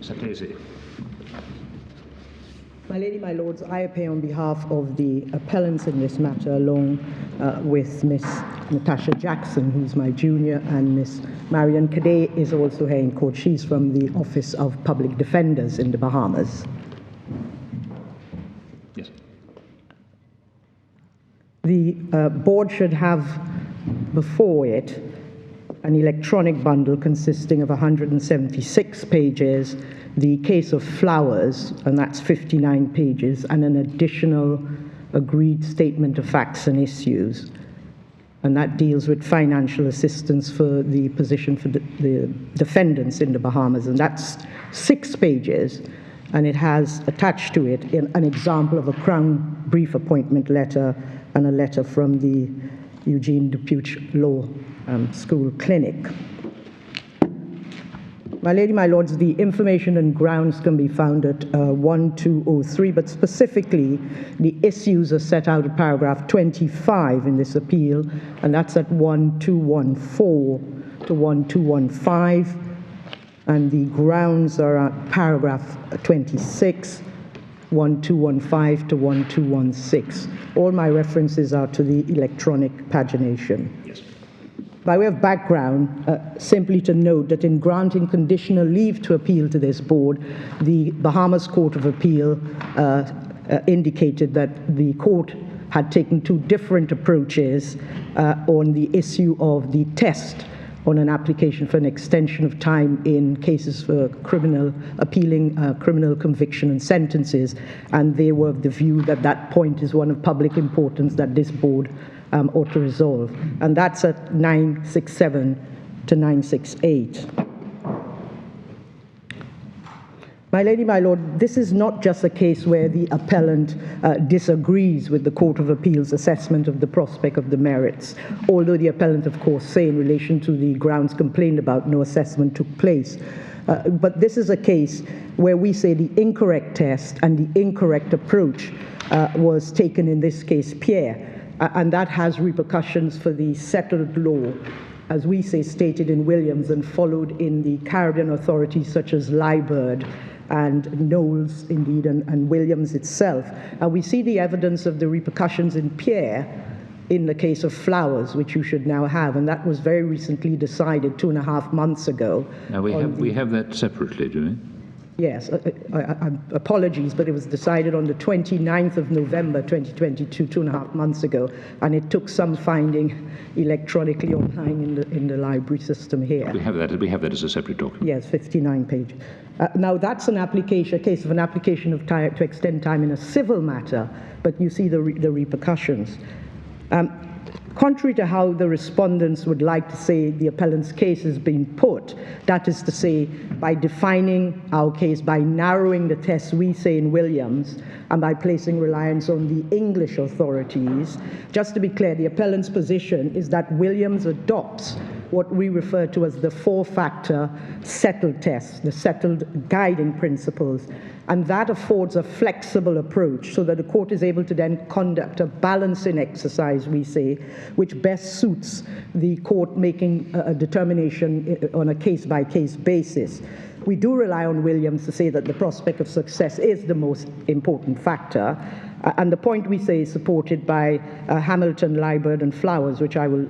citation. My Lady, my Lords, I appear on behalf of the appellants in this matter, along with Miss Natasha Jackson, who's my junior, and Miss Marion Cadet is also here in court. She's from the Office of Public Defenders in the Bahamas. Yes. The board should have before it an electronic bundle consisting of 176 pages, the case of Flowers, and that's 59 pages, and an additional agreed statement of facts and issues. And that deals with financial assistance for the position for the defendants in the Bahamas, and that's 6 pages, and it has attached to it an example of a Crown brief appointment letter and a letter from the Eugene Depuch Law School Clinic. My Lady, my Lords, the information and grounds can be found at 1203, but specifically the issues are set out at paragraph 25 in this appeal, and that's at 1214 to 1215, and the grounds are at paragraph 26, 1215 to 1216. All my references are to the electronic pagination. Yes. By way of background, simply to note that in granting conditional leave to appeal to this board, the Bahamas Court of Appeal indicated that the court had taken 2 different approaches on the issue of the test on an application for an extension of time in cases for appealing criminal conviction and sentences, and they were of the view that that point is one of public importance that this board ought to resolve, and that's at 967 to 968. My Lady, my Lord, this is not just a case where the appellant disagrees with the Court of Appeal's assessment of the prospect of the merits, although the appellant, of course, say in relation to the grounds complained about, no assessment took place. But this is a case where we say the incorrect test and the incorrect approach was taken in this case, Pierre, and that has repercussions for the settled law, as we say, stated in Williams and followed in the Caribbean authorities such as Liburd and Knowles, indeed, and Williams itself. And we see the evidence of the repercussions in Pierre in the case of Flowers, which you should now have, and that was very recently decided 2.5 months ago. Now we have that separately, do we? Yes, apologies, but it was decided on the 29th of November 2022, 2.5 months ago, and it took some finding electronically online in the library system here. We have that as a separate document. Yes, 59 pages. Now that's a case of an application of time to extend time in a civil matter, but you see the repercussions. Contrary to how the respondents would like to say the appellant's case has been put, that is to say, by defining our case, by narrowing the test we say in Williams, and by placing reliance on the English authorities, just to be clear, the appellant's position is that Williams adopts what we refer to as the 4-factor settled test, the settled guiding principles, and that affords a flexible approach so that the court is able to then conduct a balancing exercise, we say, which best suits the court making a determination on a case-by-case basis. We do rely on Williams to say that the prospect of success is the most important factor, and the point we say is supported by Hamilton, Liburd, and Flowers, which I will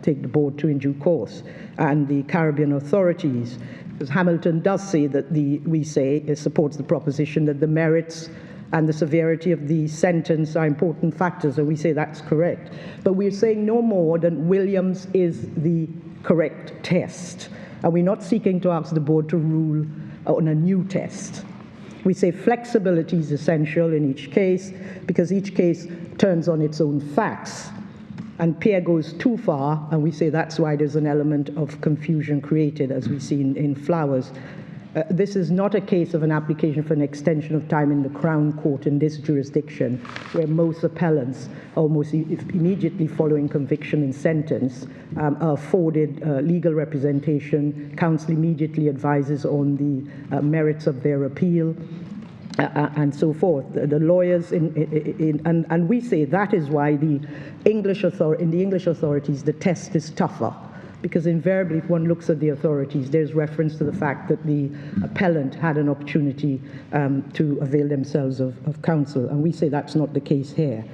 take the board to in due course, and the Caribbean authorities. Because Hamilton does say that we say it supports the proposition that the merits and the severity of the sentence are important factors, and we say that's correct. But we're saying no more than Williams is the correct test, and we're not seeking to ask the board to rule on a new test. We say flexibility is essential in each case because each case turns on its own facts. And Pierre goes too far, and we say that's why there's an element of confusion created, as we see in Flowers. This is not a case of an application for an extension of time in the Crown Court in this jurisdiction, where most appellants, almost immediately following conviction and sentence, are afforded legal representation. Counsel immediately advises on the merits of their appeal, and so forth. The lawyers, and we say that is why in the English authorities, the test is tougher. because invariably, if one looks at the authorities, there's reference to the fact that the appellant had an opportunity to avail themselves of counsel, and we say that's not the case here.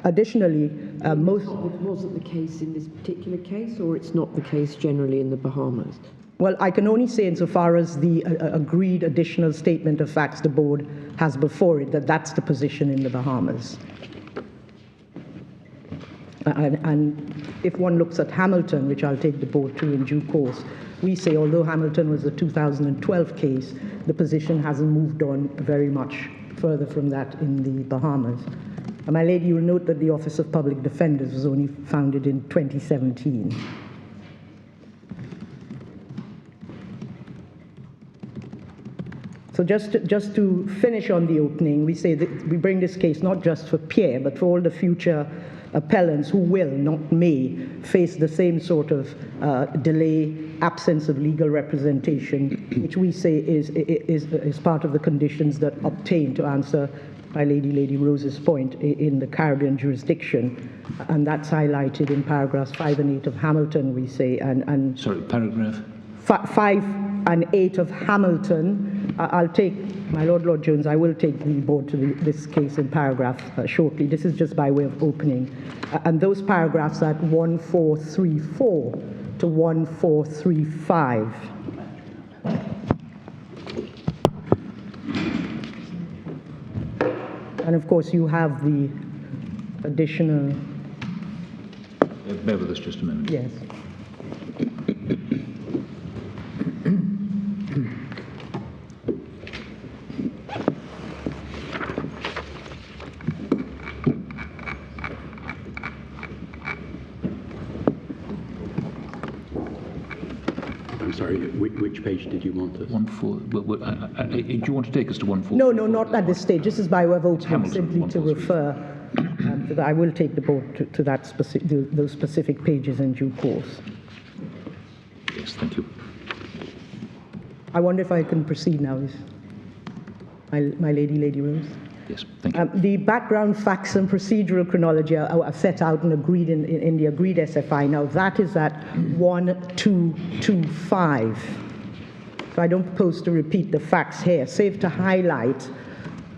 Additionally, Was it the case in this particular case, or it's not the case generally in the Bahamas? well, I can only say insofar as the agreed additional statement of facts the board has before it, that that's the position in the Bahamas. And if one looks at Hamilton, which I'll take the board to in due course, we say although Hamilton was a 2012 case, the position hasn't moved on very much further from that in the Bahamas. And my lady, you'll note that the Office of Public Defenders was only founded in 2017. So just to finish on the opening, we say that we bring this case not just for Pierre, but for all the future appellants who will, not may, face the same sort of delay, absence of legal representation, which we say is part of the conditions that obtain, to answer my Lady Rose's point, in the Caribbean jurisdiction. And that's highlighted in paragraphs 5 and 8 of Hamilton, we say. And Sorry, paragraph? 5 and 8 of Hamilton. I'll take, my Lord Jones, I will take the board to this case in paragraph shortly. This is just by way of opening. And those paragraphs at 1434 to 1435. And of course, you have the additional. Bear with us just a moment. Yes. I'm sorry, which page did you want us? 14. Do you want to take us to 14? No, not at this stage. This is by way of opening, Hamilton, simply to 143. refer. I will take the board to that those specific pages in due course. Yes, thank you. I wonder if I can proceed now, my Lady Rose. Yes, thank you. The background facts and procedural chronology are set out and agreed in the agreed SFI. Now that is at 1225. So I don't propose to repeat the facts here, save to highlight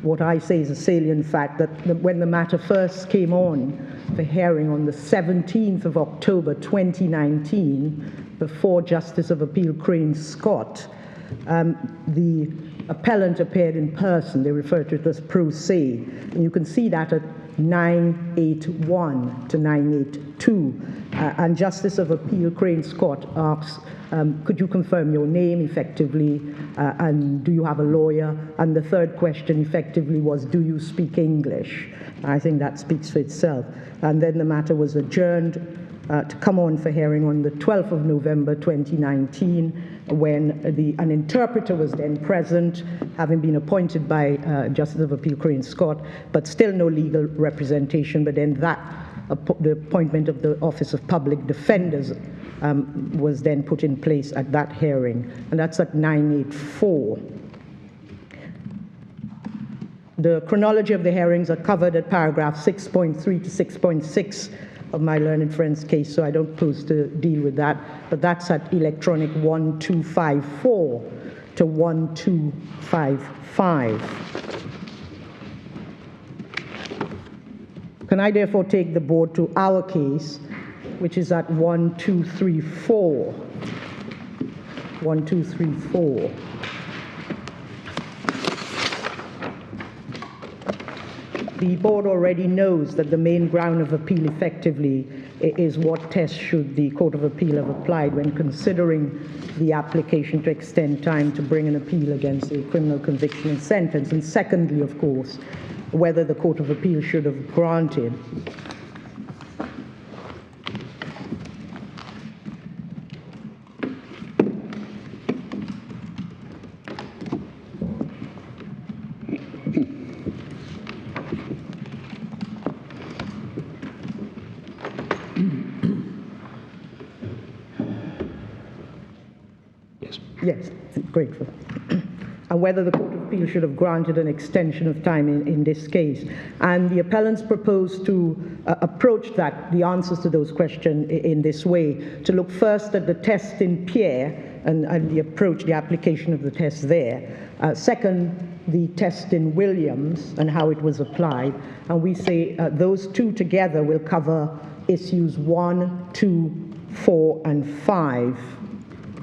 what I say is a salient fact, that when the matter first came on for hearing on the 17th of October 2019, before Justice of Appeal Crane Scott, the appellant appeared in person. They refer to it as pro se. And you can see that at 981 to 982. And Justice of Appeal Crane Scott asks, could you confirm your name effectively, and do you have a lawyer? And the third question effectively was, do you speak English? I think that speaks for itself. And then the matter was adjourned to come on for hearing on the 12th of November 2019, when an interpreter was then present, having been appointed by Justice of Appeal Crane Scott, but still no legal representation. But then the appointment of the Office of Public Defenders was then put in place at that hearing, and that's at 984. The chronology of the hearings are covered at paragraph 6.3 to 6.6 of my learned friend's case, so I don't propose to deal with that, but that's at electronic 1254 to 1255. Can I therefore take the board to our case, which is at 1234. 1234. The board already knows that the main ground of appeal effectively is what test should the Court of Appeal have applied when considering the application to extend time to bring an appeal against a criminal conviction and sentence. And secondly, of course, whether the Court of Appeal should have granted. Yes, grateful. and whether the Court of Appeal should have granted an extension of time in this case. And the appellants propose to approach the answers to those questions in this way, to look first at the test in Pierre and the approach, the application of the test there. Second, the test in Williams and how it was applied. And we say those two together will cover issues 1, 2, 4, and 5.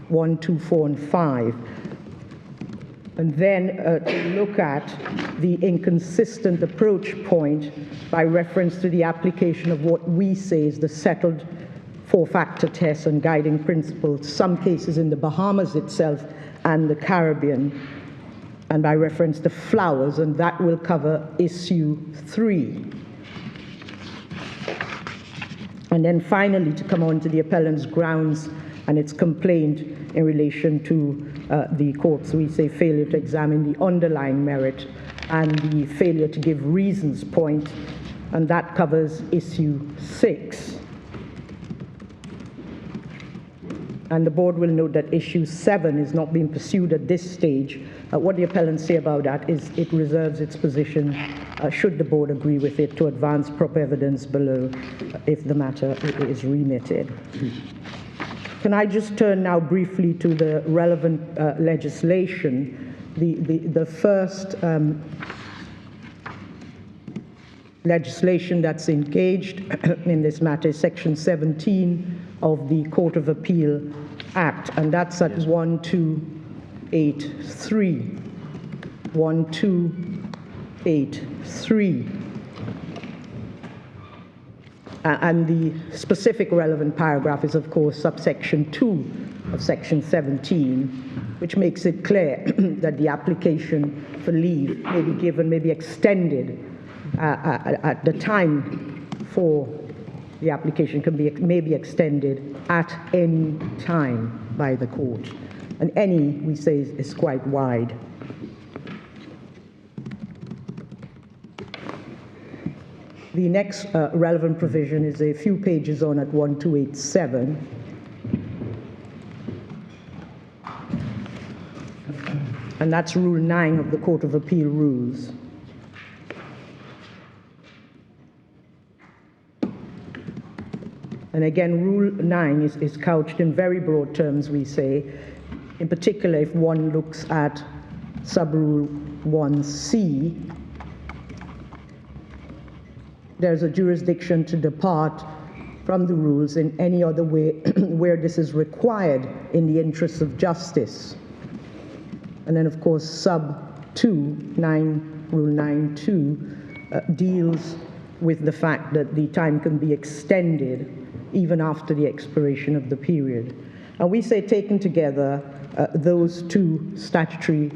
1, 2, 4, and 5. And then to look at the inconsistent approach point by reference to the application of what we say is the settled four-factor test and guiding principles, some cases in the Bahamas itself and the Caribbean, and by reference to flowers, and that will cover issue 3. And then finally, to come on to the appellant's grounds and its complaint in relation to the court's, we say, failure to examine the underlying merit and the failure to give reasons point, and that covers issue 6. And the board will note that issue 7 is not being pursued at this stage. What the appellants say about that is it reserves its position, should the board agree with it, to advance proper evidence below if the matter is remitted. Can I just turn now briefly to the relevant legislation? The first legislation that's engaged in this matter is Section 17 of the Court of Appeal Act, and that's at 1283. 1283. And the specific relevant paragraph is, of course, subsection 2 of Section 17, which makes it clear that the application for leave may be given, may be extended at the time for the application may be extended at any time by the court. And any, we say, is quite wide. The next relevant provision is a few pages on at 1287. And that's Rule 9 of the Court of Appeal rules. And again, Rule 9 is couched in very broad terms, we say. In particular, if one looks at Sub-Rule 1C, there's a jurisdiction to depart from the rules in any other way where this is required in the interests of justice. And then, of course, Sub-2, Rule 9.2, deals with the fact that the time can be extended even after the expiration of the period. And we say, taken together, those two statutory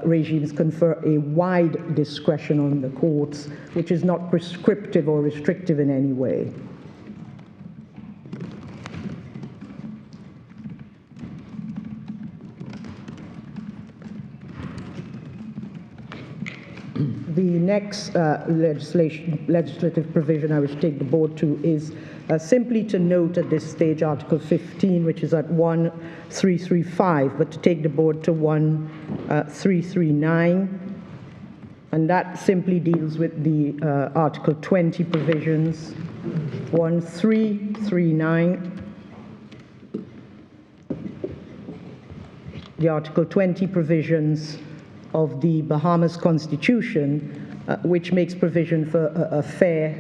regimes confer a wide discretion on the courts, which is not prescriptive or restrictive in any way. The next legislative provision I wish to take the board to is simply to note at this stage Article 15, which is at 1335, but to take the board to 1339. And that simply deals with the Article 20 provisions, 1339. The Article 20 provisions of the Bahamas Constitution, which makes provision for a fair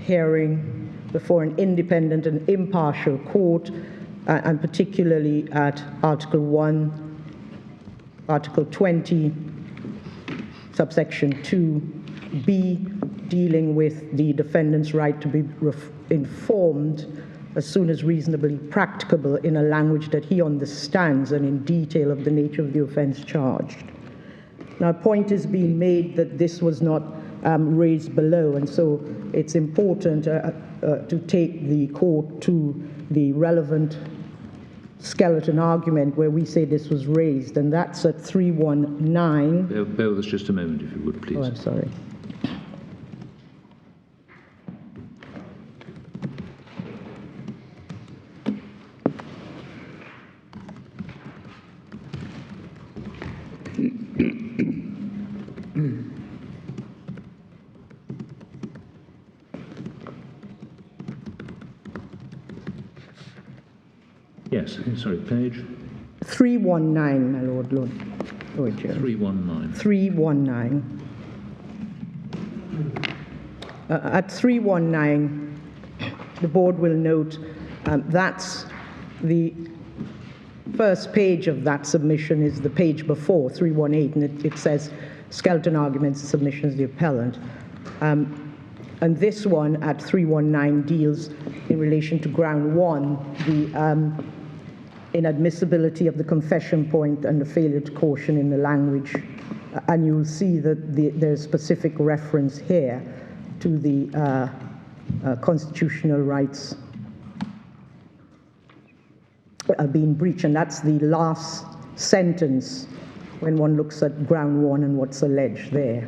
hearing before an independent and impartial court, and particularly at Article 1, Article 20, subsection 2b, dealing with the defendant's right to be informed as soon as reasonably practicable in a language that he understands and in detail of the nature of the offense charged. Now, a point is being made that this was not raised below, and so it's important to take the court to the relevant skeleton argument where we say this was raised, and that's at 319. Bear with us just a moment, if you would, please. Oh, I'm sorry. sorry, page 319, my Lord Chair. 319. 319. At 319, the board will note that's the first page of that submission is the page before, 318, and it says skeleton arguments and submissions of the appellant. And this one at 319 deals in relation to ground one, the inadmissibility of the confession point and the failure to caution in the language. And you'll see that there's specific reference here to the constitutional rights being breached. And that's the last sentence when one looks at ground one and what's alleged there.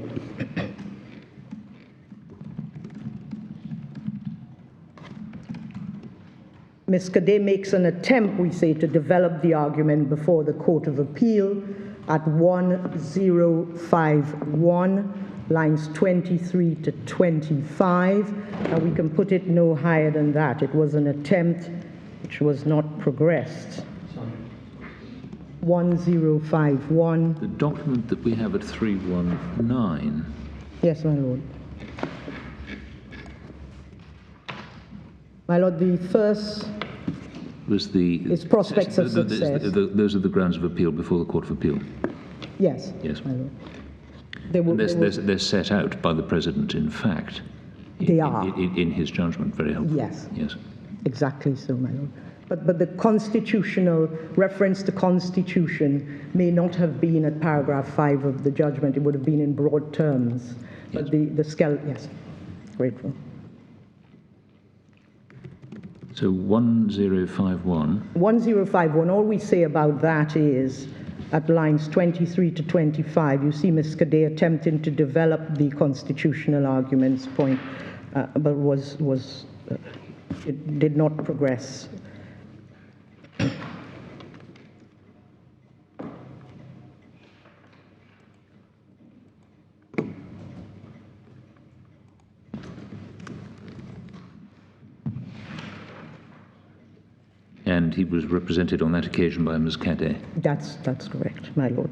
Ms. Cadet makes an attempt, we say, to develop the argument before the Court of Appeal at 1051, lines 23 to 25, and we can put it no higher than that. It was an attempt which was not progressed. 1051. The document that we have at 319. Yes, my Lord. My Lord, the first was the... is prospects of success. Those are the grounds of appeal before the Court of Appeal. Yes. Yes. My Lord. They're set out by the President, in fact. They are. In his judgment, very helpful. Yes. Yes. Exactly so, my Lord. But the constitutional reference to Constitution may not have been at paragraph 5 of the judgment. It would have been in broad terms. Yes. But the skeleton, yes. Grateful. So 1051. 1051, all we say about that is at lines 23 to 25, you see Ms. Cadet attempting to develop the constitutional arguments point, but it did not progress. And he was represented on that occasion by Ms. Cadet. That's correct, my Lord.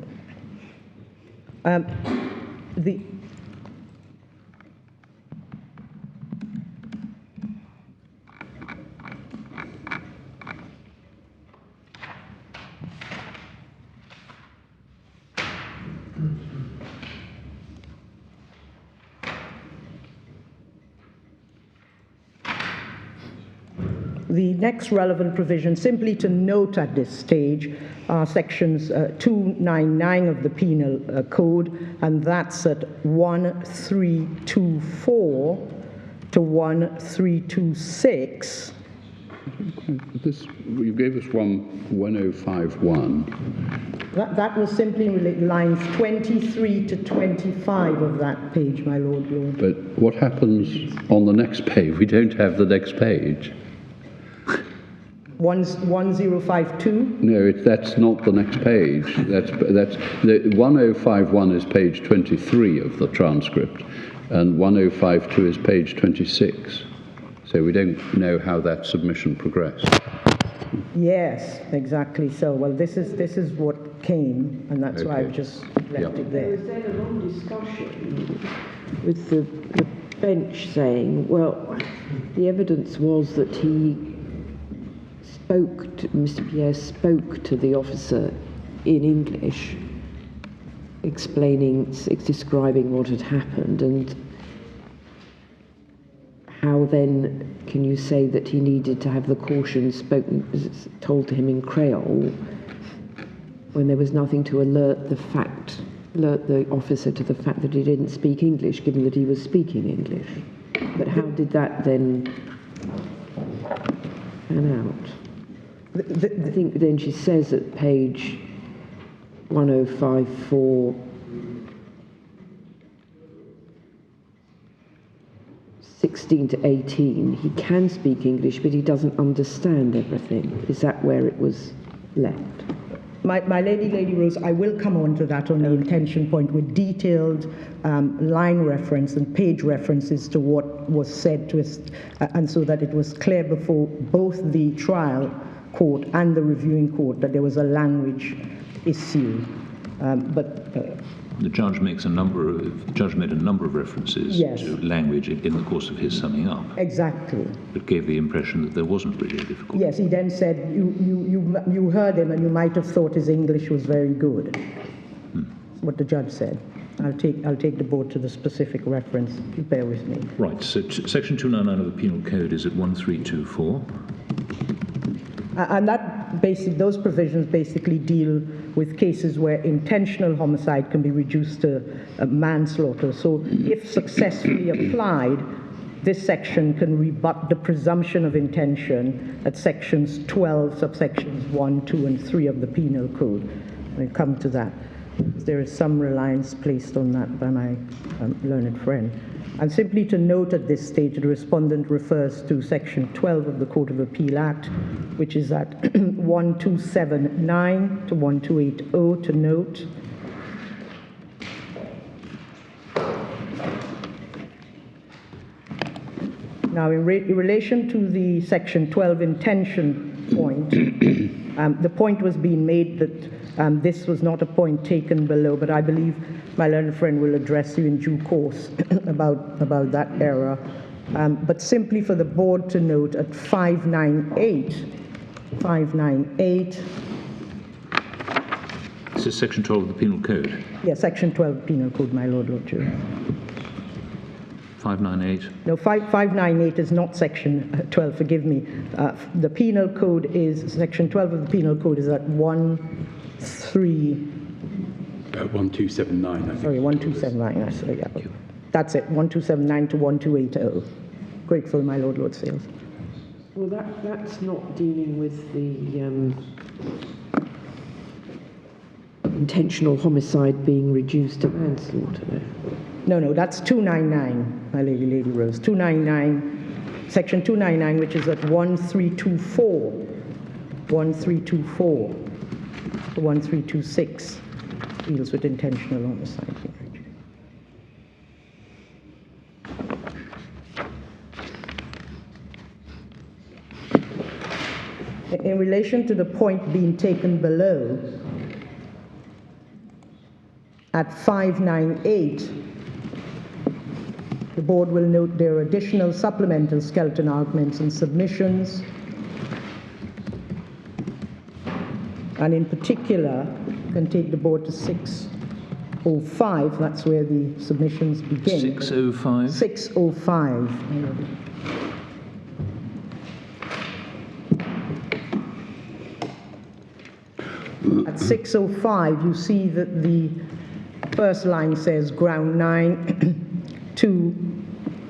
The next relevant provision, simply to note at this stage, are sections 299 of the Penal Code, and that's at 1324 to 1326. You gave us 1051. That was simply lines 23 to 25 of that page, my Lord. But what happens on the next page? We don't have the next page. 1052? No, that's not the next page. That's the 1051 is page 23 of the transcript, and 1052 is page 26. So we don't know how that submission progressed. Yes, exactly so. Well, this is what came, and that's why I've just left it there. There was then a long discussion with the bench saying, well, the evidence was that Mr. Pierre spoke to the officer in English, describing what had happened, and how then can you say that he needed to have the caution told to him in Creole when there was nothing to alert the officer to the fact that he didn't speak English, given that he was speaking English? But how did that then pan out? I think then she says at page 1054, 16 to 18, he can speak English, but he doesn't understand everything. Is that where it was left? My Lady Rose, I will come on to that on the intention point with detailed line reference and page references to what was said to us, and so that it was clear before both the trial court and the reviewing court that there was a language issue. The judge makes made a number of references Yes. to language in the course of his summing up, Exactly. but gave the impression that there wasn't really a difficulty. Yes, he then said, you heard him and you might have thought his English was very good. That's what the judge said. I'll take the board to the specific reference. Bear with me. Right, so section 299 of the Penal Code is at 1324. And those provisions basically deal with cases where intentional homicide can be reduced to manslaughter. So if successfully applied, this section can rebut the presumption of intention at sections 12, subsections 1, 2, and 3 of the Penal Code. We'll come to that. There is some reliance placed on that by my learned friend. And simply to note at this stage, the respondent refers to section 12 of the Court of Appeal Act, which is at 1279 to 1280 to note. Now, in relation to the section 12 intention point, the point was being made that this was not a point taken below, but I believe my learned friend will address you in due course about that error. But simply for the board to note at 598, This is section 12 of the Penal Code. yeah, section 12 Penal Code, my Lord Jury. 598. No, 598 is not section 12, forgive me. The Penal Code is, section 12 of the Penal Code is at 1279, I think. Sorry, 1279, yeah. That's it, 1279 to 1280. Grateful, my Lord Sales. Well, that's not dealing with the intentional homicide being reduced to manslaughter. No, that's 299, my Lady Rose. 299, section 299, which is at 1324. 1324 to 1326 deals with intentional homicide. In relation to the point being taken below, at 598, the board will note there are additional supplemental skeleton arguments and submissions, and in particular can take the board to 605. That's where the submissions begin. 605? 605. At 605, you see that the first line says ground 9 to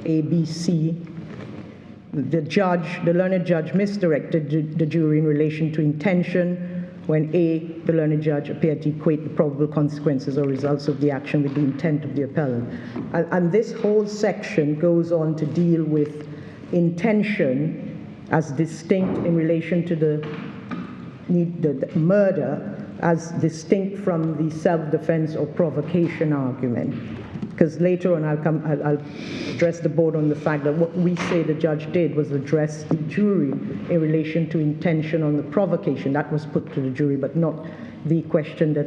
ABC. The learned judge misdirected the jury in relation to intention when A, the learned judge appeared to equate the probable consequences or results of the action with the intent of the appellant. And this whole section goes on to deal with intention as distinct in relation to the murder as distinct from the self-defense or provocation argument. Because later on I'll address the board on the fact that what we say the judge did was address the jury in relation to intention on the provocation. That was put to the jury, but not the question that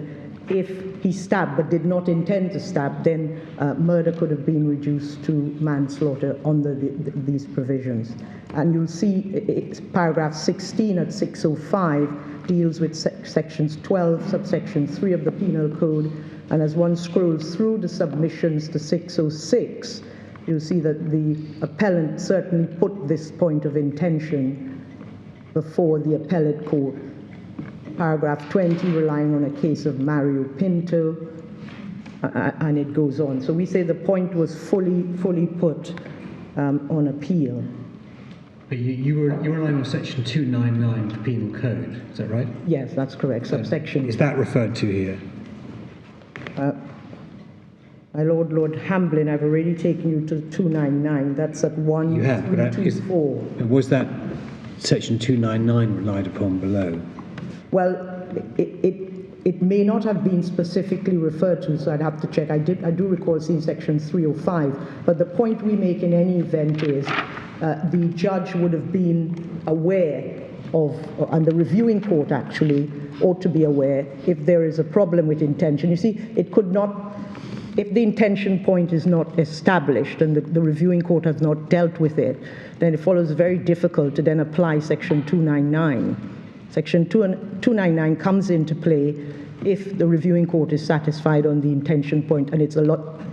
if he stabbed but did not intend to stab, then murder could have been reduced to manslaughter under these provisions. And you'll see paragraph 16 at 605 deals with sections 12, subsection 3 of the Penal Code. And as one scrolls through the submissions to 606, you'll see that the appellant certainly put this point of intention before the appellate court. Paragraph 20, relying on a case of Mario Pinto, and it goes on. So we say the point was fully put on appeal. But you were relying on section 299 of the Penal Code, is that right? Yes, that's correct. Subsection. Is that referred to here? My Lord Hamblin, I've already taken you to 299. That's at 1324. Was that section 299 relied upon below? Well, it may not have been specifically referred to, so I'd have to check. I do recall seeing section 305, but the point we make in any event is the judge would have been aware and the reviewing court actually ought to be aware if there is a problem with intention. You see, it could not, if the intention point is not established and the reviewing court has not dealt with it, then it follows very difficult to then apply Section 299. Section 299 comes into play if the reviewing court is satisfied on the intention point, and it's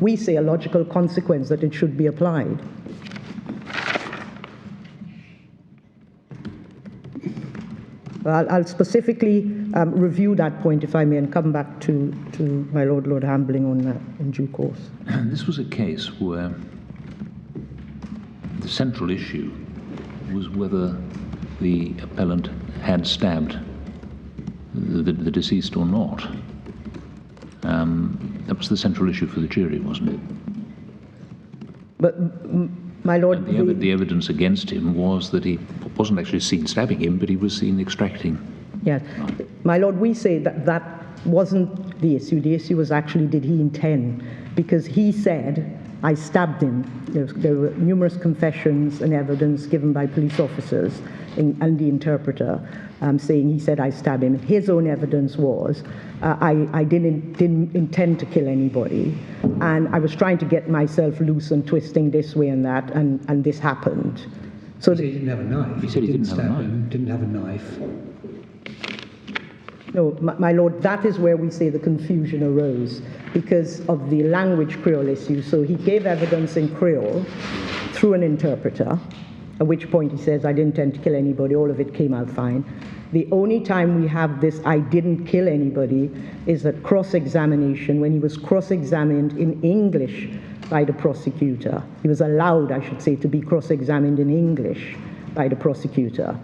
we say a logical consequence that it should be applied. I'll specifically review that point, if I may, and come back to my Lord Hambling on that in due course. This was a case where the central issue was whether the appellant had stabbed the deceased or not. That was the central issue for the jury, wasn't it? But, my Lord... And the evidence against him was that he wasn't actually seen stabbing him, but he was seen extracting. Yes. My Lord, we say that that wasn't the issue. The issue was actually, did he intend? Because he said, I stabbed him. There were numerous confessions and evidence given by police officers and the interpreter saying he said, I stabbed him. His own evidence was, I didn't intend to kill anybody, and I was trying to get myself loose and twisting this way and that, and this happened. So He said he didn't have a knife. He said he didn't have a stab knife. him, didn't have a knife. No, my Lord, that is where we say the confusion arose, because of the language Creole issue. So he gave evidence in Creole through an interpreter, at which point he says, I didn't intend to kill anybody, all of it came out fine. The only time we have this I didn't kill anybody is at cross-examination, when he was cross-examined in English by the prosecutor. He was allowed, I should say, to be cross-examined in English by the prosecutor.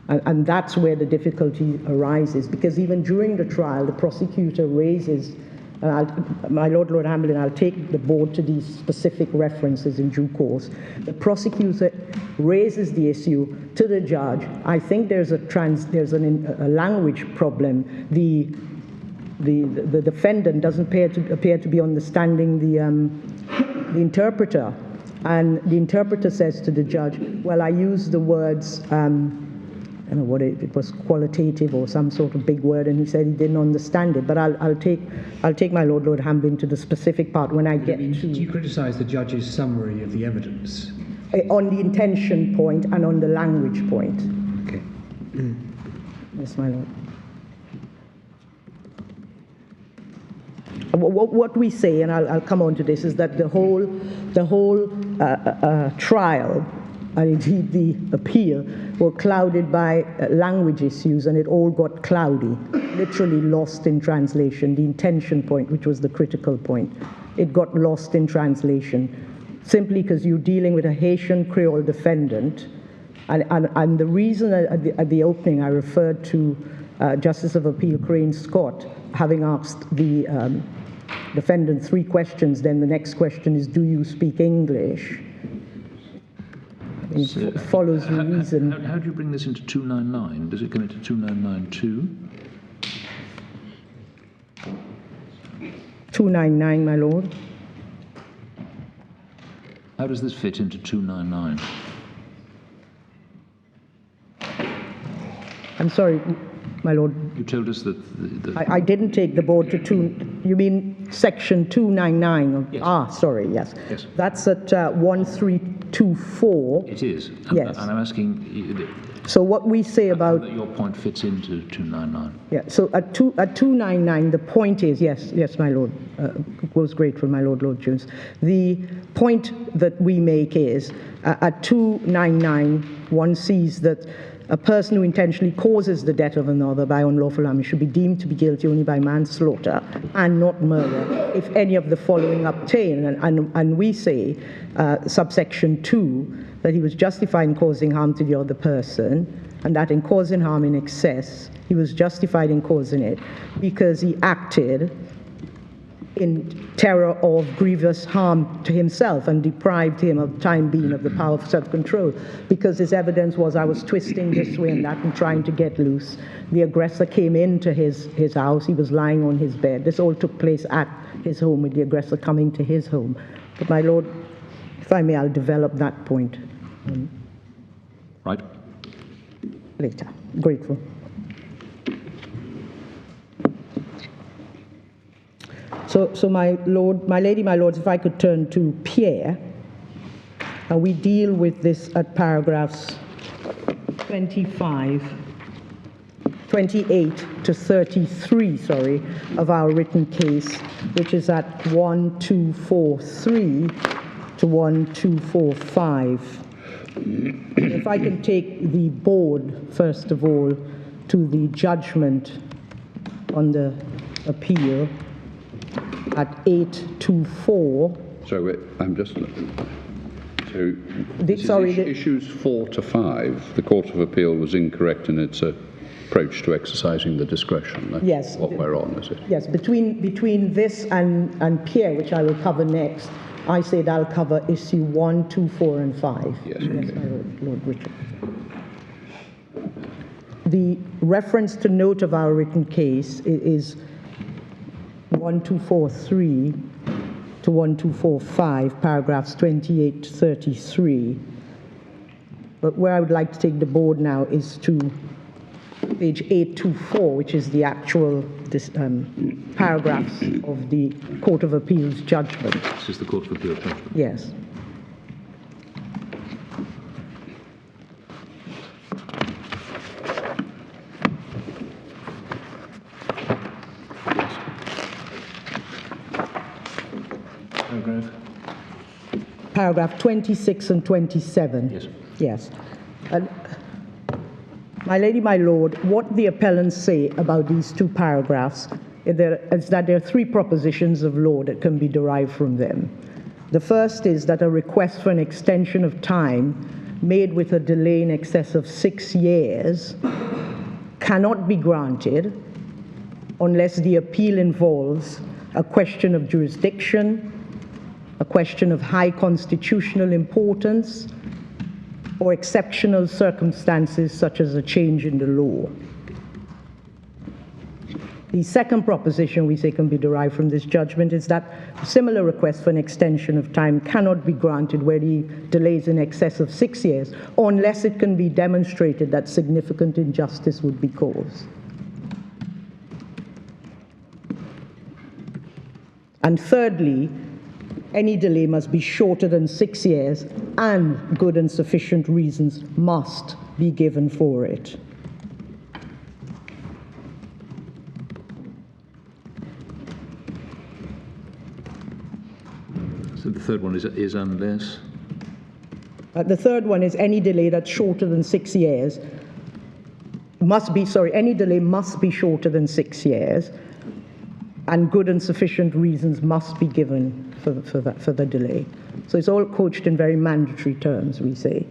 And that's where the difficulty arises, because even during the trial, the prosecutor raises, my Lord Hamblin, I'll take the board to these specific references in due course. The prosecutor raises the issue to the judge. I think there's a language problem. The defendant doesn't appear to be understanding the interpreter, and the interpreter says to the judge, well, I use the words, I don't know what it was, qualitative or some sort of big word, and he said he didn't understand it. But I'll take my Lord Hamblin to the specific part when I get to... Do you criticise the judge's summary of the evidence? On the intention point and on the language point. Okay. Yes, my Lord. What we say, and I'll come on to this, is that the whole trial, and indeed the appeal, were clouded by language issues, and it all got cloudy, literally lost in translation. The intention point, which was the critical point, it got lost in translation, simply because you're dealing with a Haitian Creole defendant, and the reason at the opening I referred to Justice of Appeal Crane Scott having asked the defendant 3 questions, then the next question is, do you speak English? It follows the reason. How do you bring this into 299? Does it come into 2992? 299, my Lord. How does this fit into 299? I'm sorry, my Lord. You told us that... I didn't take the board to 2... You mean section 299? Of, yes. Sorry, yes. Yes. That's at 1324. It is. Yes. And I'm asking... So what we say about... That your point fits into 299. Yeah, so at 299, the point is, yes, my Lord, most grateful, my Lord Jones. The point that we make is, at 299, one sees that a person who intentionally causes the death of another by unlawful harm should be deemed to be guilty only by manslaughter and not murder, if any of the following obtain. And we say, subsection 2, that he was justified in causing harm to the other person, and that in causing harm in excess, he was justified in causing it because he acted in terror of grievous harm to himself and deprived him of time being of the power of self-control, because his evidence was, I was twisting this way and that and trying to get loose. The aggressor came into his house, he was lying on his bed. This all took place at his home, with the aggressor coming to his home. But my Lord, if I may, I'll develop that point Right. later. Grateful. So my lady, my lords, if I could turn to Pierre, and we deal with this at paragraphs 28 to 33, sorry, of our written case, which is at 1243 to 1245. If I can take the board, first of all, to the judgment on the appeal at 824. So I'm just looking. So issues 4 to 5, the Court of Appeal was incorrect in its approach to exercising the discretion. That's Yes. what we're on, is it? Yes, between this and Pierre, which I will cover next, I said I'll cover issue 1, 2, 4, and 5. Yes, Yes, okay. my Lord Richard. The reference to note of our written case is 1243 to 1245, paragraphs 28 to 33. But where I would like to take the board now is to page 824, which is the actual paragraphs of the Court of Appeal's judgment. This is the Court of Appeal judgment. Yes. Paragraph 26 and 27. Yes. Yes. And my lady, my lord, what the appellants say about these two paragraphs is that there are three propositions of law that can be derived from them. The first is that a request for an extension of time made with a delay in excess of 6 years cannot be granted unless the appeal involves a question of jurisdiction, a question of high constitutional importance, or exceptional circumstances such as a change in the law. The second proposition we say can be derived from this judgment is that a similar request for an extension of time cannot be granted where the delay is in excess of 6 years unless it can be demonstrated that significant injustice would be caused. And thirdly, any delay must be shorter than 6 years and good and sufficient reasons must be given for it. So the third one is unless. The third one is any delay that's shorter than 6 years any delay must be shorter than 6 years and good and sufficient reasons must be given for the delay. So it's all couched in very mandatory terms, we say.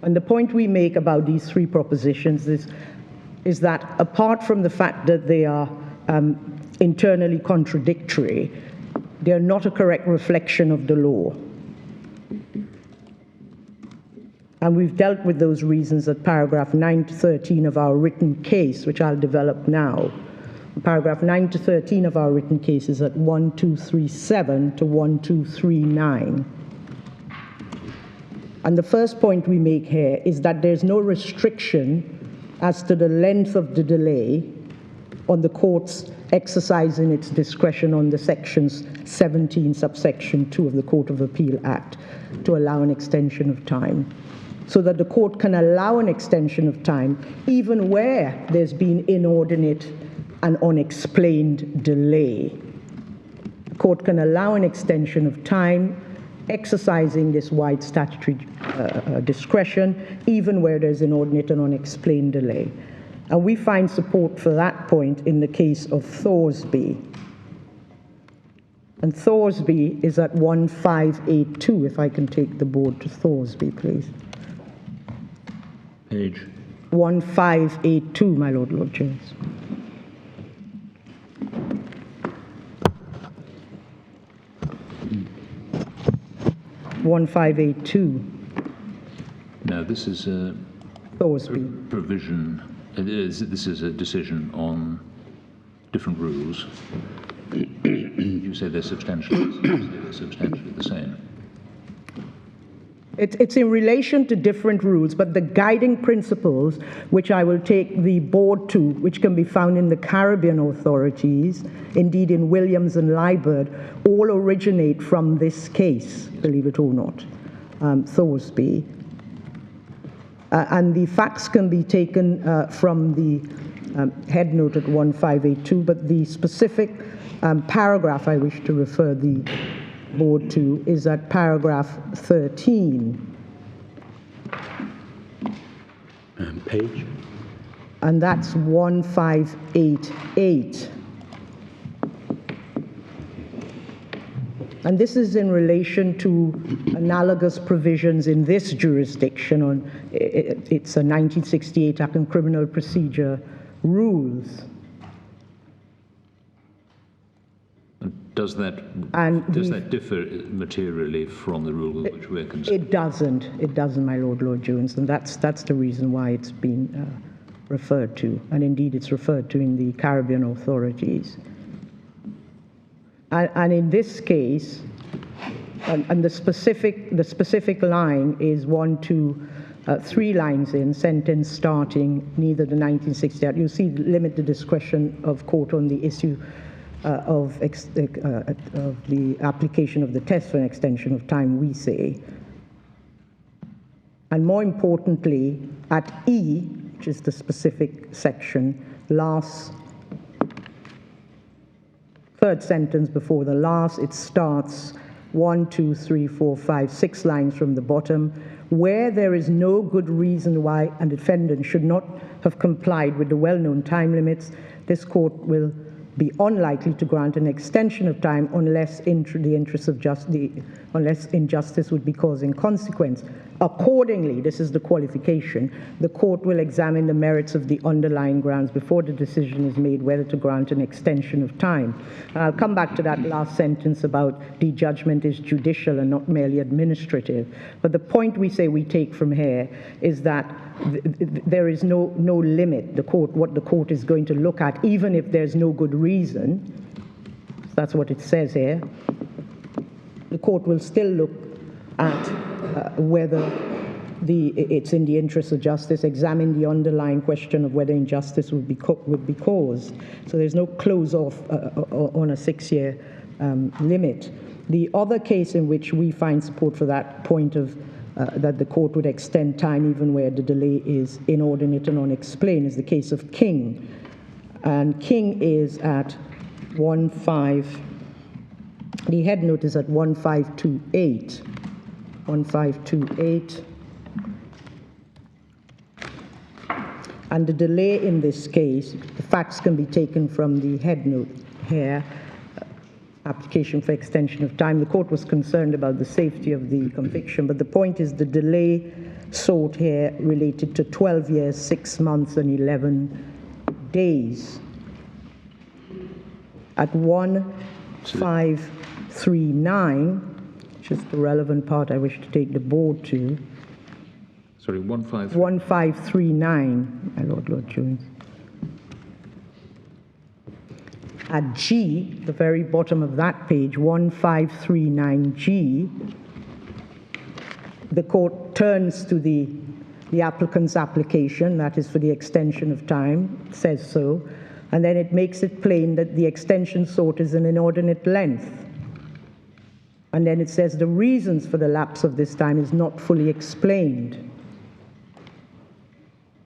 And the point we make about these three propositions is that apart from the fact that they are internally contradictory, they are not a correct reflection of the law. And we've dealt with those reasons at paragraph 9 to 13 of our written case, which I'll develop now. Paragraph 9 to 13 of our written case is at 1237 to 1239. And the first point we make here is that there's no restriction as to the length of the delay on the court's exercising its discretion on the sections 17 subsection 2 of the Court of Appeal Act to allow an extension of time, so that the court can allow an extension of time even where there's been inordinate and unexplained delay. The court can allow an extension of time exercising this wide statutory discretion even where there's inordinate and unexplained delay. And we find support for that point in the case of Thorsby. And Thorsby is at 1582, if I can take the board to Thorsby, please. Page. 1582, my Lord James. Now, this is a Thorsby. provision. This is a decision on different rules. You say they're substantially the same. It's in relation to different rules, but the guiding principles, which I will take the board to, which can be found in the Caribbean authorities, indeed in Williams and Liebert, all originate from this case, believe it or not, Thorsby. And the facts can be taken from the head note at 1582, but the specific paragraph I wish to refer the board to is at paragraph 13. Page? And that's 1588. And this is in relation to analogous provisions in this jurisdiction on, it's a 1968 Act on Criminal Procedure rules. Does that differ materially from the rule with which we're concerned? It doesn't, my Lord Jones, and that's the reason why it's been referred to, and indeed it's referred to in the Caribbean authorities. And in this case, and the specific line is 1, 2, 3 lines in, sentence starting neither the 1960 Act. You see, limit the discretion of court on the issue of the application of the test for an extension of time, we say. And more importantly, at E, which is the specific section, last, third sentence before the last, it starts 1, 2, 3, 4, 5, 6 lines from the bottom, where there is no good reason why a defendant should not have complied with the well-known time limits, this court will be unlikely to grant an extension of time unless unless injustice would be causing consequence. Accordingly, this is the qualification, the court will examine the merits of the underlying grounds before the decision is made whether to grant an extension of time. And I'll come back to that last sentence about the judgment is judicial and not merely administrative. But the point we say we take from here is that there is no limit. What the court is going to look at, even if there's no good reason, that's what it says here, the court will still look at whether it's in the interest of justice, examine the underlying question of whether injustice would be caused. So there's no close off on a 6-year limit. The other case in which we find support for that point of that the court would extend time even where the delay is inordinate and unexplained is the case of King. And King is at the head note is at 1528. 1528. And the delay in this case, the facts can be taken from the head note here, application for extension of time. The court was concerned about the safety of the conviction, but the point is the delay sought here related to 12 years, 6 months, and 11 days. At 1539, which is the relevant part I wish to take the board to. Sorry, 1539. 1539, my Lord Jones. At G, the very bottom of that page, 1539G, the court turns to the applicant's application, that is for the extension of time, says so, and then it makes it plain that the extension sought is an inordinate length. And then it says the reasons for the lapse of this time is not fully explained.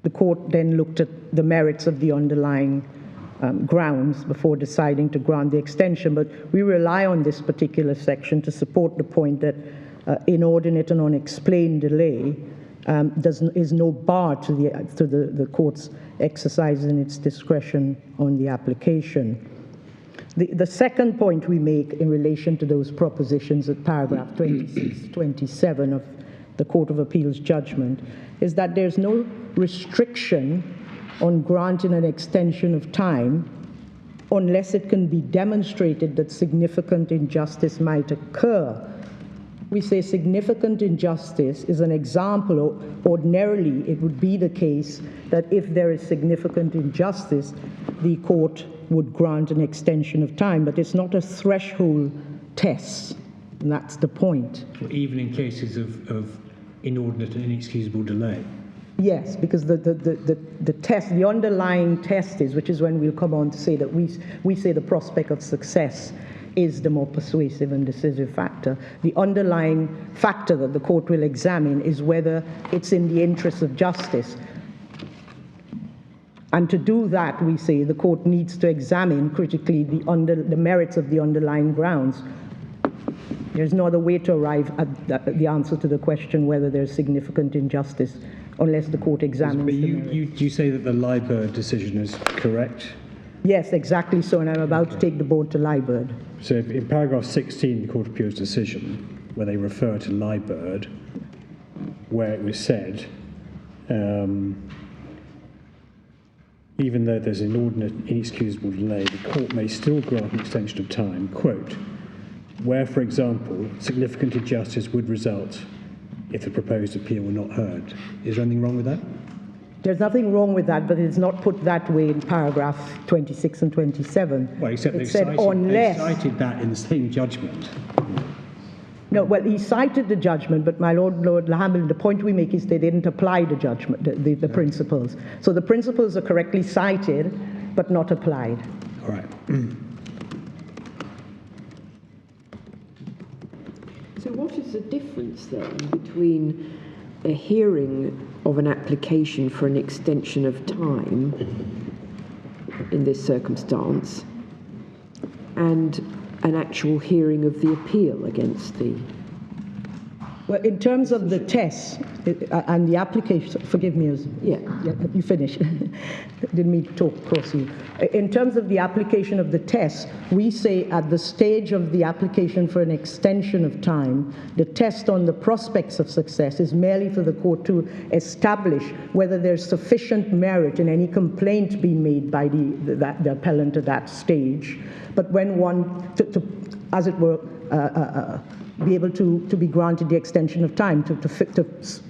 The court then looked at the merits of the underlying grounds before deciding to grant the extension, but we rely on this particular section to support the point that inordinate and unexplained delay is no bar to the court's exercising its discretion on the application. The second point we make in relation to those propositions at paragraph 26, 27 of the Court of Appeals judgment is that there's no restriction on granting an extension of time unless it can be demonstrated that significant injustice might occur. We say significant injustice is an example. Ordinarily, it would be the case that if there is significant injustice, the court would grant an extension of time, but it's not a threshold test, and that's the point. Even in cases of inordinate and inexcusable delay. Yes, because the test, the underlying test is, which is when we'll come on to say that we say the prospect of success is the more persuasive and decisive factor. The underlying factor that the court will examine is whether it's in the interest of justice. And to do that, we say the court needs to examine critically the merits of the underlying grounds. There's no other way to arrive at the answer to the question whether there's significant injustice unless the court examines But the merits. you say that the Liebherr decision is correct? Yes, exactly so, and I'm about to take the board to Liebherr. So if in paragraph 16, the Court of Appeal's decision, where they refer to Liebherr, where it was said, even though there's inordinate, inexcusable delay, the court may still grant an extension of time, quote, where, for example, significant injustice would result if the proposed appeal were not heard. Is there anything wrong with that? There's nothing wrong with that, but it's not put that way in paragraph 26 and 27. Well, except it they said cited, cited that in the same judgment. No, well, he cited the judgment, but my Lord Hamilton, the point we make is they didn't apply the judgment, the principles. So the principles are correctly cited, but not applied. All right. So what is the difference then between a hearing of an application for an extension of time in this circumstance and an actual hearing of the appeal against the... Well, in terms of the test and the application, forgive me, Yeah. You finish. Didn't mean to talk across you. In terms of the application of the test, we say at the stage of the application for an extension of time, the test on the prospects of success is merely for the court to establish whether there's sufficient merit in any complaint being made by the appellant at that stage. But when one, as it were, be able to be granted the extension of time to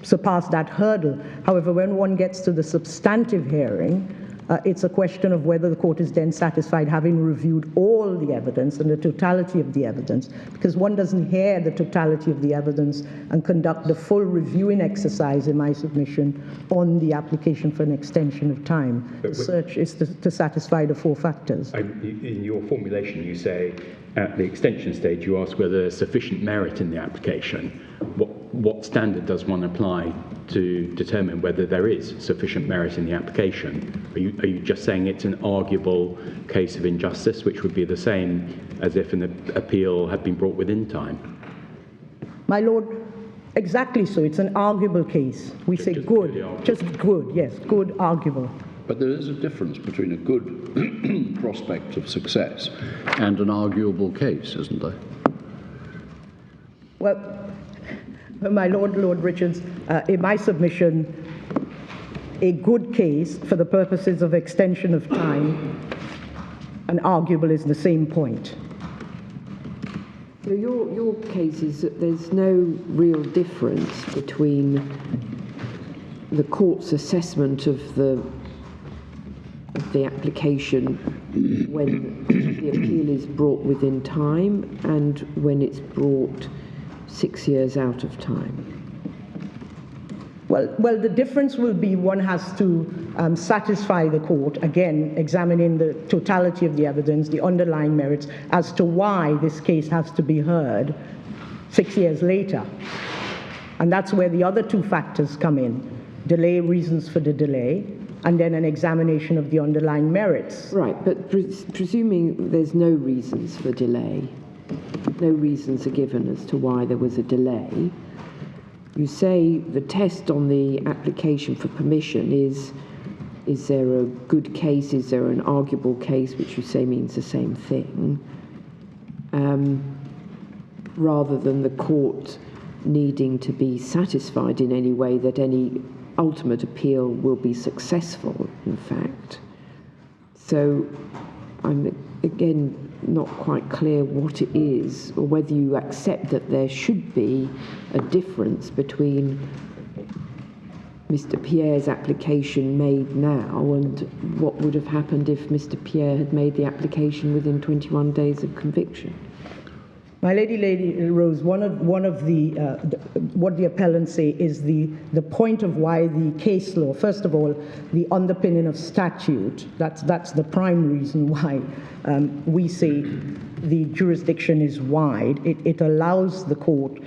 surpass that hurdle. However, when one gets to the substantive hearing, it's a question of whether the court is then satisfied having reviewed all the evidence and the totality of the evidence, because one doesn't hear the totality of the evidence and conduct the full reviewing exercise, in my submission, on the application for an extension of time. The search is to satisfy the four factors. In your formulation, you say at the extension stage, you ask whether there's sufficient merit in the application. What standard does one apply to determine whether there is sufficient merit in the application? Are you just saying it's an arguable case of injustice, which would be the same as if an appeal had been brought within time? My Lord, exactly so. It's an arguable case. We say good, just good, yes, good, arguable. But there is a difference between a good prospect of success and an arguable case, isn't there? Well, my Lord Richards, in my submission, a good case for the purposes of extension of time and arguable is the same point. So your case is that there's no real difference between the court's assessment of the application when the appeal is brought within time and when it's brought 6 years out of time. Well, the difference will be one has to satisfy the court, again, examining the totality of the evidence, the underlying merits, as to why this case has to be heard 6 years later. And that's where the other two factors come in: delay, reasons for the delay, and then an examination of the underlying merits. Right, but presuming there's no reasons for delay, no reasons are given as to why there was a delay, you say the test on the application for permission is there a good case, is there an arguable case, which you say means the same thing, rather than the court needing to be satisfied in any way that any ultimate appeal will be successful, in fact. So I'm, again, not quite clear what it is, or whether you accept that there should be a difference between Mr. Pierre's application made now and what would have happened if Mr. Pierre had made the application within 21 days of conviction. My Lady Rose, one of the what the appellants say is the point of why the case law. First of all, the underpinning of statute. That's the prime reason why we say the jurisdiction is wide. It allows the court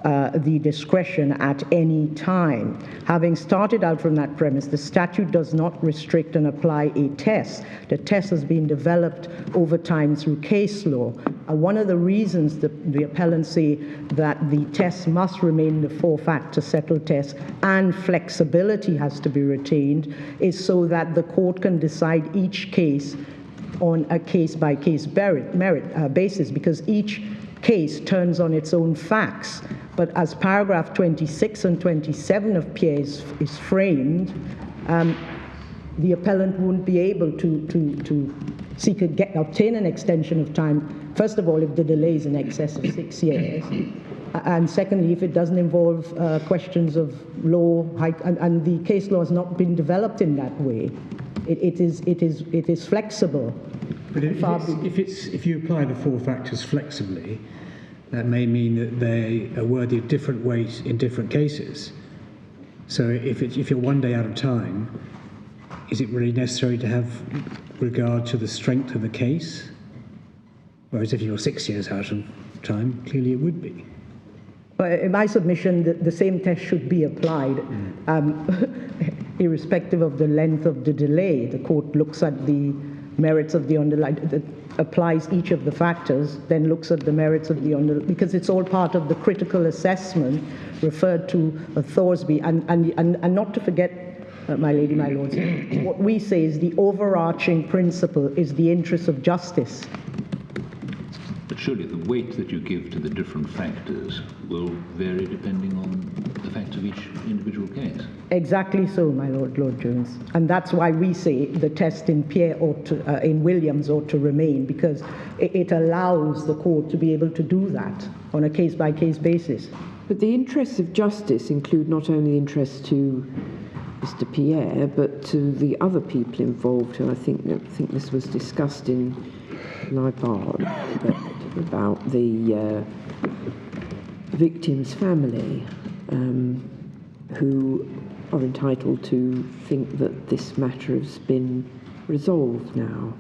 the discretion at any time. Having started out from that premise, the statute does not restrict and apply a test. The test has been developed over time through case law. One of the reasons the appellants say that the test must remain the four-factor settled test and flexibility has to be retained is so that the court can decide each case on a case-by-case basis, because each case turns on its own facts. But as paragraph 26 and 27 of Pierre is framed, the appellant won't be able to obtain an extension of time, first of all, if the delay is in excess of 6 years, and secondly, if it doesn't involve questions of law, and the case law has not been developed in that way. It is flexible. But if you apply the four factors flexibly, that may mean that they are worthy of different weight in different cases. So if you're 1 day out of time, is it really necessary to have regard to the strength of the case? Whereas if you're 6 years out of time, clearly it would be. But in my submission, the same test should be applied, irrespective of the length of the delay. The court looks at the merits of the underlying, applies each of the factors, then looks at the merits of the underlying, because it's all part of the critical assessment referred to Thorsby. And not to forget, my lady, my lords, what we say is the overarching principle is the interest of justice. But surely the weight that you give to the different factors will vary depending on the facts of each individual case. Exactly so, my Lord Jones. And that's why we say the test in Pierre in Williams ought to remain, because it allows the court to be able to do that on a case-by-case basis. But the interests of justice include not only interests to Mr. Pierre, but to the other people involved, and I think this was discussed in Libard about the victim's family, who are entitled to think that this matter has been resolved now.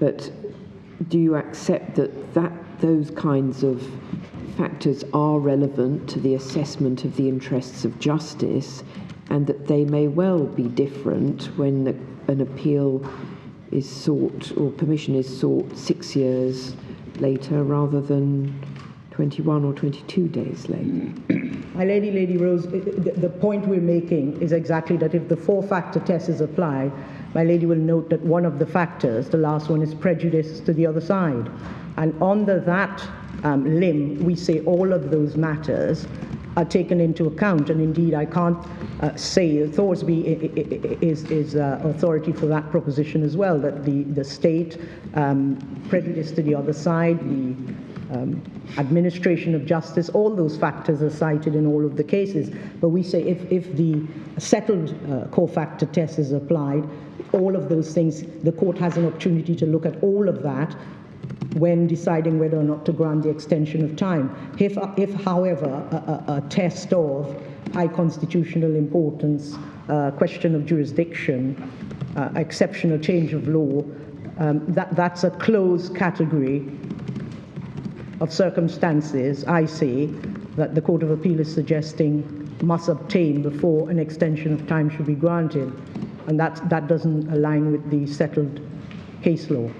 But do you accept that those kinds of factors are relevant to the assessment of the interests of justice, and that they may well be different when an appeal is sought or permission is sought 6 years later rather than 21 or 22 days later? My Lady Rose, the point we're making is exactly that if the four-factor test is applied, my lady will note that one of the factors, the last one, is prejudice to the other side. And under that limb, we say all of those matters are taken into account. And indeed, I can't say Thorsby is authority for that proposition as well, that the state, prejudice to the other side, the administration of justice, all those factors are cited in all of the cases. But we say if the settled core factor test is applied, all of those things, the court has an opportunity to look at all of that when deciding whether or not to grant the extension of time. If however, a test of high constitutional importance, question of jurisdiction, exceptional change of law, that's a closed category of circumstances, I say, that the Court of Appeal is suggesting must obtain before an extension of time should be granted. And that doesn't align with the settled case law.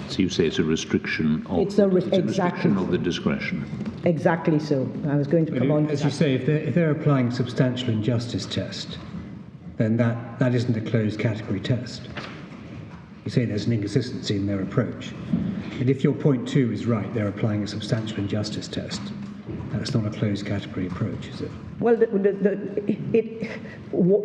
So you say it's a restriction of, restriction of the discretion. Exactly so. I was going to come on to as that. you say, if they're applying substantial injustice test, then that isn't a closed category test. You say there's an inconsistency in their approach. And if your point 2 is right, they're applying a substantial injustice test, that's not a closed category approach, is it? Well,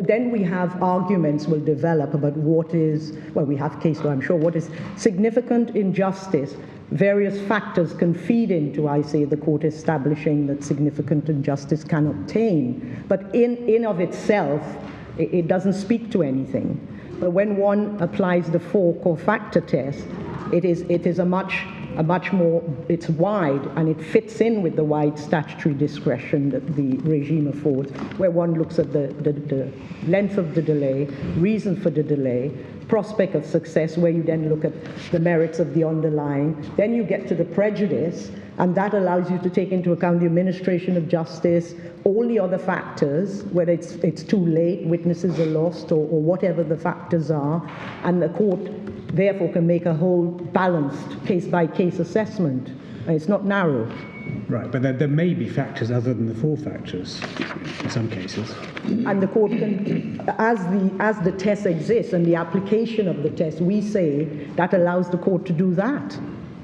then we have arguments will develop about what is, well, we have case law, I'm sure, what is significant injustice. Various factors can feed into, I say, the court establishing that significant injustice can obtain. But in of itself, it doesn't speak to anything. But when one applies the 4 core factor test, it is a much it's wide, and it fits in with the wide statutory discretion that the regime affords, where one looks at the length of the delay, reason for the delay, prospect of success, where you then look at the merits of the underlying. Then you get to the prejudice, and that allows you to take into account the administration of justice, all the other factors, whether it's too late, witnesses are lost, or whatever the factors are, and the court therefore can make a whole balanced case-by-case assessment. And it's not narrow. Right, but there may be factors other than the 4 factors in some cases. And the court can, as the test exists and the application of the test, we say that allows the court to do that.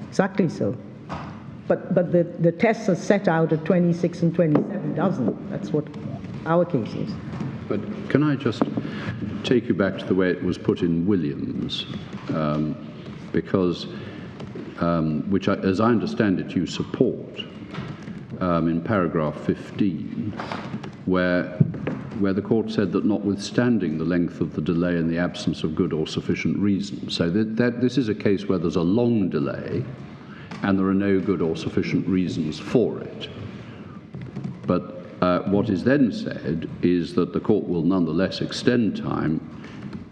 Exactly so. But the tests are set out at 26 and 27 doesn't. That's what our case is. But can I just take you back to the way it was put in Williams, because, which, as I understand it, you support in paragraph 15, where the court said that notwithstanding the length of the delay and the absence of good or sufficient reason, so that this is a case where there's a long delay and there are no good or sufficient reasons for it. But what is then said is that the court will nonetheless extend time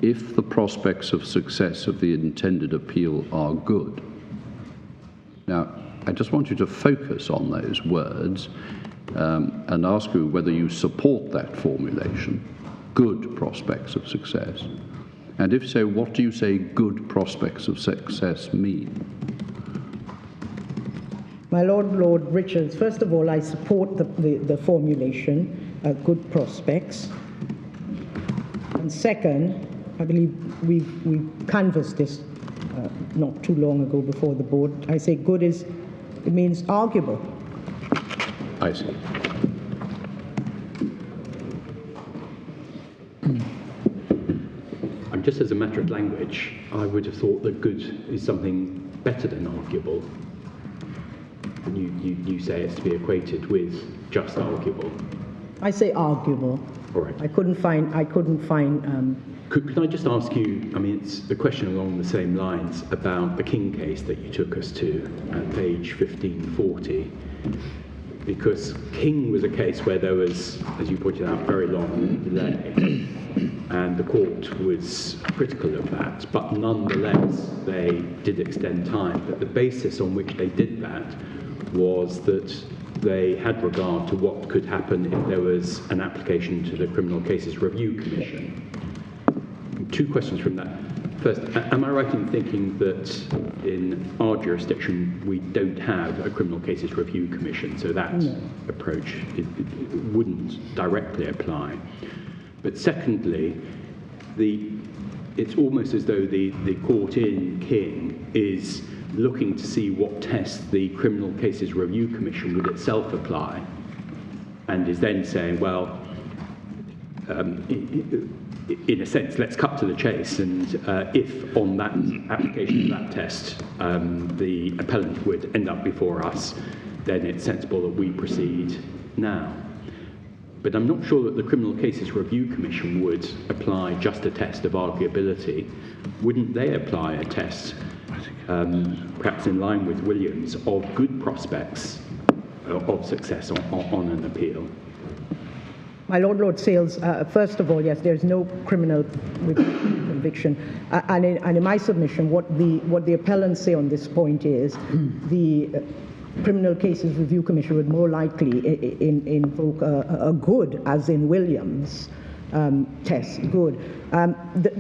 if the prospects of success of the intended appeal are good. Now, I just want you to focus on those words and ask you whether you support that formulation, good prospects of success. And if so, what do you say good prospects of success mean? My Lord Richards, first of all, I support the formulation, good prospects. And second, I believe we canvassed this not too long ago before the board. I say good it means arguable. I see. Just as a matter of language, I would have thought that good is something better than arguable. And you say it's to be equated with just arguable. I say arguable. All right. I couldn't find. Could I just ask you, I mean, it's a question along the same lines about the King case that you took us to at page 1540, because King was a case where there was, as you pointed out, very long delay, and the court was critical of that, but nonetheless they did extend time. But the basis on which they did that was that they had regard to what could happen if there was an application to the Criminal Cases Review Commission. 2 questions from that. First, am I right in thinking that in our jurisdiction we don't have a Criminal Cases Review Commission, so that approach it wouldn't directly apply? But secondly, it's almost as though the court in King is looking to see what test the Criminal Cases Review Commission would itself apply, and is then saying, well, in a sense, let's cut to the chase, and if on that application of that test the appellant would end up before us, then it's sensible that we proceed now. But I'm not sure that the Criminal Cases Review Commission would apply just a test of arguability. Wouldn't they apply a test, perhaps in line with Williams, of good prospects of success on an appeal? My Lord Sales, first of all, yes, there's no criminal conviction. And in my submission, what the appellants say on this point is the Criminal Cases Review Commission would more likely invoke a good, as in Williams, test, good.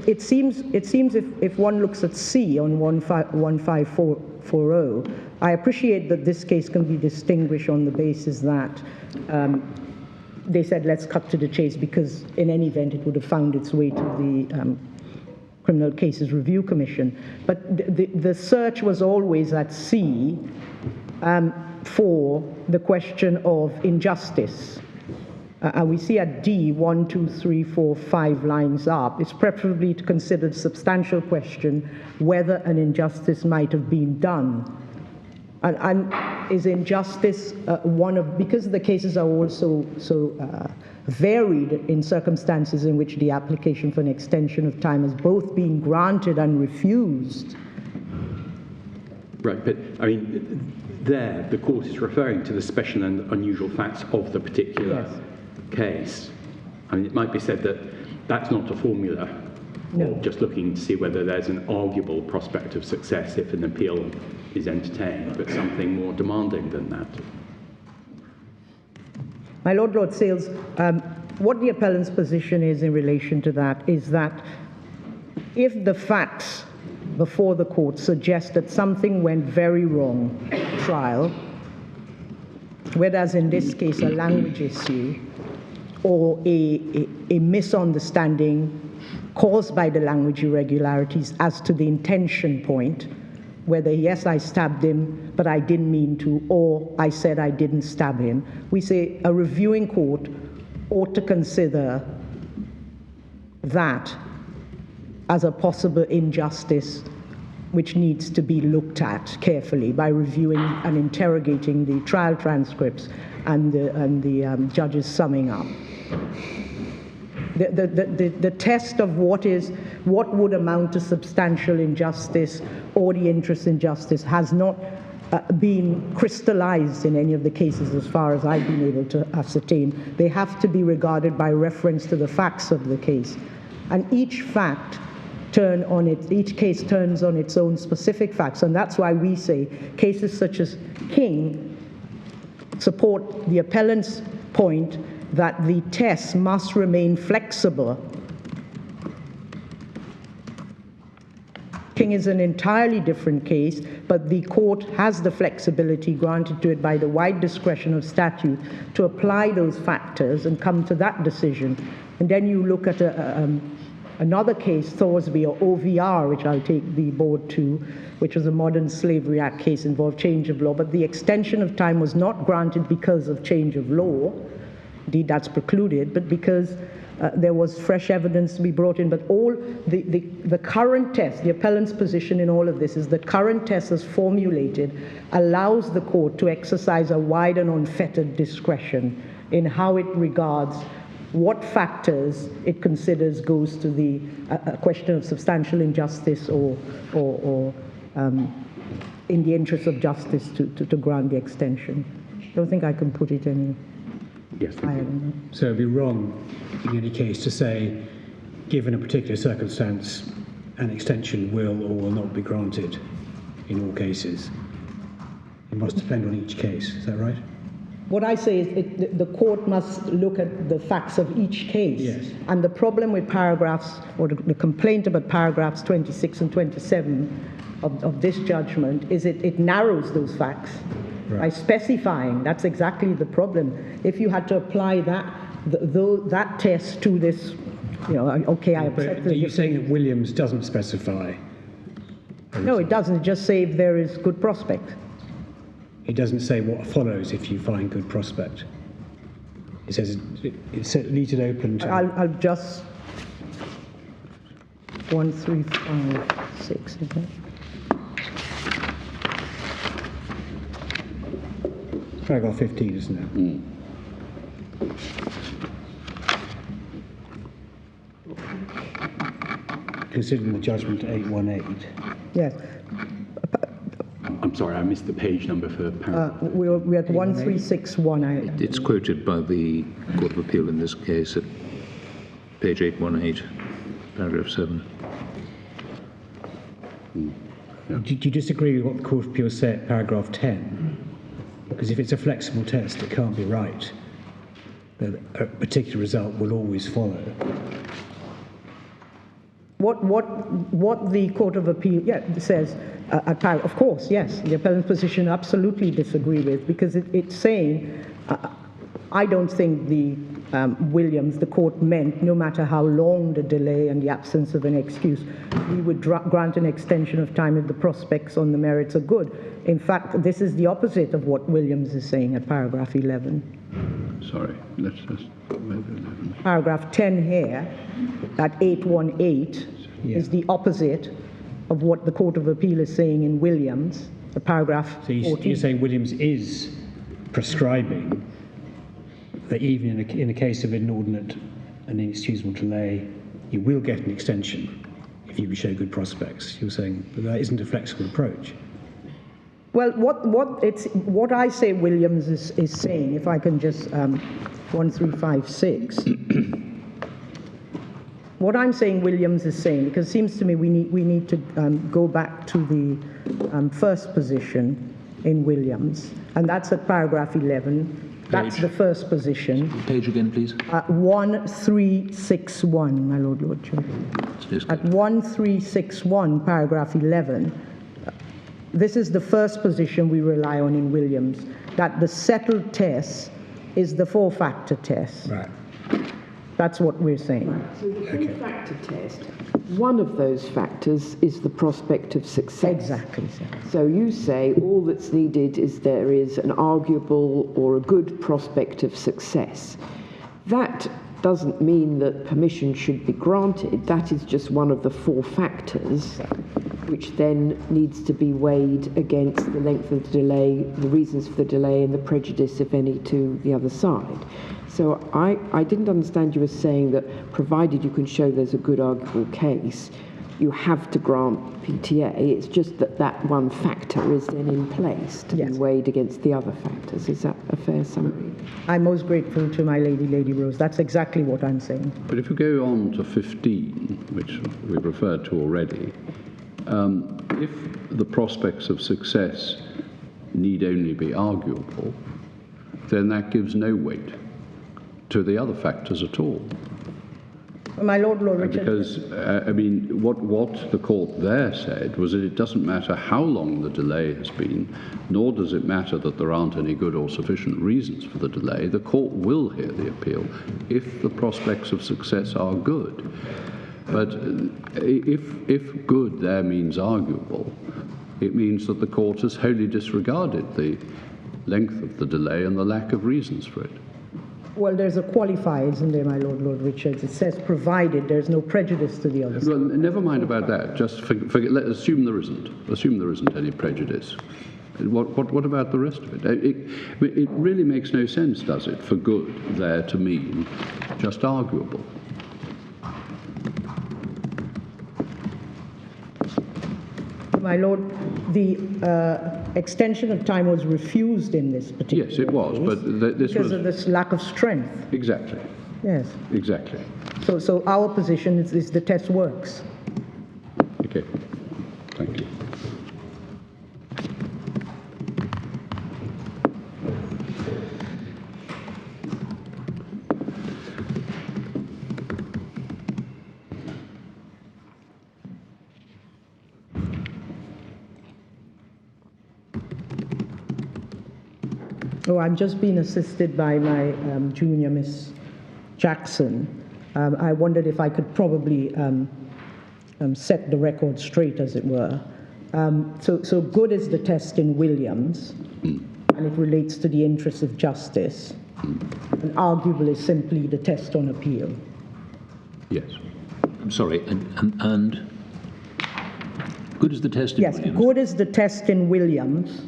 It seems if one looks at C on 15440, I appreciate that this case can be distinguished on the basis that they said let's cut to the chase, because in any event it would have found its way to the Criminal Cases Review Commission. But the search was always at C for the question of injustice. And we see at D, 1, 2, 3, 4, 5 lines up, it's preferably to consider the substantial question whether an injustice might have been done. And is injustice because the cases are also so varied in circumstances in which the application for an extension of time has both been granted and refused. Right, but I mean, there the court is referring to the special and unusual facts of the particular case. I mean, it might be said that that's not a formula, or just looking to see whether there's an arguable prospect of success if an appeal is entertained, but something more demanding than that. My Lord Sales, what the appellant's position is in relation to that is that if the facts before the court suggest that something went very wrong at trial, whereas in this case a language issue or a misunderstanding caused by the language irregularities as to the intention point, whether, yes, I stabbed him, but I didn't mean to, or I said I didn't stab him, we say a reviewing court ought to consider that as a possible injustice which needs to be looked at carefully by reviewing and interrogating the trial transcripts and the judges summing up. The test of what would amount to substantial injustice or the interest in justice has not been crystallized in any of the cases as far as I've been able to ascertain. They have to be regarded by reference to the facts of the case. And each case turns on its own specific facts, and that's why we say cases such as King support the appellant's point that the test must remain flexible. King is an entirely different case, but the court has the flexibility granted to it by the wide discretion of statute to apply those factors and come to that decision. And then you look at another case, Thorsby or OVR, which I'll take the board to, which was a Modern Slavery Act case, involved change of law, but the extension of time was not granted because of change of law. Indeed, that's precluded, but because there was fresh evidence to be brought in. But all the current test, the appellant's position in all of this is that current test as formulated allows the court to exercise a wide and unfettered discretion in how it regards what factors it considers goes to the question of substantial injustice or in the interest of justice to grant the extension. I don't think I can put it any higher than that. So it would be wrong in any case to say, given a particular circumstance, an extension will or will not be granted in all cases. It must depend on each case. Is that right? What I say is the court must look at the facts of each case. Yes. And the problem with paragraphs, or the complaint about paragraphs 26 and 27 of this judgment is it narrows those facts by specifying. That's exactly the problem. If you had to apply that test to this, okay, I accept. But are you saying that Williams doesn't specify? No, it doesn't. It just say if there is good prospect. It doesn't say what follows if you find good prospect. It says leaves it open to... I'll just... 1, 3, 5, 6, is it? Paragraph 15, isn't it? Considering the judgment 818. Yes. I'm sorry, I missed the page number for paragraph. We're at 1361. It's quoted by the Court of Appeal in this case at page 818, paragraph 7. Do you disagree with what the Court of Appeal said at paragraph 10? Because if it's a flexible test, it can't be right that a particular result will always follow. What the Court of Appeal says, of course, yes, the appellant's position absolutely disagree with, because it's saying, I don't think the Williams, the court meant, no matter how long the delay and the absence of an excuse, we would grant an extension of time if the prospects on the merits are good. In fact, this is the opposite of what Williams is saying at paragraph 11. Sorry, let's just... Paragraph 10 here, at 818, is the opposite of what the Court of Appeal is saying in Williams, the paragraph 14. So you're saying Williams is prescribing that even in a case of inordinate and inexcusable delay, you will get an extension if you show good prospects. You're saying that isn't a flexible approach. Well, what I say Williams is saying, if I can just 1356. What I'm saying Williams is saying, because it seems to me we need to go back to the first position in Williams, and that's at paragraph 11. That's the first position. Page again, please. 1361, my Lord Lordship. At 1361, paragraph 11, this is the first position we rely on in Williams, that the settled test is the four-factor test. Right. That's what we're saying. So the four-factor test, one of those factors is the prospect of success. Exactly, sir. So you say all that's needed is there is an arguable or a good prospect of success. That doesn't mean that permission should be granted. That is just one of the four factors, which then needs to be weighed against the length of the delay, the reasons for the delay, and the prejudice, if any, to the other side. So I didn't understand you as saying that provided you can show there's a good arguable case, you have to grant PTA. It's just that that one factor is then in place to be weighed against the other factors. Is that a fair summary? I'm most grateful to my Lady Rose. That's exactly what I'm saying. But if we go on to 15, which we've referred to already, if the prospects of success need only be arguable, then that gives no weight to the other factors at all. My Lord Richard. Because, I mean, what the court there said was that it doesn't matter how long the delay has been, nor does it matter that there aren't any good or sufficient reasons for the delay. The court will hear the appeal if the prospects of success are good. But if good there means arguable, it means that the court has wholly disregarded the length of the delay and the lack of reasons for it. Well, there's a qualifier, isn't there, my Lord Richards? It says provided there's no prejudice to the other side. Well, never mind about that. Just assume there isn't. Assume there isn't any prejudice. What about the rest of it? It really makes no sense, does it, for good there to mean just arguable? My Lord, the extension of time was refused in this particular Yes, it was, case but this because was of this lack of strength. Exactly. Yes. Exactly. So our position is the test works. Okay. Thank you. Oh, I'm just being assisted by my junior, Miss Jackson. I wondered if I could probably set the record straight, as it were. So good is the test in Williams, and it relates to the interests of justice. And arguable is simply the test on appeal. Yes. I'm sorry, and good is the test in Yes, Williams? good is the test in Williams,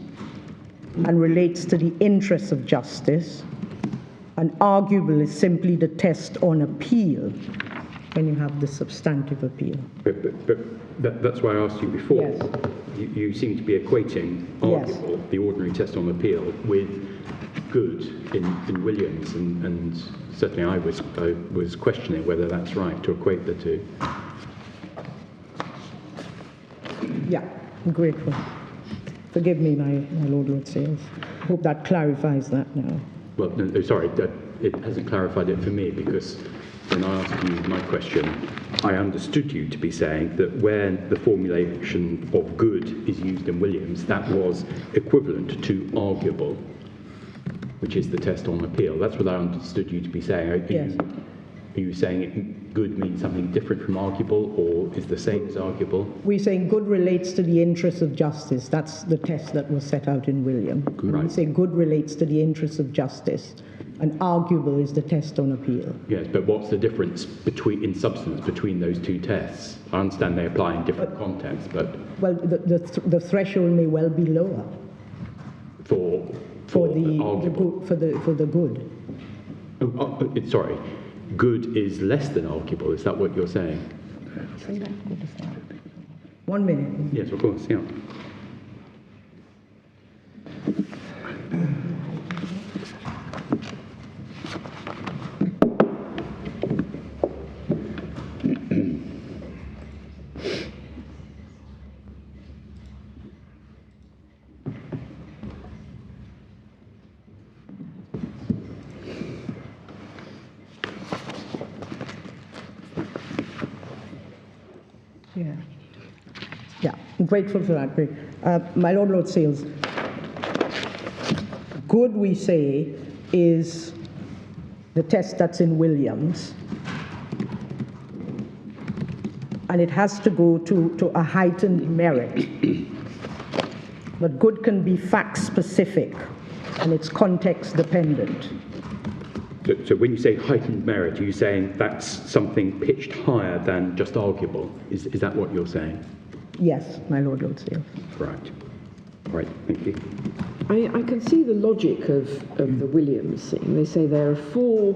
and relates to the interests of justice, and arguable is simply the test on appeal when you have the substantive appeal. But that's why I asked you before. Yes. You seem to be equating arguable, the ordinary test on appeal, with good in Williams, and certainly I was questioning whether that's right to equate the two. Yeah, I'm grateful. Forgive me, my Lord Sales. I hope that clarifies that now. Well, no, sorry, it hasn't clarified it for me, because when I asked you my question, I understood you to be saying that when the formulation of good is used in Williams, that was equivalent to arguable, which is the test on appeal. That's what I understood you to be saying. Yes. Are you saying good means something different from arguable, or is the same as arguable? We're saying good relates to the interests of justice. That's the test that was set out in William. Right. We say good relates to the interests of justice, and arguable is the test on appeal. Yes, but what's the difference in substance between those two tests? I understand they apply in different contexts, but Well, the threshold may well be lower for the arguable. good, for the good. Sorry, good is less than arguable. Is that what you're saying? Say that. 1 minute. Yes, of course. Yeah. I'm grateful for that, Greg. My Lord Sales, good, we say, is the test that's in Williams, and it has to go to a heightened merit. But good can be fact-specific, and it's context-dependent. So when you say heightened merit, are you saying that's something pitched higher than just arguable? Is that what you're saying? Yes, my Lord Sales. Right. Right, thank you. I can see the logic of the Williams thing. They say there are 4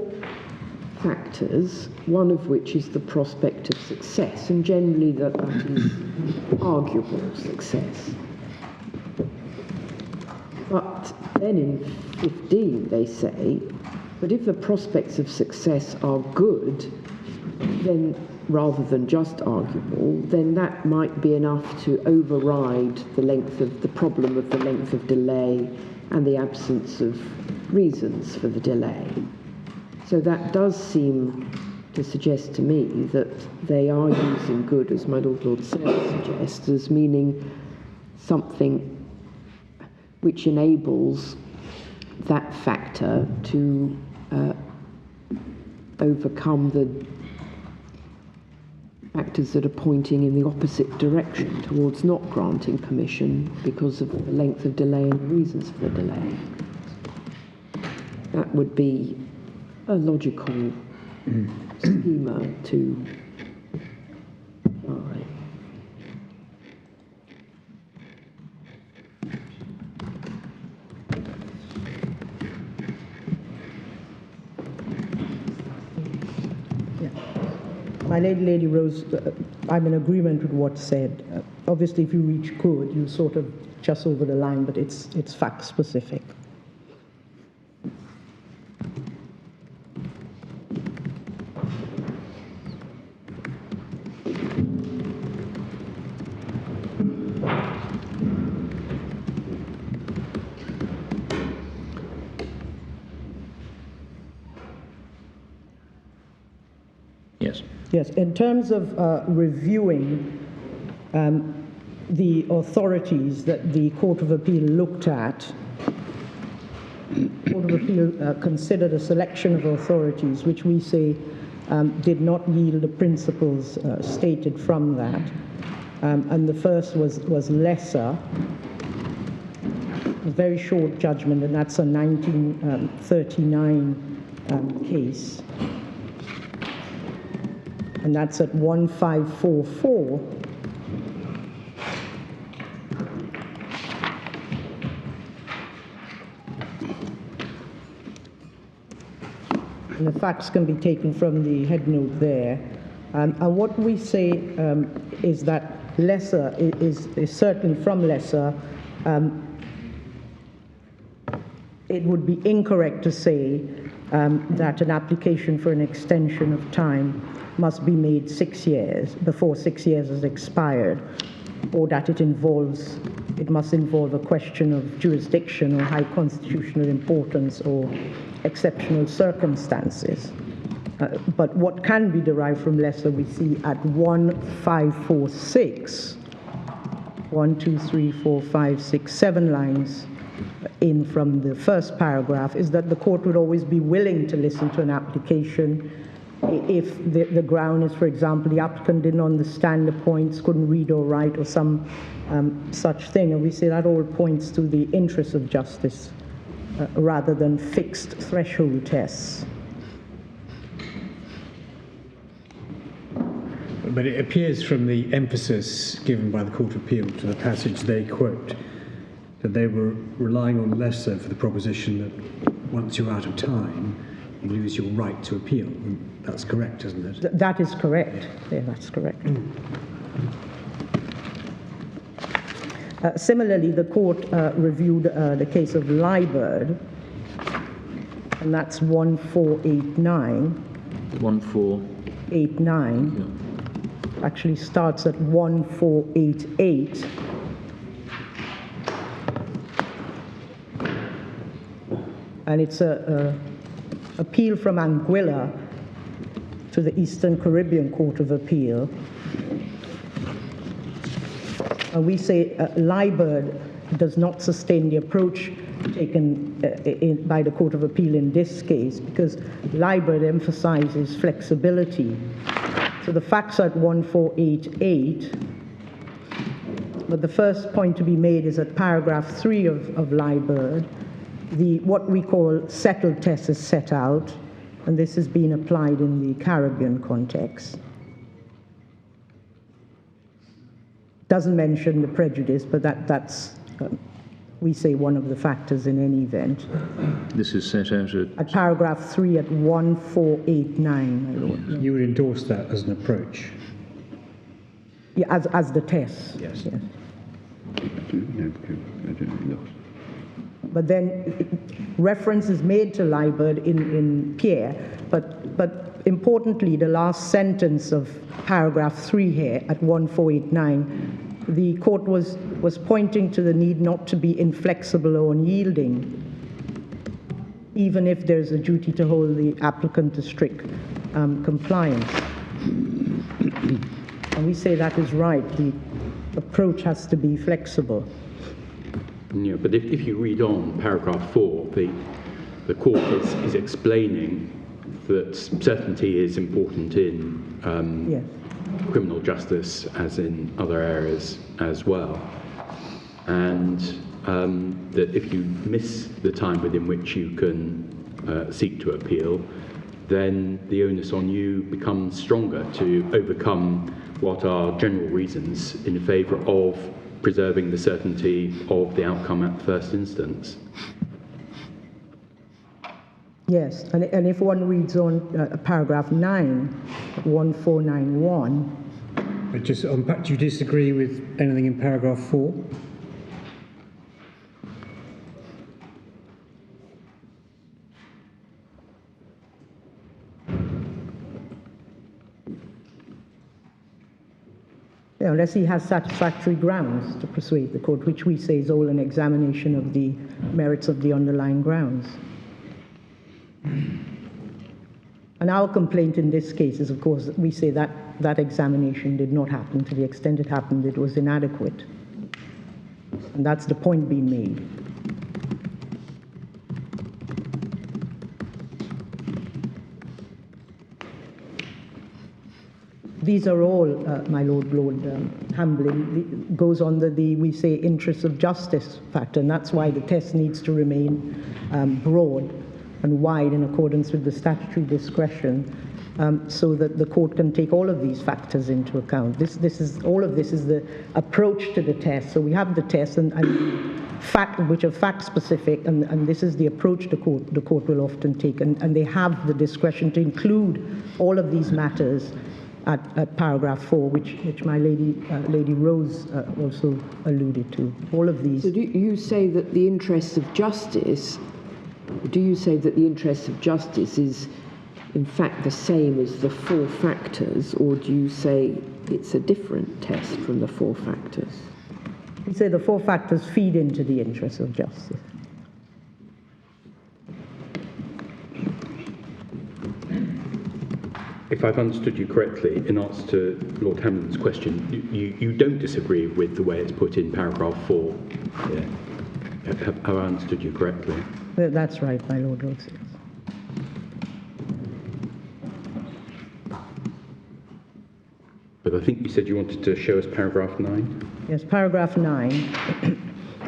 factors, one of which is the prospect of success, and generally that is arguable success. But then in 15 they say, but if the prospects of success are good, then rather than just arguable, then that might be enough to override the problem of the length of delay and the absence of reasons for the delay. So that does seem to suggest to me that they are using good, as my Lord Sayles suggests, as meaning something which enables that factor to overcome the factors that are pointing in the opposite direction towards not granting permission because of the length of delay and the reasons for the delay. That would be a logical schema to apply. My Lady Rose, I'm in agreement with what's said. Obviously, if you reach good, you sort of just over the line, but it's fact specific. Yes. Yes, in terms of reviewing the authorities that the Court of Appeal looked at, Court of Appeal considered a selection of authorities which we say did not yield the principles stated from that. And the first was lesser, a very short judgment, and that's a 1939 case. And that's at 1544. And the facts can be taken from the head note there. And what we say is that lesser is certainly from lesser. It would be incorrect to say that an application for an extension of time must be made 6 years, before 6 years has expired, or that it must involve a question of jurisdiction or high constitutional importance or exceptional circumstances. But what can be derived from lesser, we see at 1546, 1, 2, 3, 4, 5, 6, 7 lines in from the first paragraph, is that the court would always be willing to listen to an application if the ground is, for example, the applicant didn't understand the points, couldn't read or write, or some such thing. And we say that all points to the interest of justice rather than fixed threshold tests. But it appears from the emphasis given by the Court of Appeal to the passage they quote that they were relying on lesser for the proposition that once you're out of time, you lose your right to appeal. And that's correct, isn't it? That is correct. Yeah, that's correct. Similarly, the court reviewed the case of Liebert, and that's 1489. 1489. Yeah. Actually starts at 1488. And it's a appeal from Anguilla to the Eastern Caribbean Court of Appeal. We say Liebert does not sustain the approach taken by the Court of Appeal in this case, because Liebert emphasizes flexibility. So the facts are at 1488, but the first point to be made is at paragraph 3 of Liebert. What we call settled test is set out, and this is being applied in the Caribbean context. Doesn't mention the prejudice, but that's we say one of the factors in any event. This is set out At paragraph 3 at 1489, my lord. You would endorse that as an approach? Yeah, as the test. Yes. I don't know. But then reference is made to Liebert in Pierre, but importantly, the last sentence of paragraph 3 here at 1489, the court was pointing to the need not to be inflexible or unyielding, even if there's a duty to hold the applicant to strict compliance. And we say that is right. The approach has to be flexible. Yeah, but if you read on paragraph 4, the court is explaining that certainty is important in Yes. criminal justice as in other areas as well, and that if you miss the time within which you can seek to appeal, then the onus on you becomes stronger to overcome what are general reasons in favour of preserving the certainty of the outcome at first instance. Yes, and if one reads on paragraph 9, 1491, But just do you disagree with anything in paragraph 4? yeah, unless he has satisfactory grounds to persuade the court, which we say is all an examination of the merits of the underlying grounds. And our complaint in this case is, of course, we say that that examination did not happen. To the extent it happened, it was inadequate. And that's the point being made. These are all, my Lord Hambling, goes under the, we say, interests of justice factor, and that's why the test needs to remain broad and wide in accordance with the statutory discretion, so that the court can take all of these factors into account. All of this is the approach to the test. So we have the test and which are fact specific, and this is the approach the court will often take, and they have the discretion to include all of these matters at paragraph 4, which my Lady Rose also alluded to. All of these. So do you say that the interests of justice? Do you say that the interests of justice is, in fact, the same as the 4 factors, or do you say it's a different test from the 4 factors? We say the 4 factors feed into the interests of justice. If I've understood you correctly, in answer to Lord Hamlin's question, you don't disagree with the way it's put in paragraph 4. Yeah. Have I understood you correctly? That's right, my Lord Rhodes. But I think you said you wanted to show us paragraph 9? Yes, paragraph 9.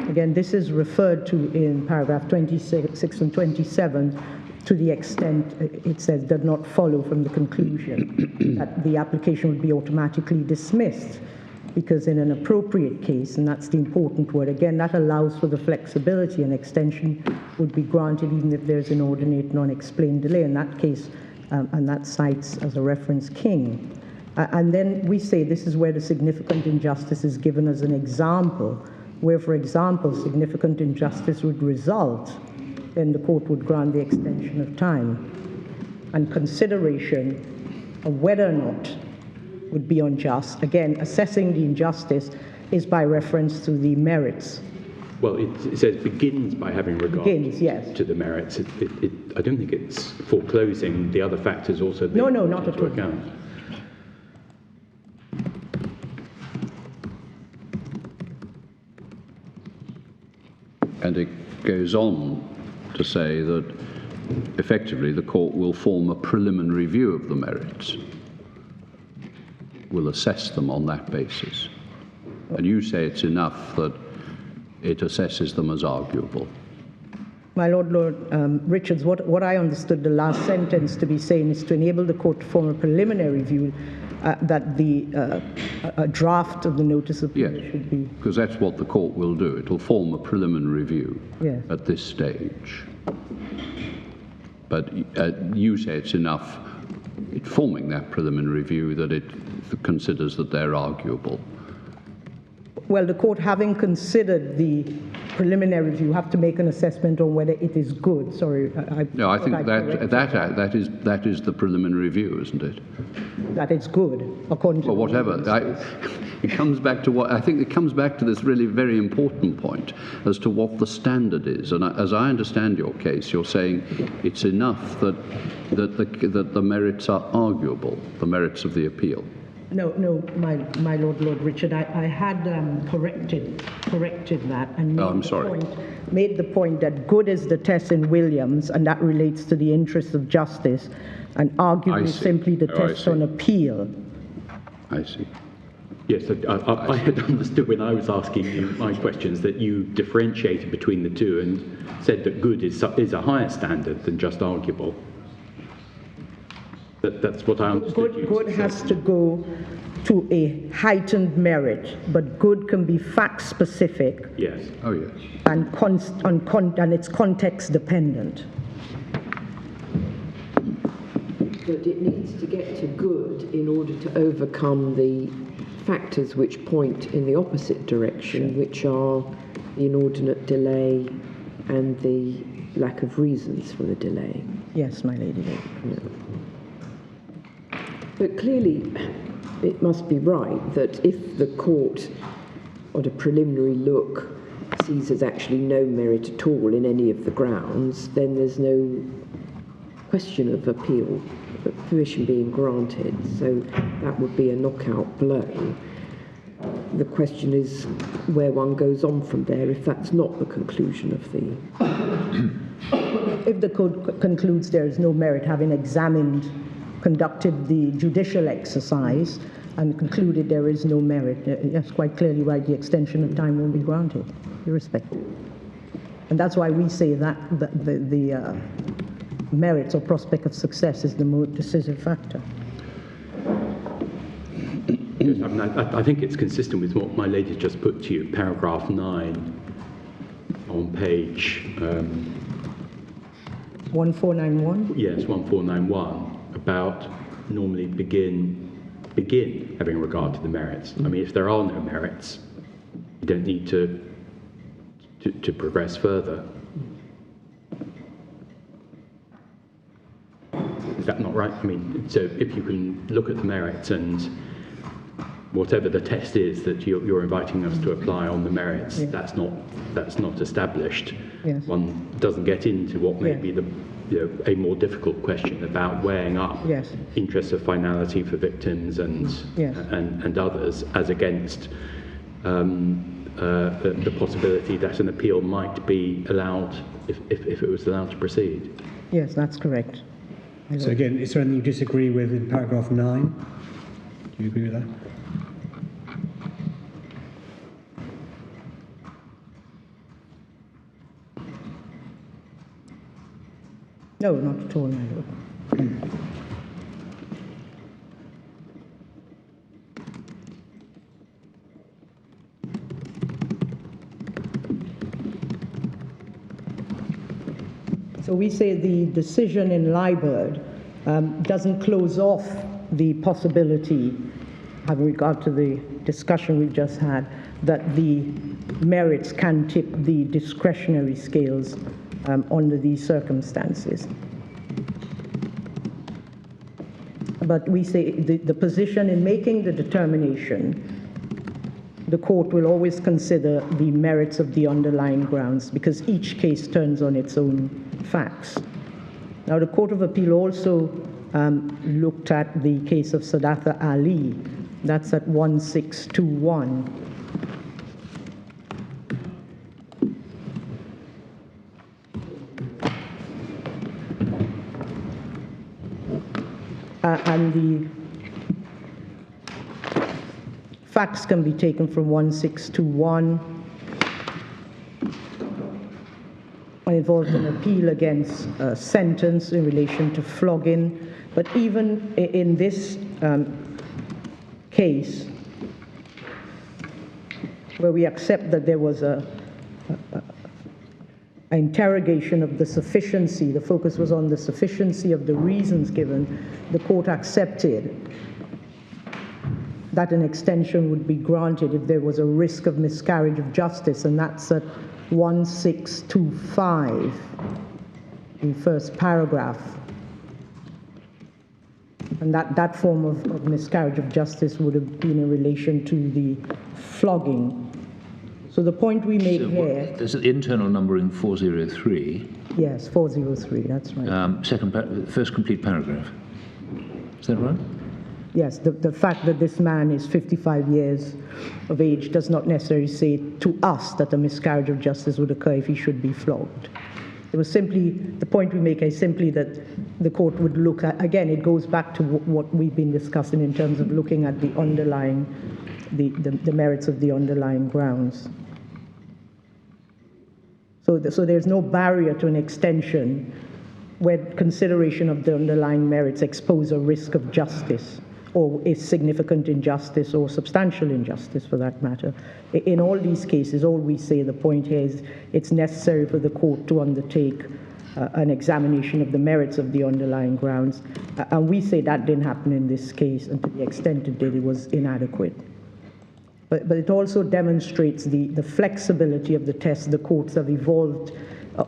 Again, this is referred to in paragraph 26 and 27 to the extent it says does not follow from the conclusion that the application would be automatically dismissed, because in an appropriate case, and that's the important word, again, that allows for the flexibility, and extension would be granted even if there's an ordinate and unexplained delay. In that case, and that cites as a reference King. And then we say this is where the significant injustice is given as an example, where, for example, significant injustice would result, then the court would grant the extension of time. And consideration of whether or not would be unjust, again, assessing the injustice is by reference to the merits. Well, it says begins by having regard to the merits. I don't think it's foreclosing the other factors also being No, not at all. account. And it goes on to say that effectively the court will form a preliminary view of the merits, will assess them on that basis. And you say it's enough that it assesses them as arguable. My Lord Richards, what I understood the last sentence to be saying is to enable the court to form a preliminary view that a draft of the notice of appeal should be. Because that's what the court will do. It will form a preliminary view at this stage. But you say it's enough, forming that preliminary view, that it considers that they're arguable. Well, the court, having considered the preliminary review, have to make an assessment on whether it is good. Sorry, no, I think that is the preliminary review, isn't it? That it's good, according to. Well, whatever. It comes back to what I think. It comes back to this really very important point as to what the standard is. And as I understand your case, you're saying it's enough that the merits are arguable, the merits of the appeal. No, my Lord Richard, I had corrected that and made the point that good is the test in Williams, and that relates to the interests of justice, and arguably simply the test on appeal. I see. Yes, I had understood when I was asking you my questions that you differentiated between the two and said that good is a higher standard than just arguable. That's what I understood. Good has to go to a heightened merit, but good can be fact specific. Yes. Oh, yes. And it's context dependent. But it needs to get to good in order to overcome the factors which point in the opposite direction, which are the inordinate delay and the lack of reasons for the delay. Yes, my lady. Yeah. But clearly, it must be right that if the court, on a preliminary look, sees there's actually no merit at all in any of the grounds, then there's no question of appeal, permission being granted. So that would be a knockout blow. The question is where one goes on from there if that's not the conclusion of the... If the court concludes there is no merit, having conducted the judicial exercise and concluded there is no merit, that's quite clearly right, the extension of time won't be granted, irrespective. And that's why we say that the merits or prospect of success is the most decisive factor. Yes, I mean, I think it's consistent with what my lady just put to you, paragraph 9 on page... 1491? Yes, 1491, about normally begin having regard to the merits. I mean, if there are no merits, you don't need to progress further. Is that not right? I mean, so if you can look at the merits and whatever the test is that you're inviting us to apply on the merits, that's not established. Yes. One doesn't get into what may be a more difficult question about weighing up interests of finality for victims and others as against the possibility that an appeal might be allowed if it was allowed to proceed. Yes, that's correct. So again, is there anything you disagree with in paragraph 9? Do you agree with that? No, not at all, my lord. So we say the decision in Liebert doesn't close off the possibility, having regard to the discussion we've just had, that the merits can tip the discretionary scales under these circumstances. But we say the position in making the determination, the court will always consider the merits of the underlying grounds because each case turns on its own facts. Now, the Court of Appeal also looked at the case of Sadatha Ali. That's at 1621. and the facts can be taken from 1621. Involved an appeal against a sentence in relation to flogging. But even in this case, where we accept that there was an interrogation of the sufficiency, the focus was on the sufficiency of the reasons given, the court accepted that an extension would be granted if there was a risk of miscarriage of justice, and that's at 1625, the first paragraph. And that form of miscarriage of justice would have been in relation to the flogging. So the point we make here... There's an internal numbering 403. Yes, 403, that's right. First complete paragraph. Is that right? Yes, the fact that this man is 55 years of age does not necessarily say to us that a miscarriage of justice would occur if he should be flogged. It was simply, the point we make is simply that the court would look at, again, it goes back to what we've been discussing in terms of looking at the underlying, the merits of the underlying grounds. So there's no barrier to an extension where consideration of the underlying merits expose a risk of justice, or a significant injustice or substantial injustice for that matter. In all these cases, all we say, the point here is it's necessary for the court to undertake an examination of the merits of the underlying grounds. And we say that didn't happen in this case, and to the extent it did, it was inadequate. But it also demonstrates the flexibility of the test the courts have evolved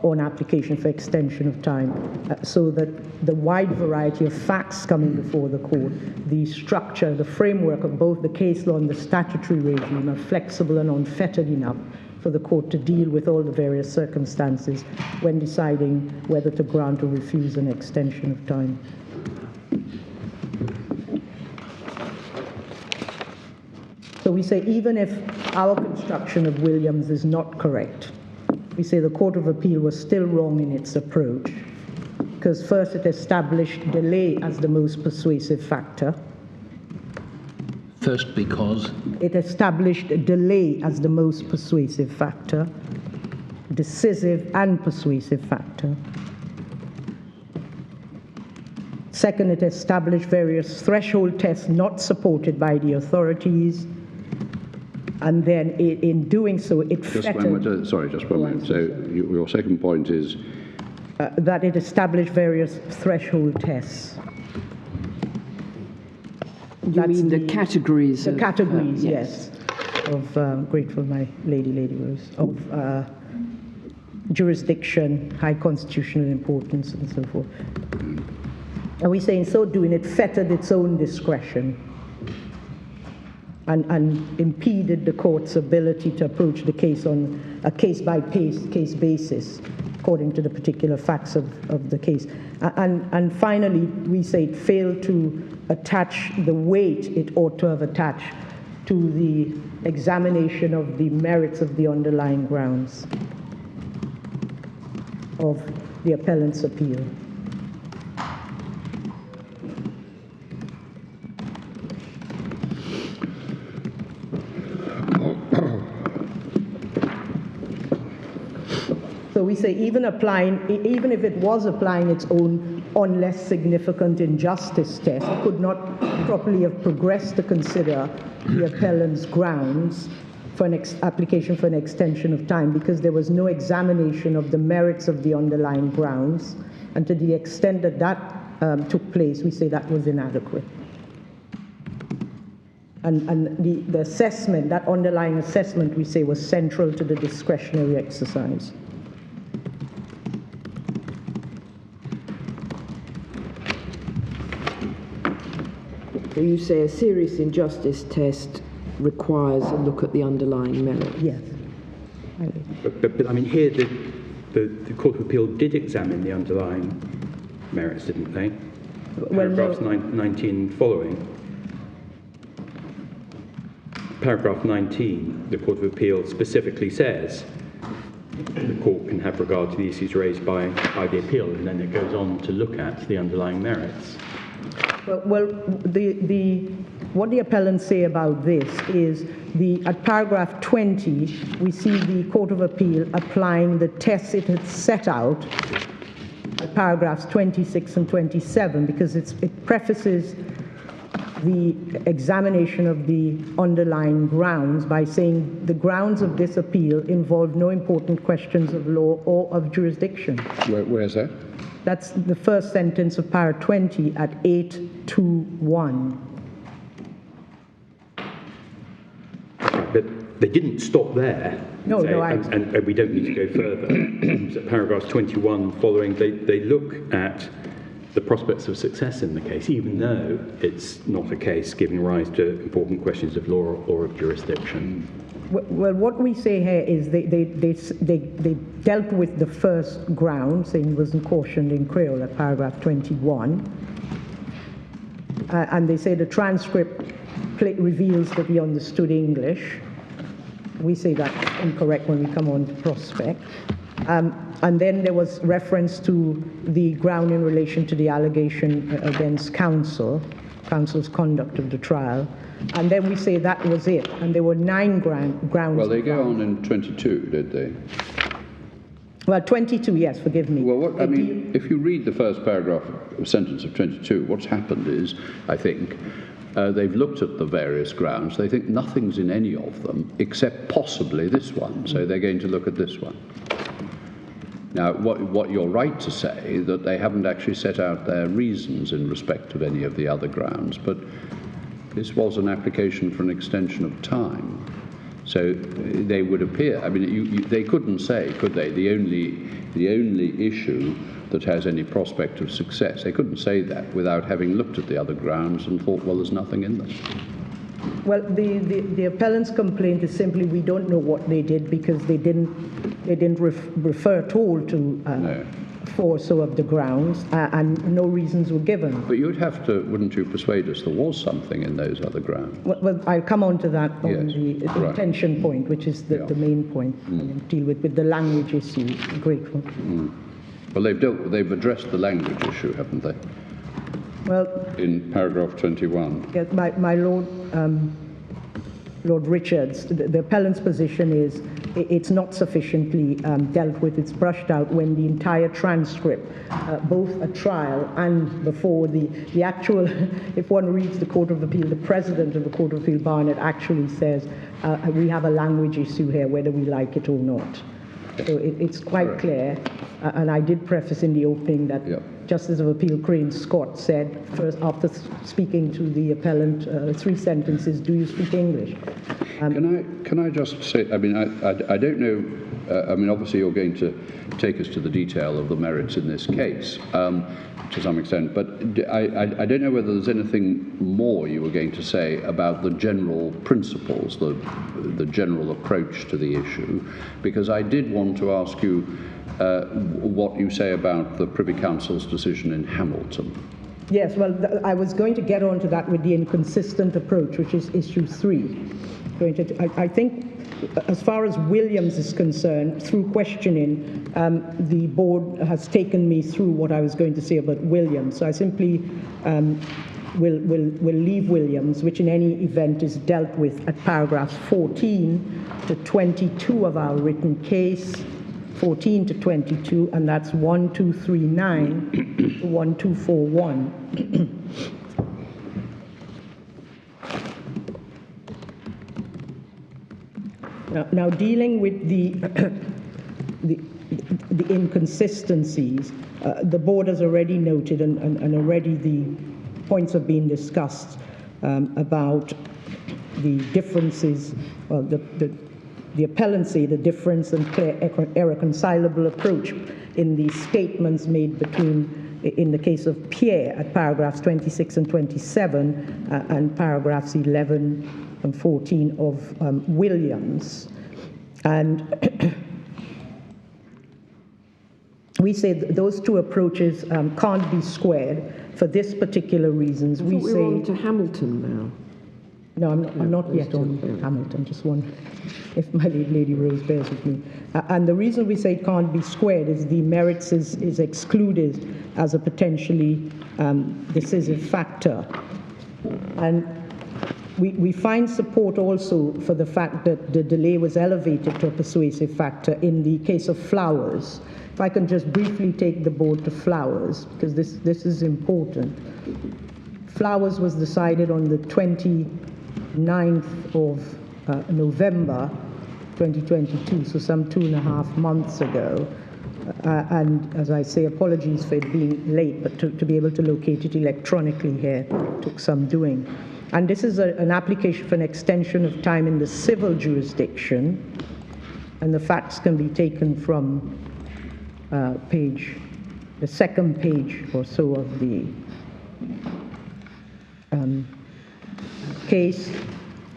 on application for extension of time, so that the wide variety of facts coming before the court, the structure, the framework of both the case law and the statutory regime are flexible and unfettered enough for the court to deal with all the various circumstances when deciding whether to grant or refuse an extension of time. So we say even if our construction of Williams is not correct, we say the Court of Appeal was still wrong in its approach, because first it established delay as the most persuasive factor. First, because? It established delay as the most persuasive factor, decisive and persuasive factor. Second, it established various threshold tests not supported by the authorities. And then in doing so, it fettered... Sorry, just one minute. So your second point is? That it established various threshold tests. You mean the categories? The categories, yes. Of, grateful my Lady Rose, of jurisdiction, high constitutional importance, and so forth. And we say in so doing, it fettered its own discretion. And impeded the court's ability to approach the case on a case-by-case basis, according to the particular facts of the case. And finally, we say it failed to attach the weight it ought to have attached to the examination of the merits of the underlying grounds of the appellant's appeal. So we say even if it was applying its own unless significant injustice test, it could not properly have progressed to consider the appellant's grounds for an application for an extension of time, because there was no examination of the merits of the underlying grounds, and to the extent that that took place, we say that was inadequate. And the assessment, that underlying assessment, we say was central to the discretionary exercise. So you say a serious injustice test requires a look at the underlying merit. Yes. But I mean, here the Court of Appeal did examine the underlying merits, didn't they? Paragraphs 19 following. Paragraph 19, the Court of Appeal specifically says the court can have regard to the issues raised by the appeal, and then it goes on to look at the underlying merits. Well, what the appellants say about this is at paragraph 20, we see the Court of Appeal applying the tests it had set out at paragraphs 26 and 27, because it prefaces the examination of the underlying grounds by saying the grounds of this appeal involve no important questions of law or of jurisdiction. Where's that? That's the first sentence of para 20 at 821. But they didn't stop there. No, say, no, and we don't need to go further. So paragraphs 21 following, they look at the prospects of success in the case, even though it's not a case giving rise to important questions of law or of jurisdiction. Well, what we say here is they dealt with the first ground, saying he wasn't cautioned in Creole at paragraph 21. And they say the transcript reveals that he understood English. We say that's incorrect when we come on to prospect. And then there was reference to the ground in relation to the allegation against counsel's conduct of the trial. And then we say that was it. And there were 9 grounds. Well, they go on in 22, did they? Well, 22, yes, forgive me. Well, I mean, if you read the first paragraph, sentence of 22, what's happened is, I think, they've looked at the various grounds. They think nothing's in any of them except possibly this one. So they're going to look at this one. Now, what you're right to say, that they haven't actually set out their reasons in respect of any of the other grounds, but this was an application for an extension of time. So they would appear, I mean, they couldn't say, could they, the only issue that has any prospect of success, they couldn't say that without having looked at the other grounds and thought, well, there's nothing in them. Well, the appellant's complaint is simply we don't know what they did because they didn't refer at all to four or so of the grounds, and no reasons were given. But you'd have to, wouldn't you, persuade us there was something in those other grounds? Well, I'll come on to that on the Right. intention point, which is the main point, and deal with the language issue. I'm grateful. Well, they've addressed the language issue, haven't they? Well, in paragraph 21. yes, my Lord, Lord Richards, the appellant's position is it's not sufficiently dealt with. It's brushed out when the entire transcript, both at trial and before the actual, if one reads the Court of Appeal, the President of the Court of Appeal, Barnett, actually says we have a language issue here, whether we like it or not. So it's quite clear, and I did preface in the opening that Justice of Appeal Crane Scott said, first after speaking to the appellant, 3 sentences, do you speak English? Can I just say, I mean, I don't know, I mean, obviously you're going to take us to the detail of the merits in this case, to some extent, but I don't know whether there's anything more you were going to say about the general principles, the general approach to the issue, because I did want to ask you what you say about the Privy Council's decision in Hamilton. Yes, well, I was going to get on to that with the inconsistent approach, which is issue 3. I think, as far as Williams is concerned, through questioning, the board has taken me through what I was going to say about Williams. So I simply will leave Williams, which in any event is dealt with at paragraphs 14 to 22 of our written case, 14 to 22, and that's 1239 to 1241. Now, dealing with the inconsistencies, the board has already noted, and already the points have been discussed about the differences, well, the appellancy, the difference and clear irreconcilable approach in the statements made between, in the case of Pierre, at paragraphs 26 and 27, and paragraphs 11 and 14 of Williams. And we say that those two approaches can't be squared for this particular reasons. We're on to Hamilton now. No, I'm not yet on Hamilton, just one, if my Lady Rose bears with me. And the reason we say it can't be squared is the merits is excluded as a potentially decisive factor. And we find support also for the fact that the delay was elevated to a persuasive factor in the case of Flowers. If I can just briefly take the board to Flowers, because this is important. Flowers was decided on the 29th of November 2022, so some 2.5 months ago. And as I say, apologies for it being late, but to be able to locate it electronically here took some doing. And this is an application for an extension of time in the civil jurisdiction, and the facts can be taken from the second page or so of the case.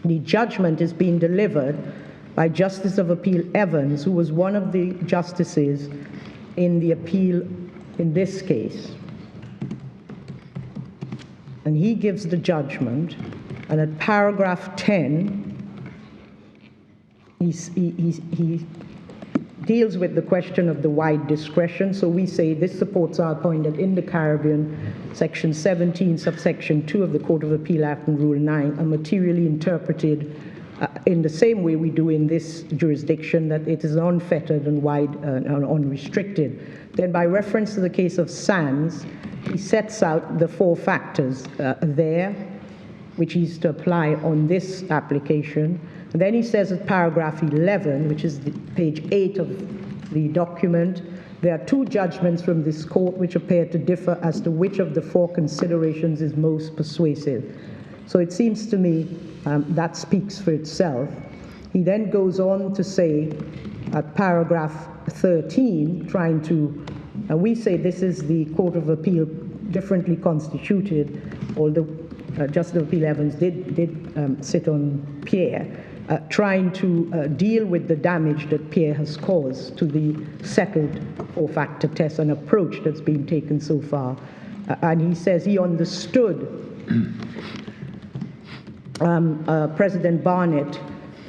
The judgment is being delivered by Justice of Appeal Evans, who was one of the justices in the appeal in this case. And he gives the judgment, and at paragraph 10, he deals with the question of the wide discretion. So we say this supports our point that in the Caribbean, section 17, subsection 2 of the Court of Appeal Act and Rule 9 are materially interpreted in the same way we do in this jurisdiction, that it is unfettered and wide and unrestricted. Then by reference to the case of Sands, he sets out the 4 factors there, which he's to apply on this application. And then he says at paragraph 11, which is page 8 of the document, there are 2 judgments from this court which appear to differ as to which of the 4 considerations is most persuasive. So it seems to me that speaks for itself. He then goes on to say at paragraph 13, trying to, we say this is the Court of Appeal differently constituted, although Justice of Appeal Evans did sit on Pierre, trying to deal with the damage that Pierre has caused to the settled 4-factor test, an approach that's been taken so far. And he says he understood President Barnett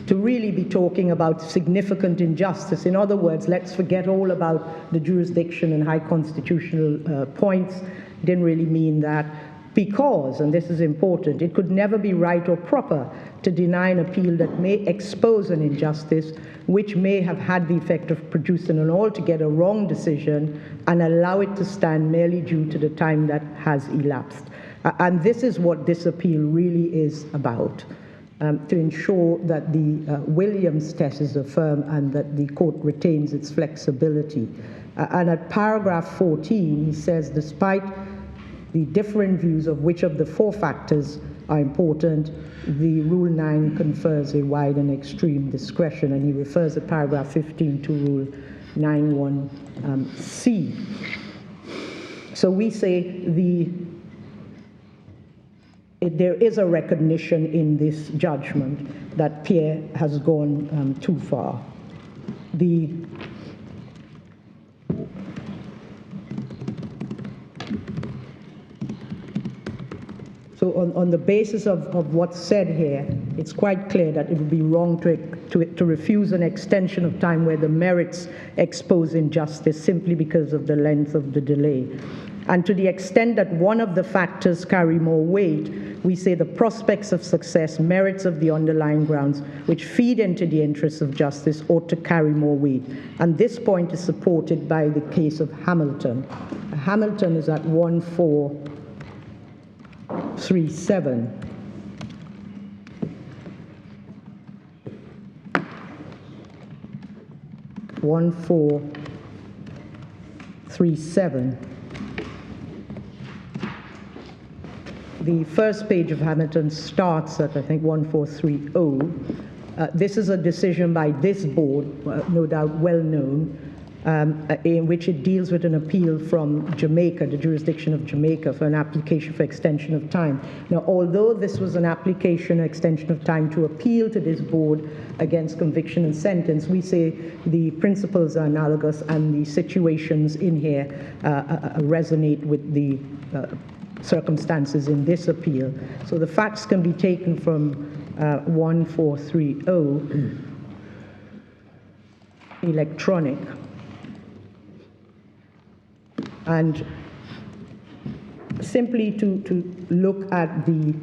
to really be talking about significant injustice. In other words, let's forget all about the jurisdiction and high constitutional points. Didn't really mean that. Because, and this is important, it could never be right or proper to deny an appeal that may expose an injustice which may have had the effect of producing an altogether wrong decision and allow it to stand merely due to the time that has elapsed. And this is what this appeal really is about, to ensure that the Williams test is affirmed and that the court retains its flexibility. And at paragraph 14, he says, despite the different views of which of the 4 factors are important, the Rule 9 confers a wide and extreme discretion, and he refers at paragraph 15 to Rule 9(1)(c). So we say there is a recognition in this judgment that Pierre has gone too far. So on the basis of what's said here, it's quite clear that it would be wrong to refuse an extension of time where the merits expose injustice simply because of the length of the delay. And to the extent that one of the factors carry more weight, we say the prospects of success, merits of the underlying grounds, which feed into the interests of justice, ought to carry more weight. And this point is supported by the case of Hamilton. Hamilton is at 1437. The first page of Hamilton starts at, I think, 1430. This is a decision by this board, no doubt well known, in which it deals with an appeal from Jamaica, the jurisdiction of Jamaica, for an application for extension of time. Now, although this was an application, extension of time to appeal to this board against conviction and sentence, we say the principles are analogous and the situations in here resonate with the circumstances in this appeal. So the facts can be taken from 1430 electronic, and simply to look at the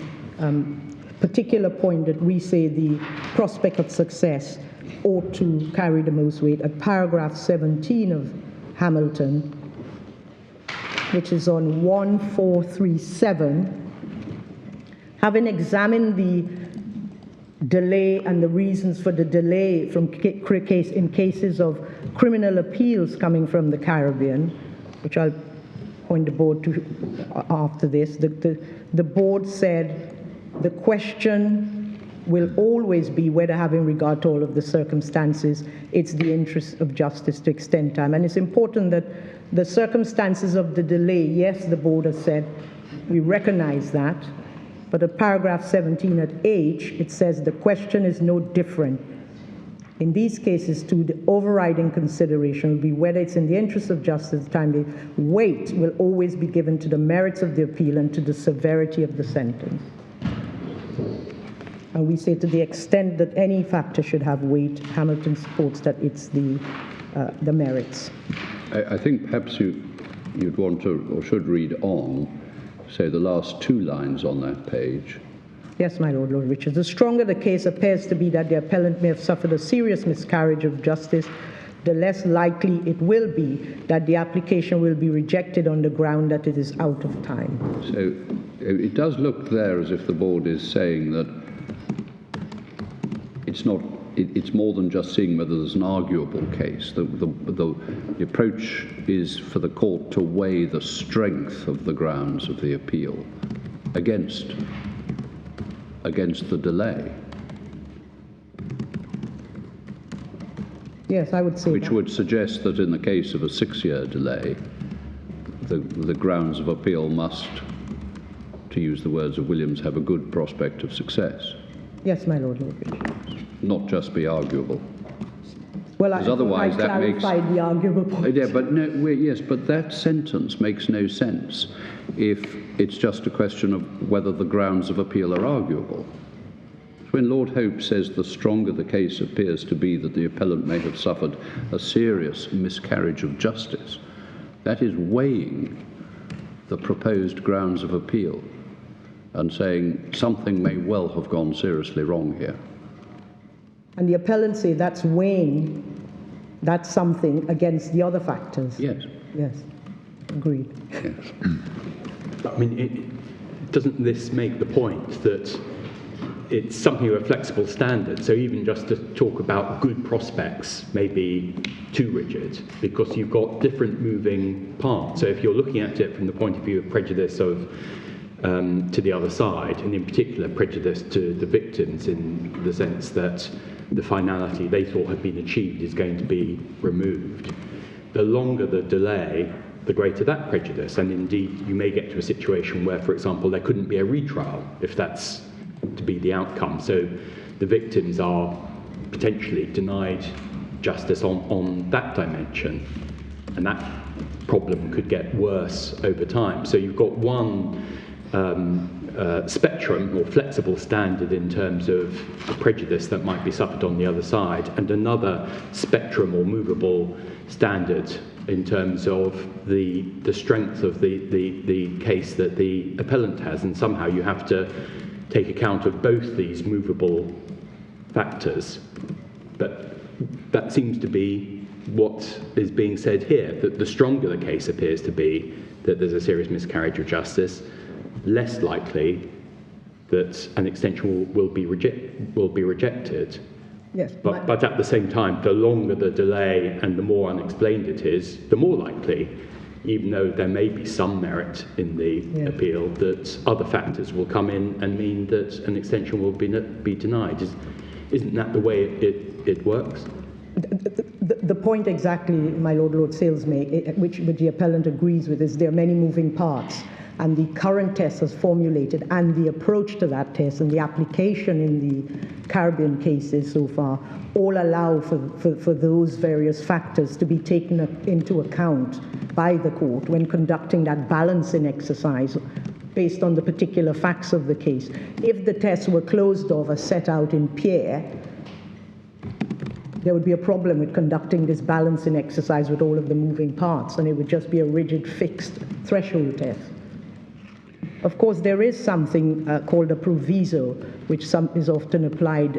particular point that we say the prospect of success ought to carry the most weight, at paragraph 17 of Hamilton, which is on 1437, having examined the delay and the reasons for the delay from in cases of criminal appeals coming from the Caribbean, which I'll point the board to after this, the board said the question will always be whether, having regard to all of the circumstances, it's the interest of justice to extend time. And it's important that the circumstances of the delay, yes, the board has said, we recognize that, but at paragraph 17 at H, it says the question is no different. In these cases, too, the overriding consideration will be whether it's in the interest of justice, timely weight will always be given to the merits of the appeal and to the severity of the sentence. And we say to the extent that any factor should have weight, Hamilton supports that it's the merits. I think perhaps you'd want to or should read on, say the last two lines on that page. Yes, my Lord Richard. The stronger the case appears to be that the appellant may have suffered a serious miscarriage of justice, the less likely it will be that the application will be rejected on the ground that it is out of time. So it does look there as if the board is saying that it's more than just seeing whether there's an arguable case. The approach is for the court to weigh the strength of the grounds of the appeal against the delay. Yes, I would say Which that would suggest that in the case of a 6-year delay, the grounds of appeal must, to use the words of Williams, have a good prospect of success. Yes, my Lord Richard. Not just be arguable. Well, otherwise I that makes clarified the arguable point. Yeah, but no, yes, but that sentence makes no sense if it's just a question of whether the grounds of appeal are arguable. When Lord Hope says the stronger the case appears to be that the appellant may have suffered a serious miscarriage of justice, that is weighing the proposed grounds of appeal and saying something may well have gone seriously wrong here. And the appellant say that's weighing that something against the other factors. Yes. Yes, agreed. Yes. I mean, doesn't this make the point that it's something of a flexible standard? So even just to talk about good prospects may be too rigid because you've got different moving parts. So if you're looking at it from the point of view of prejudice of to the other side, and in particular prejudice to the victims in the sense that the finality they thought had been achieved is going to be removed, the longer the delay, the greater that prejudice. And indeed, you may get to a situation where, for example, there couldn't be a retrial if that's to be the outcome. So the victims are potentially denied justice on that dimension. And that problem could get worse over time. So you've got one spectrum or flexible standard in terms of the prejudice that might be suffered on the other side, and another spectrum or movable standard in terms of the strength of the case that the appellant has, and somehow you have to take account of both these movable factors. But that seems to be what is being said here, that the stronger the case appears to be that there's a serious miscarriage of justice, less likely that an extension will be rejected. Yes, but at the same time, the longer the delay and the more unexplained it is, the more likely, even though there may be some merit in the appeal, that other factors will come in and mean that an extension will be denied. Isn't that the way it works? The point exactly my Lord Sales made, which the appellant agrees with, is there are many moving parts, and the current test as formulated and the approach to that test and the application in the Caribbean cases so far all allow for those various factors to be taken into account by the court when conducting that balancing exercise based on the particular facts of the case. If the tests were closed off as set out in Pierre, there would be a problem with conducting this balancing exercise with all of the moving parts, and it would just be a rigid, fixed threshold test. Of course, there is something called a proviso, which is often applied,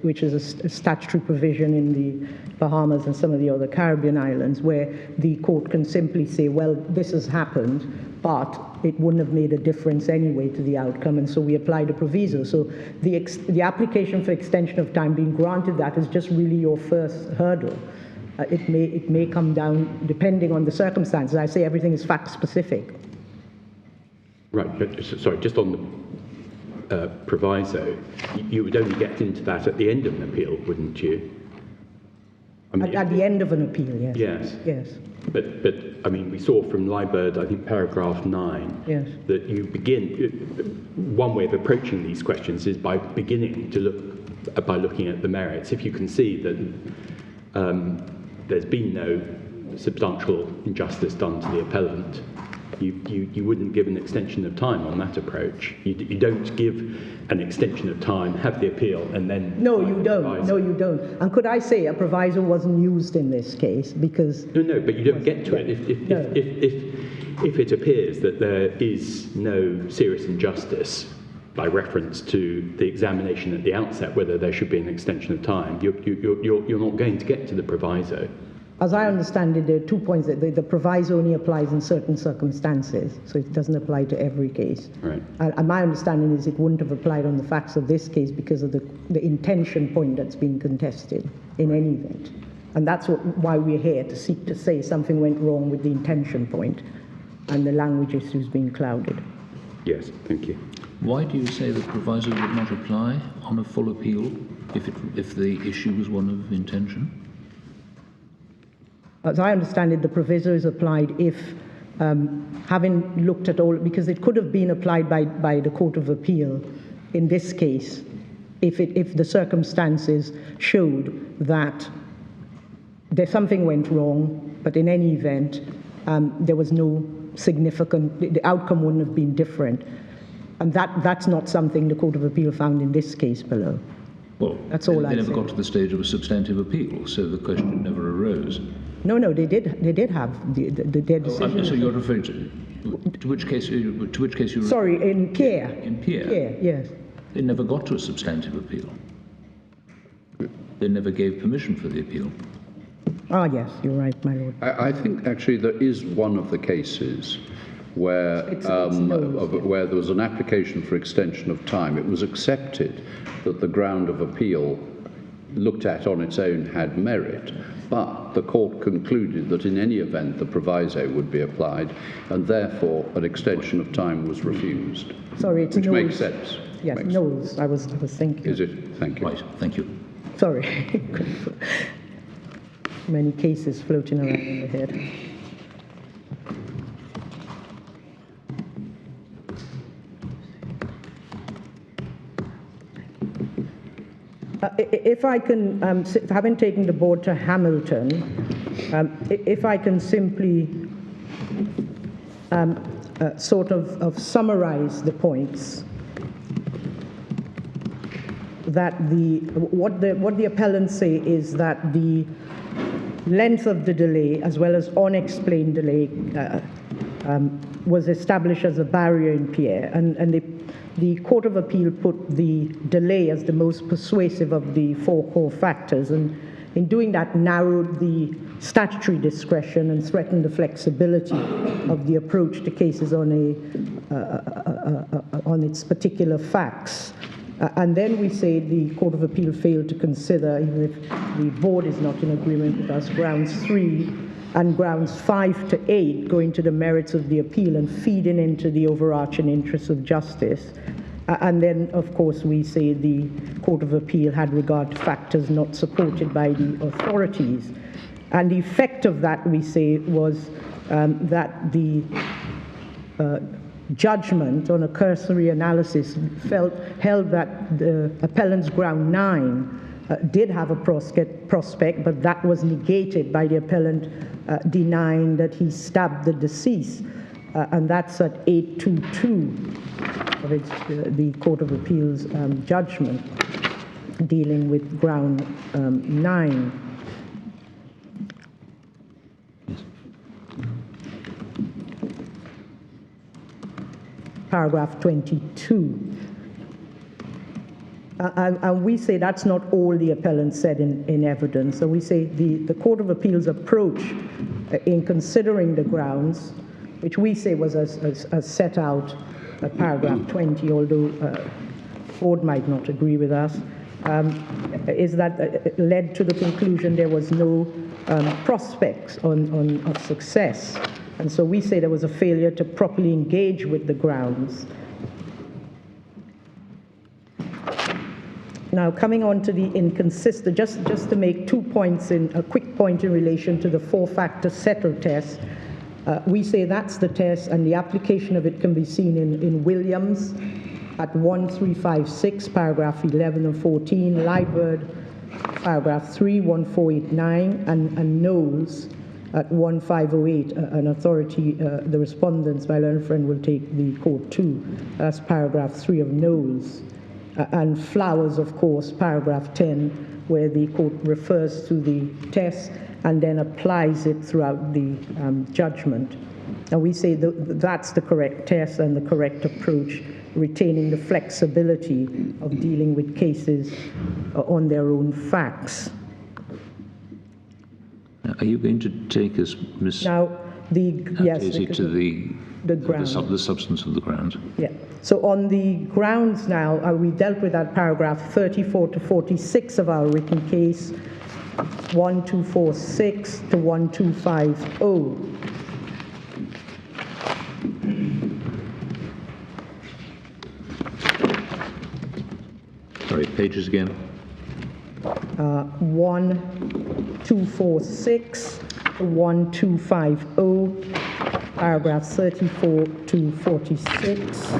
which is a statutory provision in the Bahamas and some of the other Caribbean islands, where the court can simply say, well, this has happened, but it wouldn't have made a difference anyway to the outcome, and so we applied a proviso. So the application for extension of time being granted that is just really your first hurdle. It may come down depending on the circumstances. I say everything is fact specific. Right, but sorry, just on the proviso, you would only get into that at the end of an appeal, wouldn't you? I mean, At the end of an appeal, yes. Yes. Yes. But I mean, we saw from Liebert, I think paragraph 9, Yes. that you begin, one way of approaching these questions is by beginning to look, by looking at the merits. If you can see that there's been no substantial injustice done to the appellant, you wouldn't give an extension of time on that approach. You don't give an extension of time, have the appeal, and then... No, you don't. No, you don't. And could I say a proviso wasn't used in this case because... No, but you don't get to it. If it appears that there is no serious injustice by reference to the examination at the outset, whether there should be an extension of time, you're not going to get to the proviso. As I understand it, there are 2 points. The proviso only applies in certain circumstances, so it doesn't apply to every case. Right. And my understanding is it wouldn't have applied on the facts of this case because of the intention point that's been contested in any event. And that's why we're here, to seek to say something went wrong with the intention point and the language issues being clouded. Yes, thank you. Why do you say the proviso would not apply on a full appeal if the issue was one of intention? As I understand it, the proviso is applied if, having looked at all, because it could have been applied by the Court of Appeal in this case, if the circumstances showed that something went wrong, but in any event, there was no significant, the outcome wouldn't have been different. And that's not something the Court of Appeal found in this case below. Well, that's all they never got to the stage of a substantive appeal, so the question never arose. No, they did have their decision. So you're referring to which case? To which case you? Sorry, in Pierre. In Pierre. Pierre, yes. They never got to a substantive appeal. They never gave permission for the appeal. Ah, yes, you're right, my lord. I think actually there is one of the cases where where there was an application for extension of time. It was accepted that the ground of appeal looked at on its own had merit, but the court concluded that in any event the proviso would be applied, and therefore an extension of time was refused. Sorry, it's which Knowles. makes sense. Yes, makes Knowles. I was thinking. Is it? Thank you. Right. Thank you. Sorry. Many cases floating around in the head. If I can, having taken the board to Hamilton, if I can simply sort of summarize the points that what the appellants say is that the length of the delay as well as unexplained delay was established as a barrier in Pierre, and the Court of Appeal put the delay as the most persuasive of the 4 core factors, and in doing that narrowed the statutory discretion and threatened the flexibility of the approach to cases on its particular facts. And then we say the Court of Appeal failed to consider, even if the board is not in agreement with us, grounds 3 and grounds 5 to 8 going to the merits of the appeal and feeding into the overarching interests of justice. And then, of course, we say the Court of Appeal had regard to factors not supported by the authorities. And the effect of that, we say, was that the judgment on a cursory analysis held that the appellant's ground 9 did have a prospect, but that was negated by the appellant denying that he stabbed the deceased. and that's at 822 of the Court of Appeals judgment dealing with ground 9. Paragraph 22. And we say that's not all the appellant said in evidence. So we say the Court of Appeals approach in considering the grounds, which we say was as set out at paragraph 20, although Ford might not agree with us, is that led to the conclusion there was no prospects of success. And so we say there was a failure to properly engage with the grounds. Now, coming on to the inconsistent, just to make 2 points, a quick point in relation to the 4-factor settle test, we say that's the test, and the application of it can be seen in Williams at 1356, paragraph 11 and 14, Liebert, paragraph 3, 1489, and Knowles at 1508, an authority, the respondents, my learned friend, will take the court to. That's paragraph 3 of Knowles. And Flowers, of course, paragraph 10, where the court refers to the test and then applies it throughout the judgment. And we say that's the correct test and the correct approach, retaining the flexibility of dealing with cases on their own facts. Are you going to take us, Ms. Now, yes, to the grounds. the substance of the grounds? Yeah. So on the grounds now, we dealt with that paragraph 34 to 46 of our written case, 1246 to 1250. Sorry, pages again. 1246 to 1250, paragraph 34 to 46.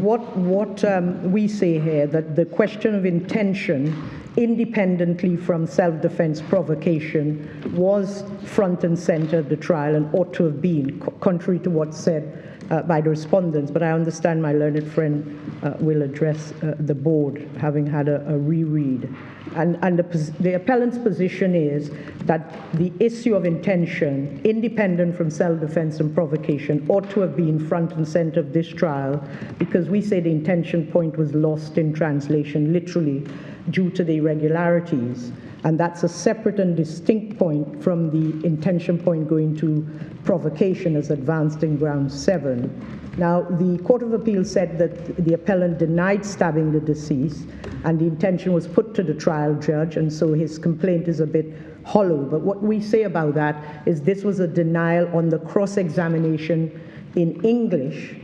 What we say here, that the question of intention, independently from self-defense provocation, was front and center at the trial and ought to have been, contrary to what's said by the respondents. But I understand my learned friend will address the board, having had a reread. And the appellant's position is that the issue of intention, independent from self-defense and provocation, ought to have been front and center of this trial, because we say the intention point was lost in translation, literally, due to the irregularities. And that's a separate and distinct point from the intention point going to provocation as advanced in ground 7. Now, the Court of Appeal said that the appellant denied stabbing the deceased, and the intention was put to the trial judge, and so his complaint is a bit hollow. But what we say about that is this was a denial on the cross-examination in English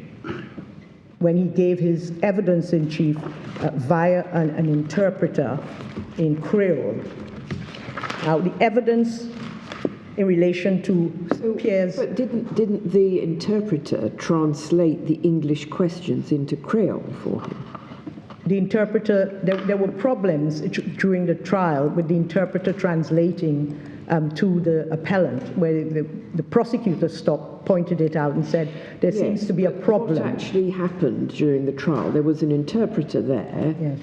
when he gave his evidence in chief via an interpreter in Creole. Now, the evidence in relation to Pierre's... But didn't the interpreter translate the English questions into Creole for him? The interpreter, there were problems during the trial with the interpreter translating to the appellant, where the prosecutor stopped, pointed it out and said, there seems to be a problem. What actually happened during the trial? There was an interpreter there. Yes.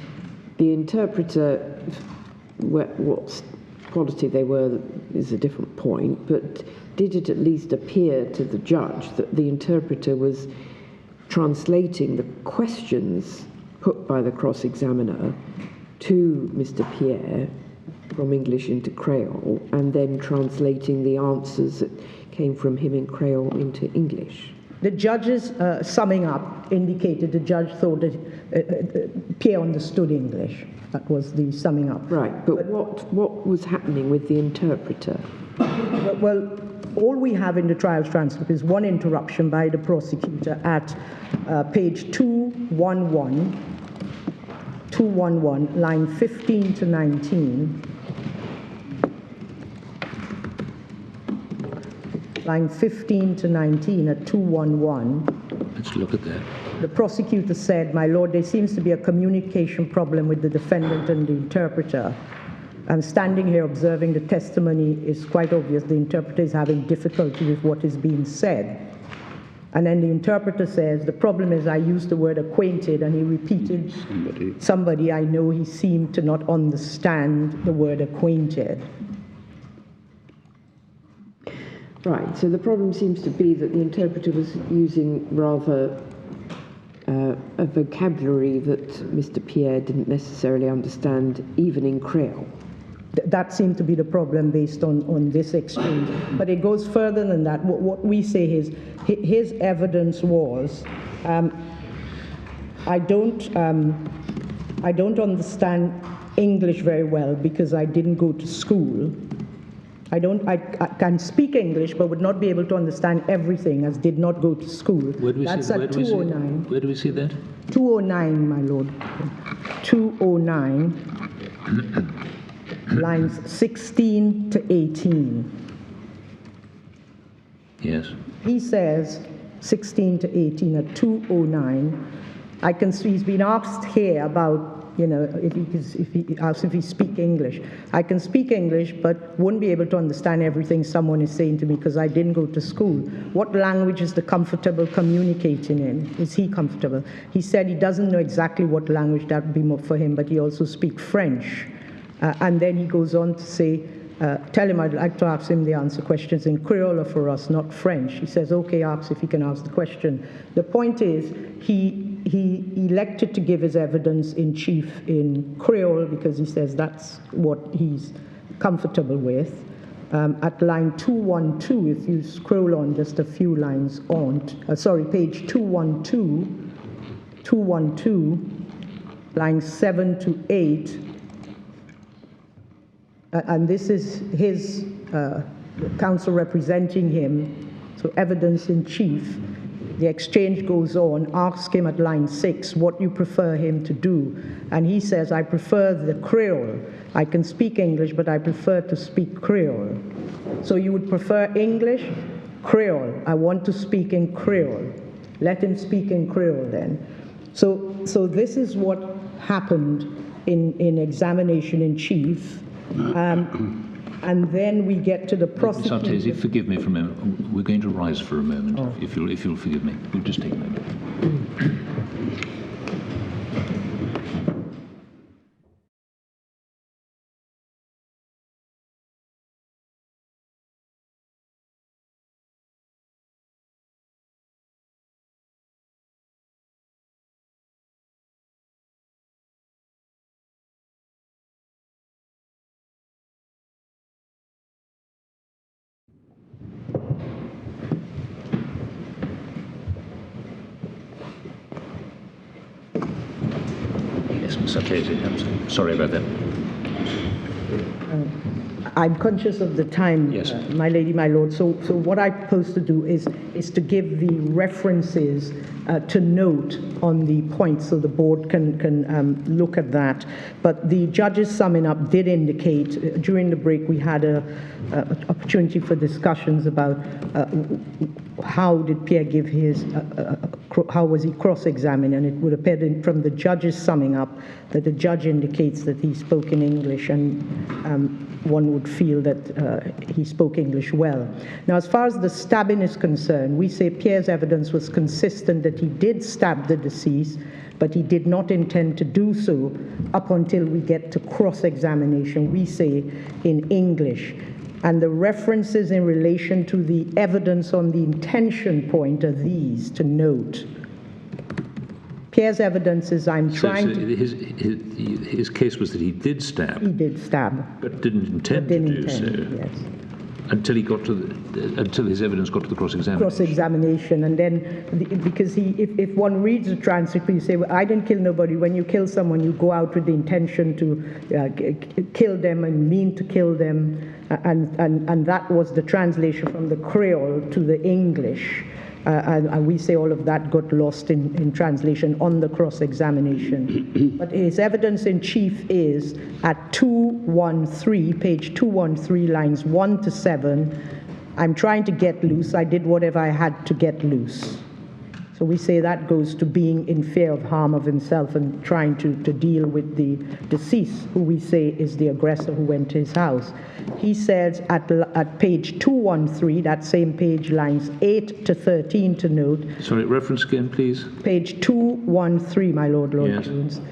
The interpreter, what quality they were is a different point, but did it at least appear to the judge that the interpreter was translating the questions put by the cross-examiner to Mr. Pierre from English into Creole, and then translating the answers that came from him in Creole into English? The judge's summing up indicated the judge thought that Pierre understood English. That was the summing up. Right, but what was happening with the interpreter? Well, all we have in the trial transcript is one interruption by the prosecutor at page 211, line 15 to 19. Line 15 to 19 at 211. Let's look at that. The prosecutor said, "My lord, there seems to be a communication problem with the defendant and the interpreter. I'm standing here observing the testimony. Is quite obvious the interpreter is having difficulty with what is being said." And then the interpreter says, "The problem is I used the word acquainted," and he repeated, somebody I know. He seemed to not understand the word acquainted. Right, so the problem seems to be that the interpreter was using rather a vocabulary that Mr. Pierre didn't necessarily understand, even in Creole. That seemed to be the problem based on this exchange. But it goes further than that. What we say is his evidence was, I don't understand English very well because I didn't go to school. I can speak English but would not be able to understand everything as did not go to school. That's at 209. Where do we see that? 209, my lord. 209. Lines 16 to 18. Yes. He says 16 to 18 at 209. I can see he's been asked here about, if he asks if he speaks English. I can speak English, but wouldn't be able to understand everything someone is saying to me because I didn't go to school. What language is the comfortable communicating in? Is he comfortable? He said he doesn't know exactly what language that would be more for him, but he also speaks French. And then he goes on to say, tell him I'd like to ask him the answer questions in Creole or for us, not French. He says, okay, ask if he can ask the question. The point is, he elected to give his evidence in chief in Creole because he says that's what he's comfortable with. At line 212, if you scroll on just a few lines on, page 212, lines 7 to 8, and this is his counsel representing him, so evidence in chief. The exchange goes on. Ask him at line 6 what you prefer him to do. And he says, I prefer the Creole. I can speak English, but I prefer to speak Creole. So you would prefer English? Creole. I want to speak in Creole. Let him speak in Creole then. So this is what happened in examination in chief. And then we get to the prosecution. Ms. Artesi, forgive me for a moment. We're going to rise for a moment, if you'll forgive me. We'll just take a moment. Yes, Ms. Artesi, I'm sorry about that. I'm conscious of the time, Yes. my lady, my lord. So what I propose to do is to give the references to note on the points so the board can look at that. But the judge's summing up did indicate, during the break we had an opportunity for discussions about how did Pierre give his, how was he cross-examined, and it would appear from the judge's summing up that the judge indicates that he spoke in English, and one would feel that he spoke English well. Now, as far as the stabbing is concerned, we say Pierre's evidence was consistent that he did stab the deceased, but he did not intend to do so up until we get to cross-examination, we say in English. And the references in relation to the evidence on the intention point are these to note. Pierre's evidence is his case was that he did stab. He did stab. But didn't intend to do so. Yes. Until he got to until his evidence got to the cross-examination. Cross-examination, and then because if one reads the transcript, you say, well, I didn't kill nobody. When you kill someone, you go out with the intention to kill them and mean to kill them, and that was the translation from the Creole to the English. And we say all of that got lost in translation on the cross-examination. But his evidence in chief is at 213, page 213, lines 1 to 7. I'm trying to get loose. I did whatever I had to get loose. So So we say that goes to being in fear of harm of himself and trying to deal with the deceased, who we say is the aggressor who went to his house. He says at page 213, that same page, lines 8 to 13 to note. Sorry, reference again, please. Page 213, my Lord Yes. Jones,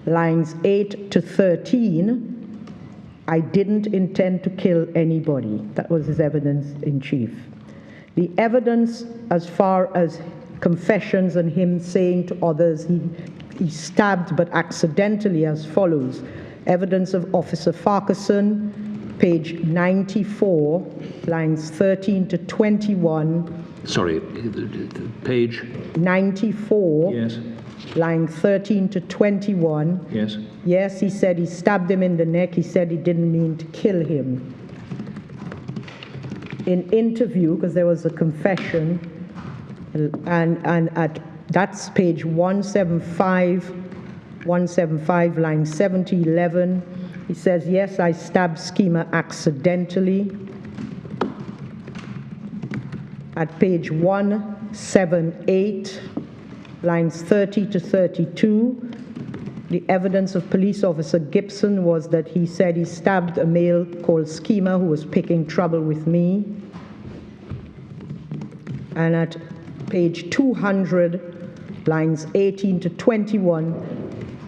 lines 8 to 13, I didn't intend to kill anybody. That was his evidence in chief. The evidence as far as confessions and him saying to others he stabbed but accidentally as follows. Evidence of Officer Farquharson, page 94, lines 13 to 21. Sorry, page? 94, Yes. line 13 to 21. Yes. Yes, he said he stabbed him in the neck. He said he didn't mean to kill him. In interview, because there was a confession, and at that's page 175, line 7 to 11. He says, yes, I stabbed Schema accidentally. At page 178, lines 30 to 32, the evidence of police officer Gibson was that he said he stabbed a male called Schema who was picking trouble with me. And at page 200, lines 18 to 21,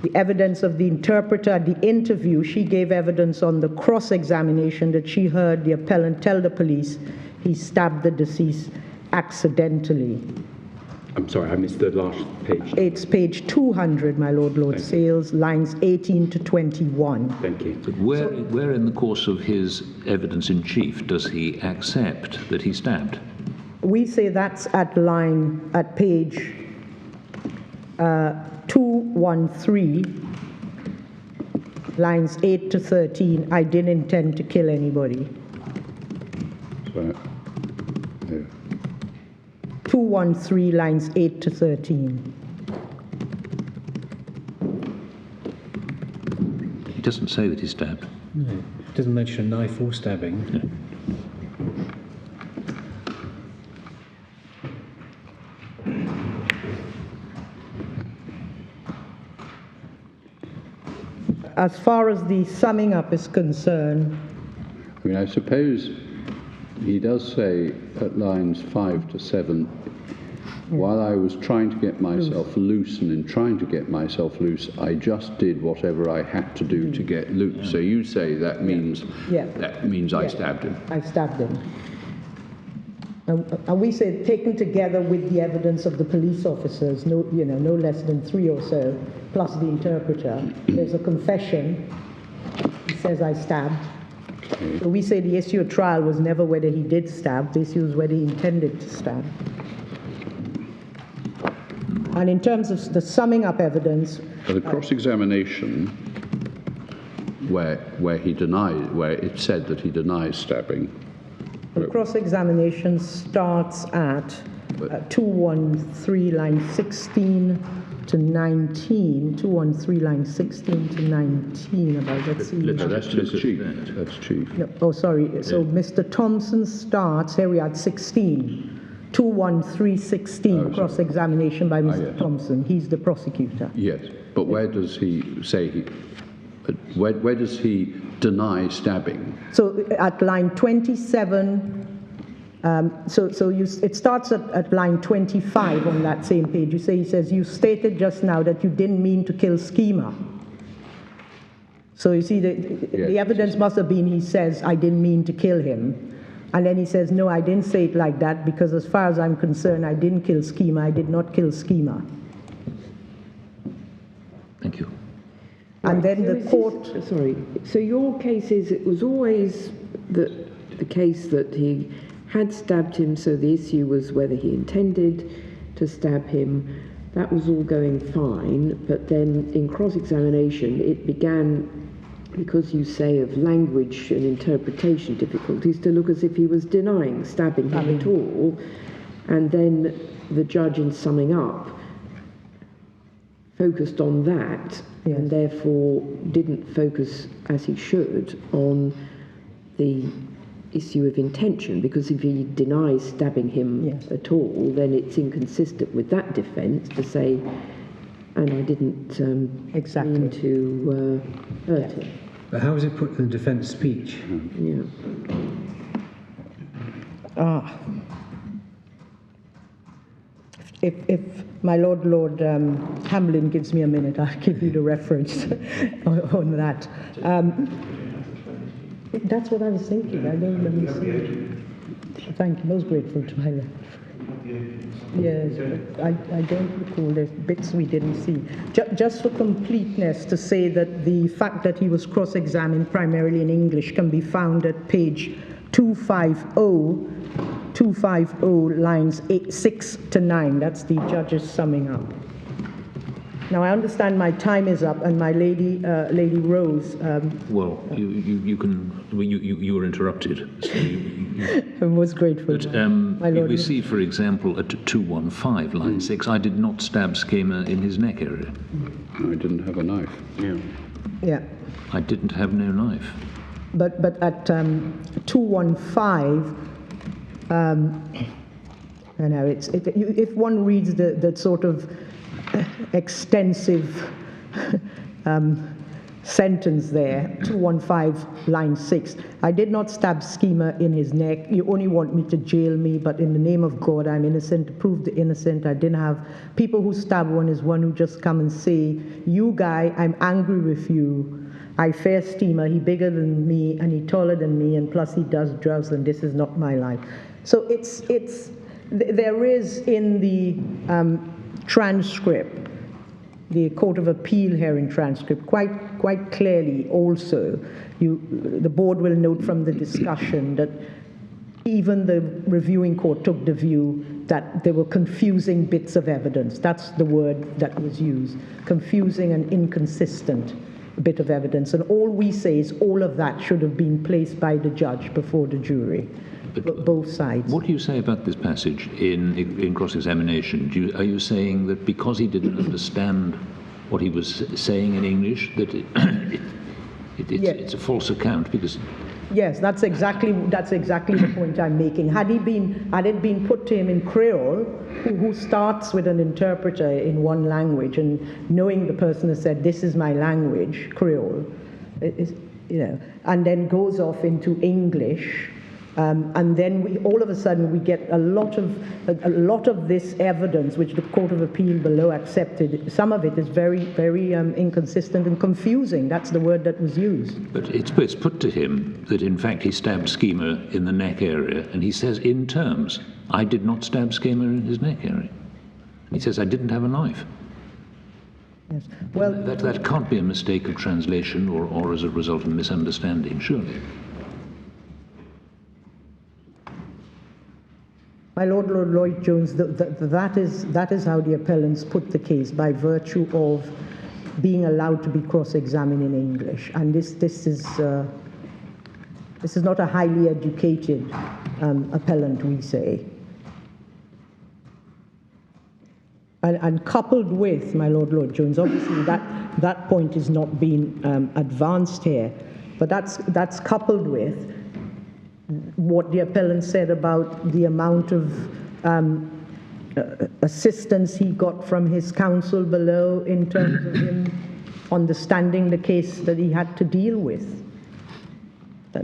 the evidence of the interpreter at the interview, she gave evidence on the cross-examination that she heard the appellant tell the police he stabbed the deceased accidentally. I'm sorry, I missed the last page. It's page 200, my Lord Sales, lines 18 to 21. Thank you. But where in the course of his evidence in chief does he accept that he stabbed? We say that's at page 213, lines 8 to 13. I didn't intend to kill anybody. So, yeah. 213, lines 8 to 13. He doesn't say that he stabbed. No, it doesn't mention a knife or stabbing. No. As far as the summing up is concerned, I mean, I suppose he does say at lines 5 to 7, while I was trying to get myself loose, and in trying to get myself loose, I just did whatever I had to do to get loose. So you say that means I stabbed him. I stabbed him. And we say, taken together with the evidence of the police officers, no less than 3 or so, plus the interpreter, there's a confession. He says, I stabbed. Okay. So we say the issue of trial was never whether he did stab, the issue was whether he intended to stab. And in terms of the summing up evidence... But the cross-examination, where it said that he denies stabbing... The cross-examination starts at 213, line 16 to 19. 213, line 16 to 19. Let's see. No, that's chief. That's chief. No, oh, sorry. So Mr. Thompson starts, here we are at 16. 21316, cross-examination by Mr. Yes. Thompson. He's the prosecutor. Yes, but where does he say where does he deny stabbing? So at line 27, it starts at line 25 on that same page. He says, you stated just now that you didn't mean to kill Schema. So you see, the evidence must have been, he says, I didn't mean to kill him. And then he says, no, I didn't say it like that, because as far as I'm concerned, I didn't kill Schema. I did not kill Schema. Thank you. And then So the court... So your case is, it was always the case that he had stabbed him, so the issue was whether he intended to stab him. That was all going fine, but then in cross-examination it began, because you say of language and interpretation difficulties, to look as if he was denying stabbing him at all. And then the judge, in summing up, focused on that, and therefore didn't focus, as he should, on the issue of intention, because if he denies stabbing him Yes. at all, then it's inconsistent with that defence to say, and I didn't Exactly. mean to hurt him. But how is it put in the defence speech? Yeah. If my Lord Hamlin gives me a minute, I'll give you the reference on that. That's what I was thinking. I don't let me see. Thank you. Most grateful to my left. Yes, but I don't recall. There's bits we didn't see. Just for completeness, to say that the fact that he was cross-examined primarily in English can be found at page 250, lines 6 to 9. That's the judge's summing up. Now, I understand my time is up, and my Lady Rose... Well, you were interrupted. So I'm most grateful. but my Lord. we see, for example, at 215, line 6, I did not stab Schema in his neck area. I didn't have a knife. Yeah. Yeah. I didn't have no knife. But at 215, you know, if one reads the sort of extensive sentence there, 215, line 6, I did not stab Schema in his neck. You only want me to jail me, but in the name of God, I'm innocent. To prove the innocent, I didn't have... People who stab one is one who just come and say, you guy, I'm angry with you. I fear Schema, he bigger than me, and he taller than me, and plus he does drugs, and this is not my life. So there is in the transcript, the Court of Appeal hearing transcript, quite clearly also, the board will note from the discussion that even the reviewing court took the view that there were confusing bits of evidence. That's the word that was used, confusing and inconsistent bit of evidence. And all we say is all of that should have been placed by the judge before the jury, both sides. What do you say about this passage in cross-examination? Are you saying that because he didn't understand what he was saying in English, that it's a false account? Because Yes, that's exactly the point I'm making. Had it been put to him in Creole, who starts with an interpreter in one language, and knowing the person has said, "This is my language, Creole," and then goes off into English, and then all of a sudden we get a lot of this evidence, which the Court of Appeal below accepted. Some of it is very, very inconsistent and confusing. That's the word that was used. But it's put to him that in fact he stabbed Schema in the neck area, and he says in terms, I did not stab Schema in his neck area. He says I didn't have a knife. Yes. Well, that can't be a mistake of translation or as a result of misunderstanding, surely. My Lord Lloyd Jones, that is how the appellants put the case, by virtue of being allowed to be cross-examined in English. And this is not a highly educated appellant, we say. And coupled with, my Lord Lloyd Jones, obviously that point is not being advanced here, but that's coupled with what the appellant said about the amount of assistance he got from his counsel below in terms of him understanding the case that he had to deal with. I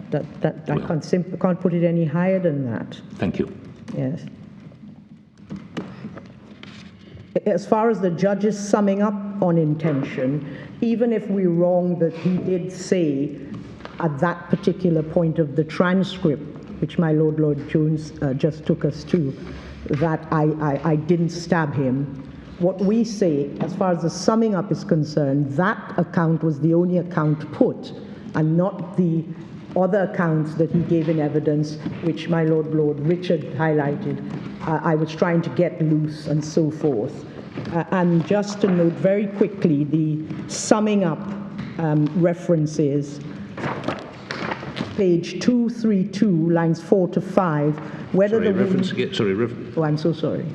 can't put it any higher than that. Thank you. Yes. As far as the judge's summing up on intention, even if we're wrong that he did say at that particular point of the transcript, which my Lord Lloyd Jones just took us to, that I didn't stab him, what we say, as far as the summing up is concerned, that account was the only account put, and not the other accounts that he gave in evidence, which my Lord Richard highlighted. I was trying to get loose and so forth. And just to note very quickly, the summing up references, page 232, lines 4 to 5, whether Sorry, the reference again. Sorry, Oh, I'm so sorry.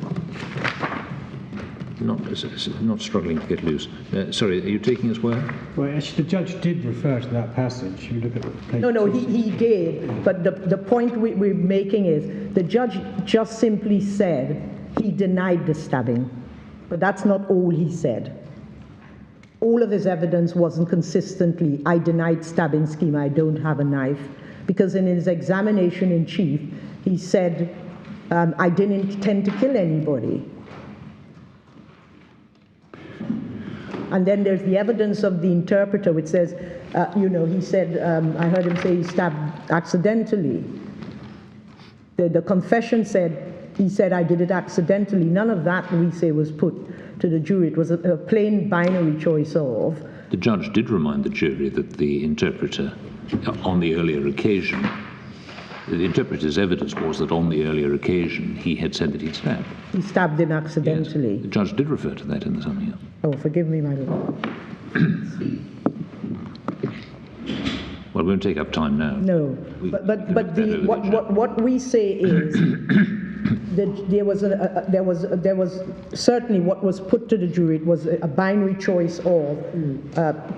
not struggling to get loose. Sorry, are you taking us where? Well, actually, the judge did refer to that passage. If you look at page No, he did. But the point we're making is the judge just simply said he denied the stabbing. But that's not all he said. All of his evidence wasn't consistently, I denied stabbing scheme, I don't have a knife. Because in his examination in chief, he said, I didn't intend to kill anybody. And then there's the evidence of the interpreter, which says, he said, I heard him say he stabbed accidentally. The confession said, he said, I did it accidentally. None of that, we say, was put to the jury. It was a plain binary choice of. The judge did remind the jury that the interpreter, on the earlier occasion, the interpreter's evidence was that on the earlier occasion he had said that he'd stabbed. He stabbed him accidentally. Yes. The judge did refer to that in the summing up. Oh, forgive me, my lord. Well, we won't take up time now. No, what we say is that there was certainly what was put to the jury. It was a binary choice of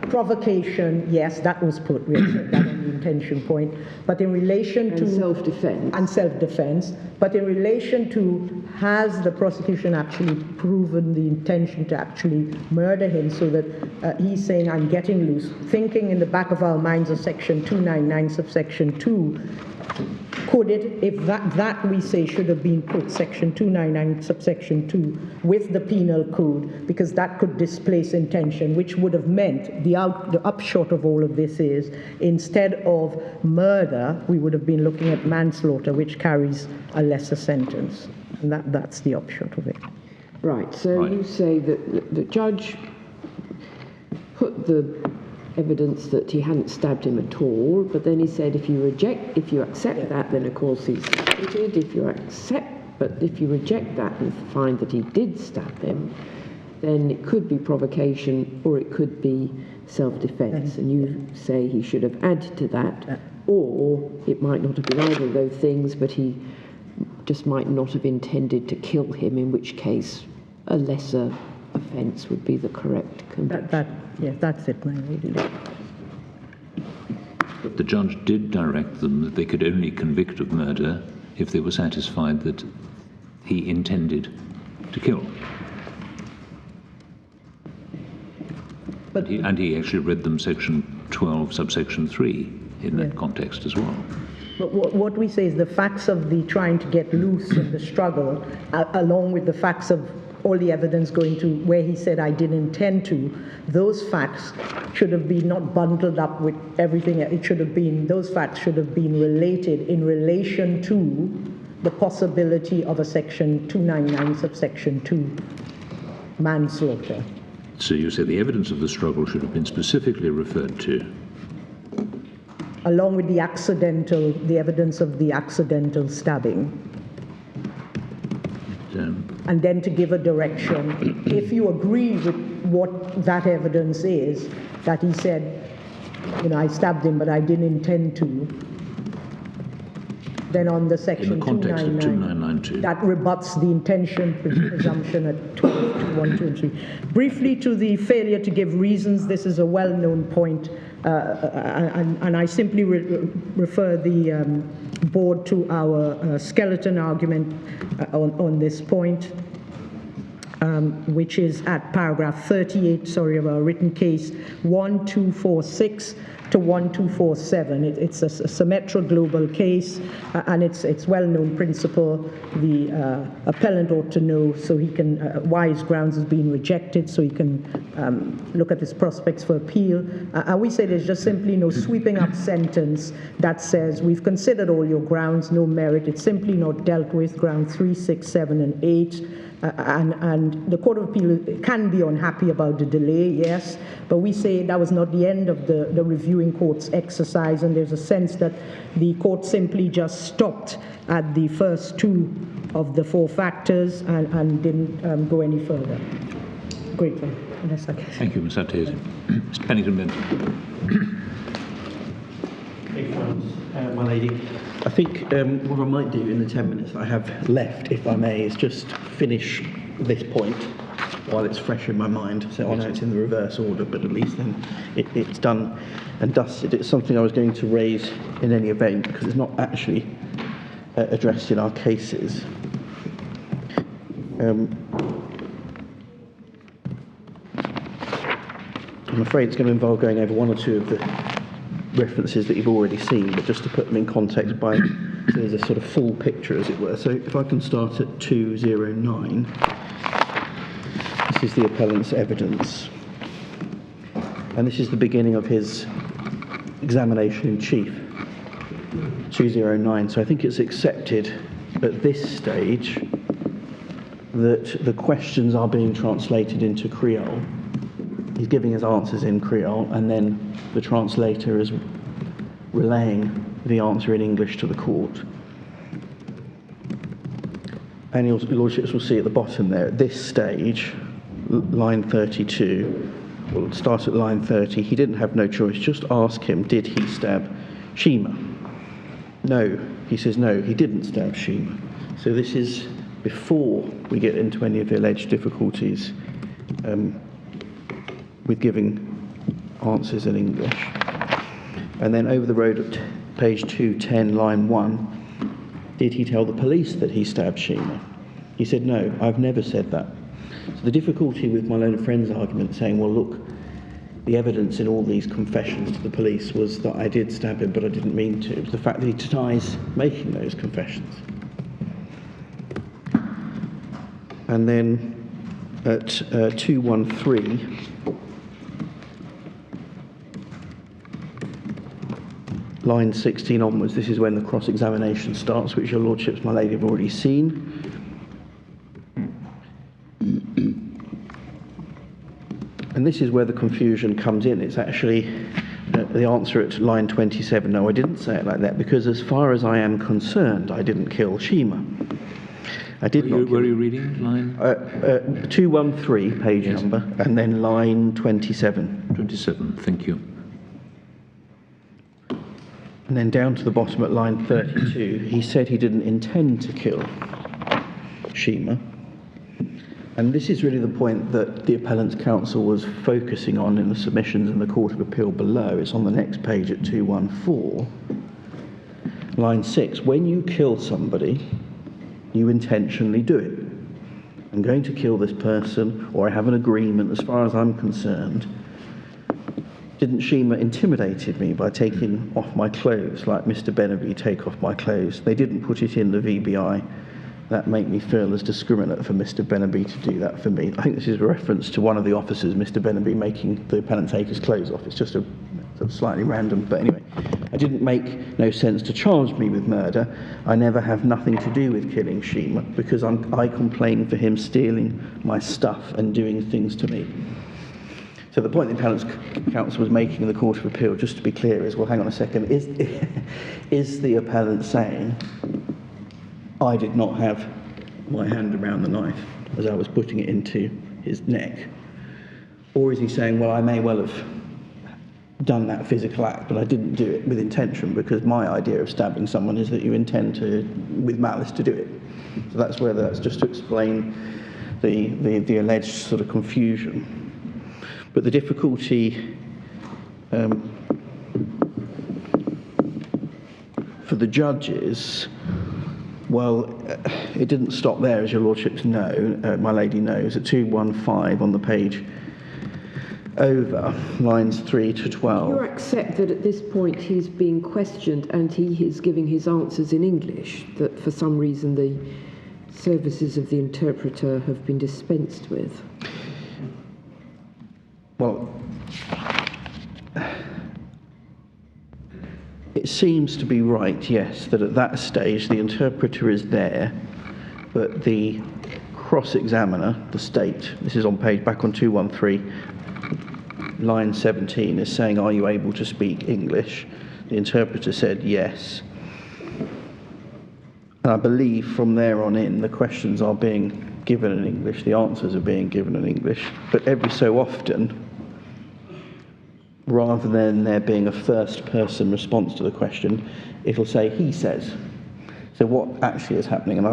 provocation. Yes, that was put. We had said that on the intention point. But in relation to self-defense. But in relation to, has the prosecution actually proven the intention to actually murder him, so that he's saying, I'm getting loose, thinking in the back of our minds of section 299 subsection 2, could it, if that we say should have been put, section 299 subsection 2, with the penal code, because that could displace intention, which would have meant the upshot of all of this is, instead of murder, we would have been looking at manslaughter, which carries a lesser sentence. And that's the upshot of it. Right, so you say that the judge put the evidence that he hadn't stabbed him at all, but then he said if you accept that, then of course he's acquitted. If you reject that and find that he did stab him, then it could be provocation or it could be self-defense. And you say he should have added to that, or it might not have been either of those things, but he just might not have intended to kill him, in which case a lesser offence would be the correct conviction. Yes, that's it, my lady. But the judge did direct them that they could only convict of murder if they were satisfied that he intended to kill. And he actually read them section 12, subsection 3 in that context as well. But what we say is the facts of the trying to get loose and the struggle, along with the facts of all the evidence going to where he said I didn't intend to, those facts should have been not bundled up with everything. It should have been, those facts should have been related in relation to the possibility of a section 299 subsection 2 manslaughter. So you say the evidence of the struggle should have been specifically referred to? Along with the evidence of the accidental stabbing. And then to give a direction. If you agree with what that evidence is, that he said, I stabbed him, but I didn't intend to, then on the section in the context of 2992, that rebuts the intention presumption at 12, 1, 2, and 3. Briefly, to the failure to give reasons, this is a well-known point, and I simply refer the board to our skeleton argument on this point, which is at paragraph 38, of our written case, 1246 to 1247. It's a Symetra global case, and it's well-known principle. The appellant ought to know, so he can why his grounds has been rejected, so he can look at his prospects for appeal. And we say there's just simply no sweeping up sentence that says we've considered all your grounds, no merit. It's simply not dealt with. Ground 3, 6, 7, and 8. And the Court of Appeal can be unhappy about the delay, yes, but we say that was not the end of the reviewing court's exercise, and there's a sense that the court simply just stopped at the first 2 of the 4 factors and didn't go any further. Grateful. Thank you, Ms. Artese. Mr. Pennington-Benton. My lady, I think what I might do in the 10 minutes I have left, if I may, is just finish this point while it's fresh in my mind. So I know it's in the reverse order, but at least then it's done and dusted. It's something I was going to raise in any event because it's not actually addressed in our cases. I'm afraid it's going to involve going over one or two of the references that you've already seen, but just to put them in context so there's a sort of full picture, as it were. So if I can start at 209, this is the appellant's evidence. And this is the beginning of his examination in chief, 209. So I think it's accepted at this stage that the questions are being translated into Creole. He's giving his answers in Creole, and then the translator is relaying the answer in English to the court. And your lordships will see at the bottom there, at this stage, line 32, we'll start at line 30, he didn't have no choice, just ask him, did he stab Shima? No, he says no, he didn't stab Shima. So this is before we get into any of the alleged difficulties with giving answers in English. And then over the road at page 210, line 1, did he tell the police that he stabbed Shima? He said, no, I've never said that. So the difficulty with my learned friend's argument saying, well, look, the evidence in all these confessions to the police was that I did stab him, but I didn't mean to. It was the fact that he denies making those confessions. And then at 213, line 16 onwards, this is when the cross-examination starts, which your lordships, my lady, have already seen. And this is where the confusion comes in. It's actually the answer at line 27. No, I didn't say it like that, because as far as I am concerned, I didn't kill Shima. I did not. Were you reading line? 213, page number, and then line 27. 27, thank you. And then down to the bottom at line 32, he said he didn't intend to kill Shima. And this is really the point that the appellant's counsel was focusing on in the submissions in the Court of Appeal below. It's on the next page at 214. Line 6, when you kill somebody, you intentionally do it. I'm going to kill this person, or I have an agreement, as far as I'm concerned. Didn't Shima intimidated me by taking off my clothes, like Mr. Benaby take off my clothes? They didn't put it in the VBI. That made me feel as discriminate for Mr. Benaby to do that for me. I think this is a reference to one of the officers, Mr. Benaby, making the appellant take his clothes off. It's just a sort of slightly random, but anyway. I didn't make no sense to charge me with murder. I never have nothing to do with killing Shima, because I complained for him stealing my stuff and doing things to me. So the point the appellant's counsel was making in the Court of Appeal, just to be clear, is, well, hang on a second, is the appellant saying, I did not have my hand around the knife as I was putting it into his neck? Or is he saying, well, I may well have done that physical act, but I didn't do it with intention, because my idea of stabbing someone is that you intend to, with malice, to do it. So that's just to explain the alleged sort of confusion. But the difficulty for the judges, well, it didn't stop there, as your lordships know, my lady knows, at 215 on the page over, lines 3 to 12. You accept that at this point he's being questioned and he is giving his answers in English, that for some reason the services of the interpreter have been dispensed with? Well, it seems to be right, yes, that at that stage the interpreter is there, but the cross-examiner, the state, this is on page, back on 213, line 17, is saying, are you able to speak English? The interpreter said yes. And I believe from there on in, the questions are being given in English, the answers are being given in English, but every so often, rather than there being a first-person response to the question, it'll say, he says. So what actually is happening, and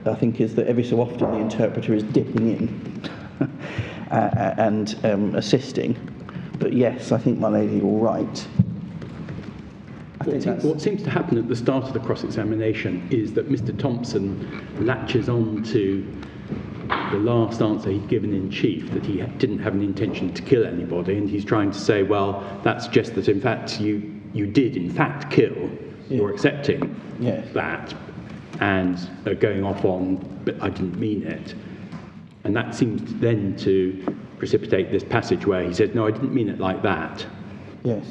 I think, is that every so often the interpreter is dipping in and assisting. But yes, I think my lady, you're right. What seems to happen at the start of the cross-examination is that Mr. Thompson latches on to the last answer he'd given in chief, that he didn't have an intention to kill anybody, and he's trying to say, well, that suggests that in fact you did in fact kill. You're accepting that and going off on, but I didn't mean it. And that seems then to precipitate this passage where he says, no, I didn't mean it like that. Yes.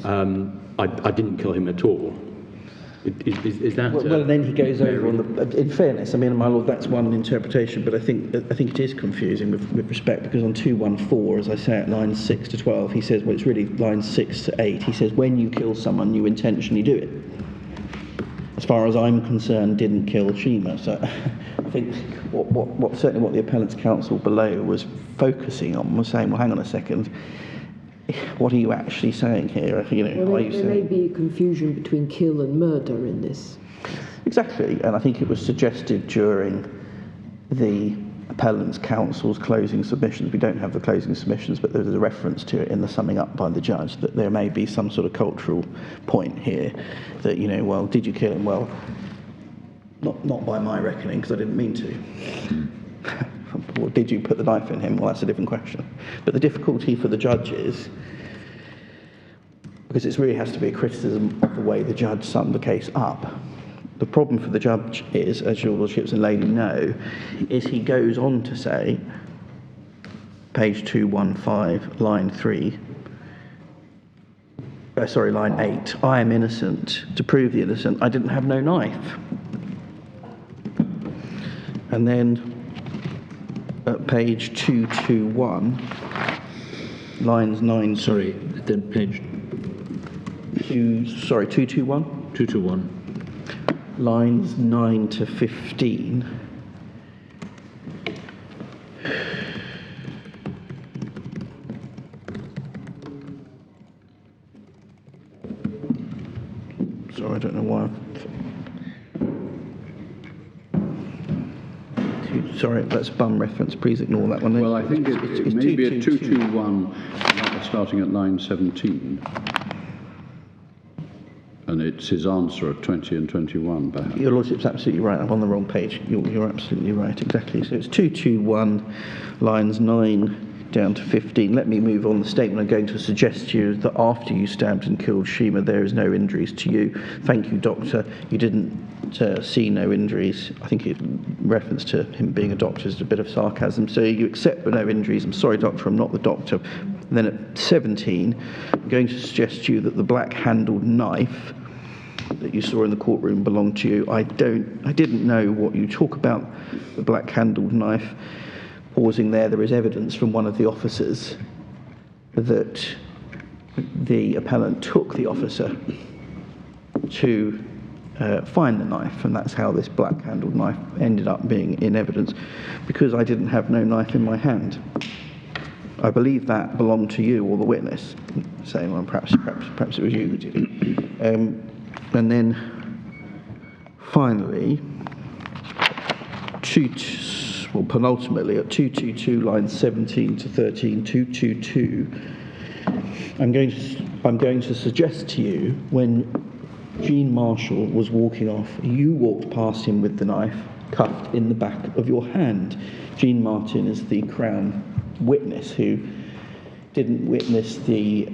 I didn't kill him at all. Is that... Well, and then he goes over on the... In fairness, I mean, my lord, that's one interpretation, but I think it is confusing with respect, because on 214, as I say, at lines 6 to 12, he says, well, it's really lines 6 to 8. He says, when you kill someone, you intentionally do it. As far as I'm concerned, didn't kill Shima. So I think certainly what the appellant's counsel below was focusing on was saying, well, hang on a second, what are you actually saying here? You know, well, there may be a confusion between kill and murder in this. Exactly, and I think it was suggested during the appellant's counsel's closing submissions. We don't have the closing submissions, but there's a reference to it in the summing up by the judge that there may be some sort of cultural point here that, you know, well, did you kill him? Well, not by my reckoning, because I didn't mean to. Or did you put the knife in him? Well, that's a different question. But the difficulty for the judge is, because it really has to be a criticism of the way the judge summed the case up, the problem for the judge is, as your lordships and lady know, is he goes on to say, page 215, line 3, line 8, I am innocent. To prove the innocent, I didn't have no knife. And then at page 221, lines 9... Sorry, then page... 221? 221. Lines 9 to 15. Sorry, I don't know why. Sorry, that's bum reference. Please ignore that one. Well, I think it may be a 221, starting at line 17. And it's his answer at 20 and 21, perhaps. Your lordship's absolutely right. I'm on the wrong page. You're absolutely right, exactly. So it's 221, lines 9 down to 15. Let me move on. The statement I'm going to suggest to you is that after you stabbed and killed Shima, there is no injuries to you. Thank you, doctor. You didn't see no injuries. I think it reference to him being a doctor is a bit of sarcasm. So you accept there were no injuries. I'm sorry, doctor, I'm not the doctor. And then at 17, I'm going to suggest to you that the black-handled knife that you saw in the courtroom belonged to you. I didn't know what you talk about, the black-handled knife. Pausing there is evidence from one of the officers that the appellant took the officer to find the knife, and that's how this black-handled knife ended up being in evidence, because I didn't have no knife in my hand. I believe that belonged to you or the witness, saying, well, perhaps it was you who did it. And then finally, penultimately at 222 lines 17 to 13, 222, I'm going to suggest to you, when Jean Marshall was walking off, you walked past him with the knife cuffed in the back of your hand. Jean Martin is the Crown witness who didn't witness the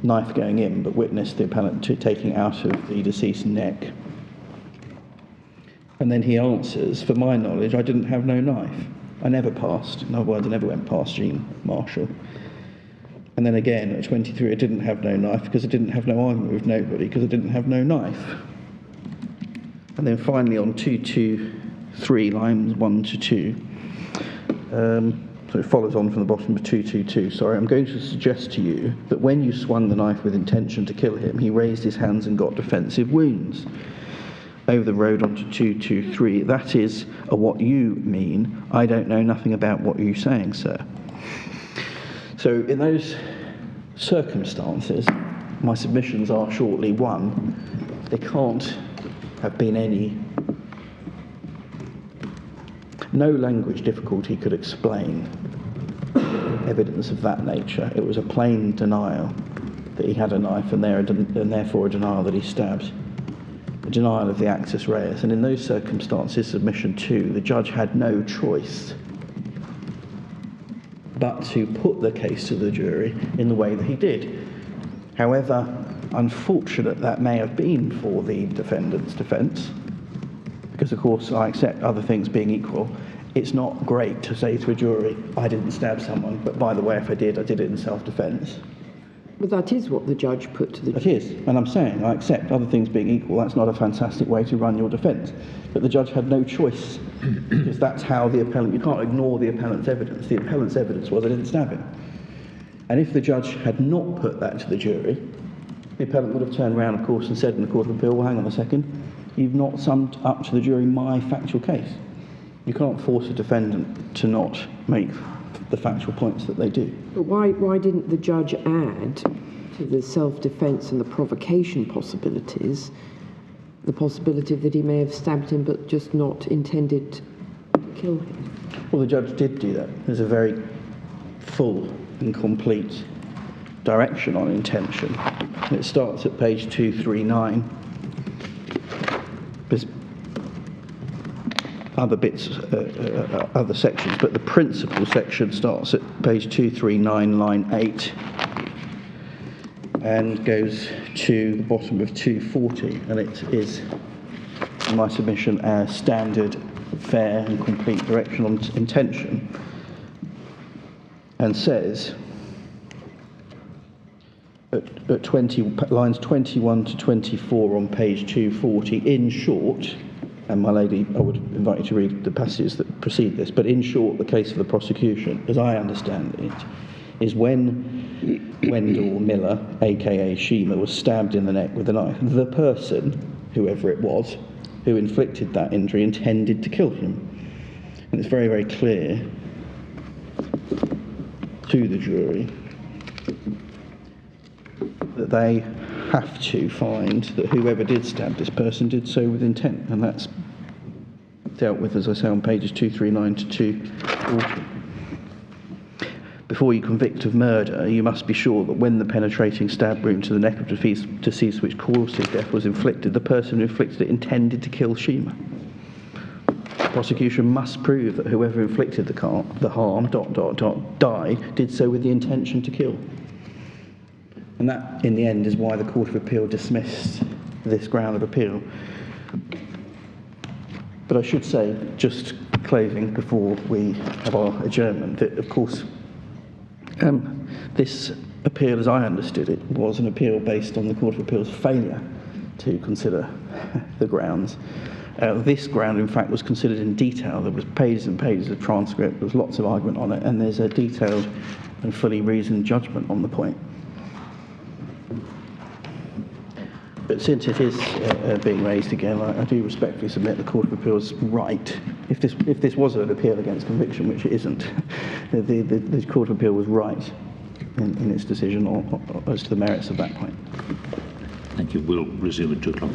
knife going in, but witnessed the appellant taking out of the deceased's neck. And then he answers, for my knowledge, I didn't have no knife. I never passed. In other words, I never went past Jean Marshall. And then again, at 23, I didn't have no knife because I didn't have no argument with nobody because I didn't have no knife. And then finally on 223, lines 1 to 2, so it follows on from the bottom of 222, sorry, I'm going to suggest to you that when you swung the knife with intention to kill him, he raised his hands and got defensive wounds. Over the road onto 223, that is what you mean. I don't know nothing about what you're saying, sir. So in those circumstances, my submissions are shortly, one, there can't have been no language difficulty could explain evidence of that nature. It was a plain denial that he had a knife, and therefore a denial that he stabbed. A denial of the actus reus. And in those circumstances, submission 2, the judge had no choice but to put the case to the jury in the way that he did. However unfortunate that may have been for the defendant's defence, because of course I accept other things being equal, it's not great to say to a jury, I didn't stab someone, but by the way, if I did it in self-defence. But that is what the judge put to the It is, and I'm saying, I accept other things being equal, that's not a fantastic way to run your defence. But the judge had no choice, because that's how the appellant, you can't ignore the appellant's evidence. The appellant's evidence was I didn't stab him. And if the judge had not put that to the jury, the appellant would have turned around, of course, and said in the Court of Appeal, well, hang on a second, you've not summed up to the jury my factual case. You can't force a defendant to not make the factual points that they do. But why didn't the judge add to the self-defence and the provocation possibilities the possibility that he may have stabbed him but just not intended to kill him? Well, the judge did do that. There's a very full and complete direction on intention. It starts at page 239. There's other bits, other sections, but the principal section starts at page 239, line 8, and goes to the bottom of 240, and it is, in my submission, a standard, fair and complete direction on intention, and says at 20, lines 21 to 24 on page 240, in short, and my lady, I would invite you to read the passages that precede this, but in short, the case of the prosecution, as I understand it, is when Wendell Miller, aka Shima, was stabbed in the neck with a knife, the person, whoever it was, who inflicted that injury intended to kill him. And it's very, very clear to the jury that they have to find that whoever did stab this person did so with intent, and that's dealt with, as I say, on pages 239 to 240. Before you convict of murder, you must be sure that when the penetrating stab wound to the neck of deceased which caused his death was inflicted, the person who inflicted it intended to kill Shima. The prosecution must prove that whoever inflicted the harm, died, did so with the intention to kill. And that, in the end, is why the Court of Appeal dismissed this ground of appeal. But I should say, just closing before we have our adjournment, that, of course, this appeal, as I understood it, was an appeal based on the Court of Appeal's failure to consider the grounds. This ground, in fact, was considered in detail. There was pages and pages of transcript, there was lots of argument on it, and there's a detailed and fully reasoned judgment on the point. But since it is being raised again, I do respectfully submit the Court of Appeal's right. If this was an appeal against conviction, which it isn't, the Court of Appeal was right in its decision as to the merits of that point. Thank you. We'll resume at 2 o'clock.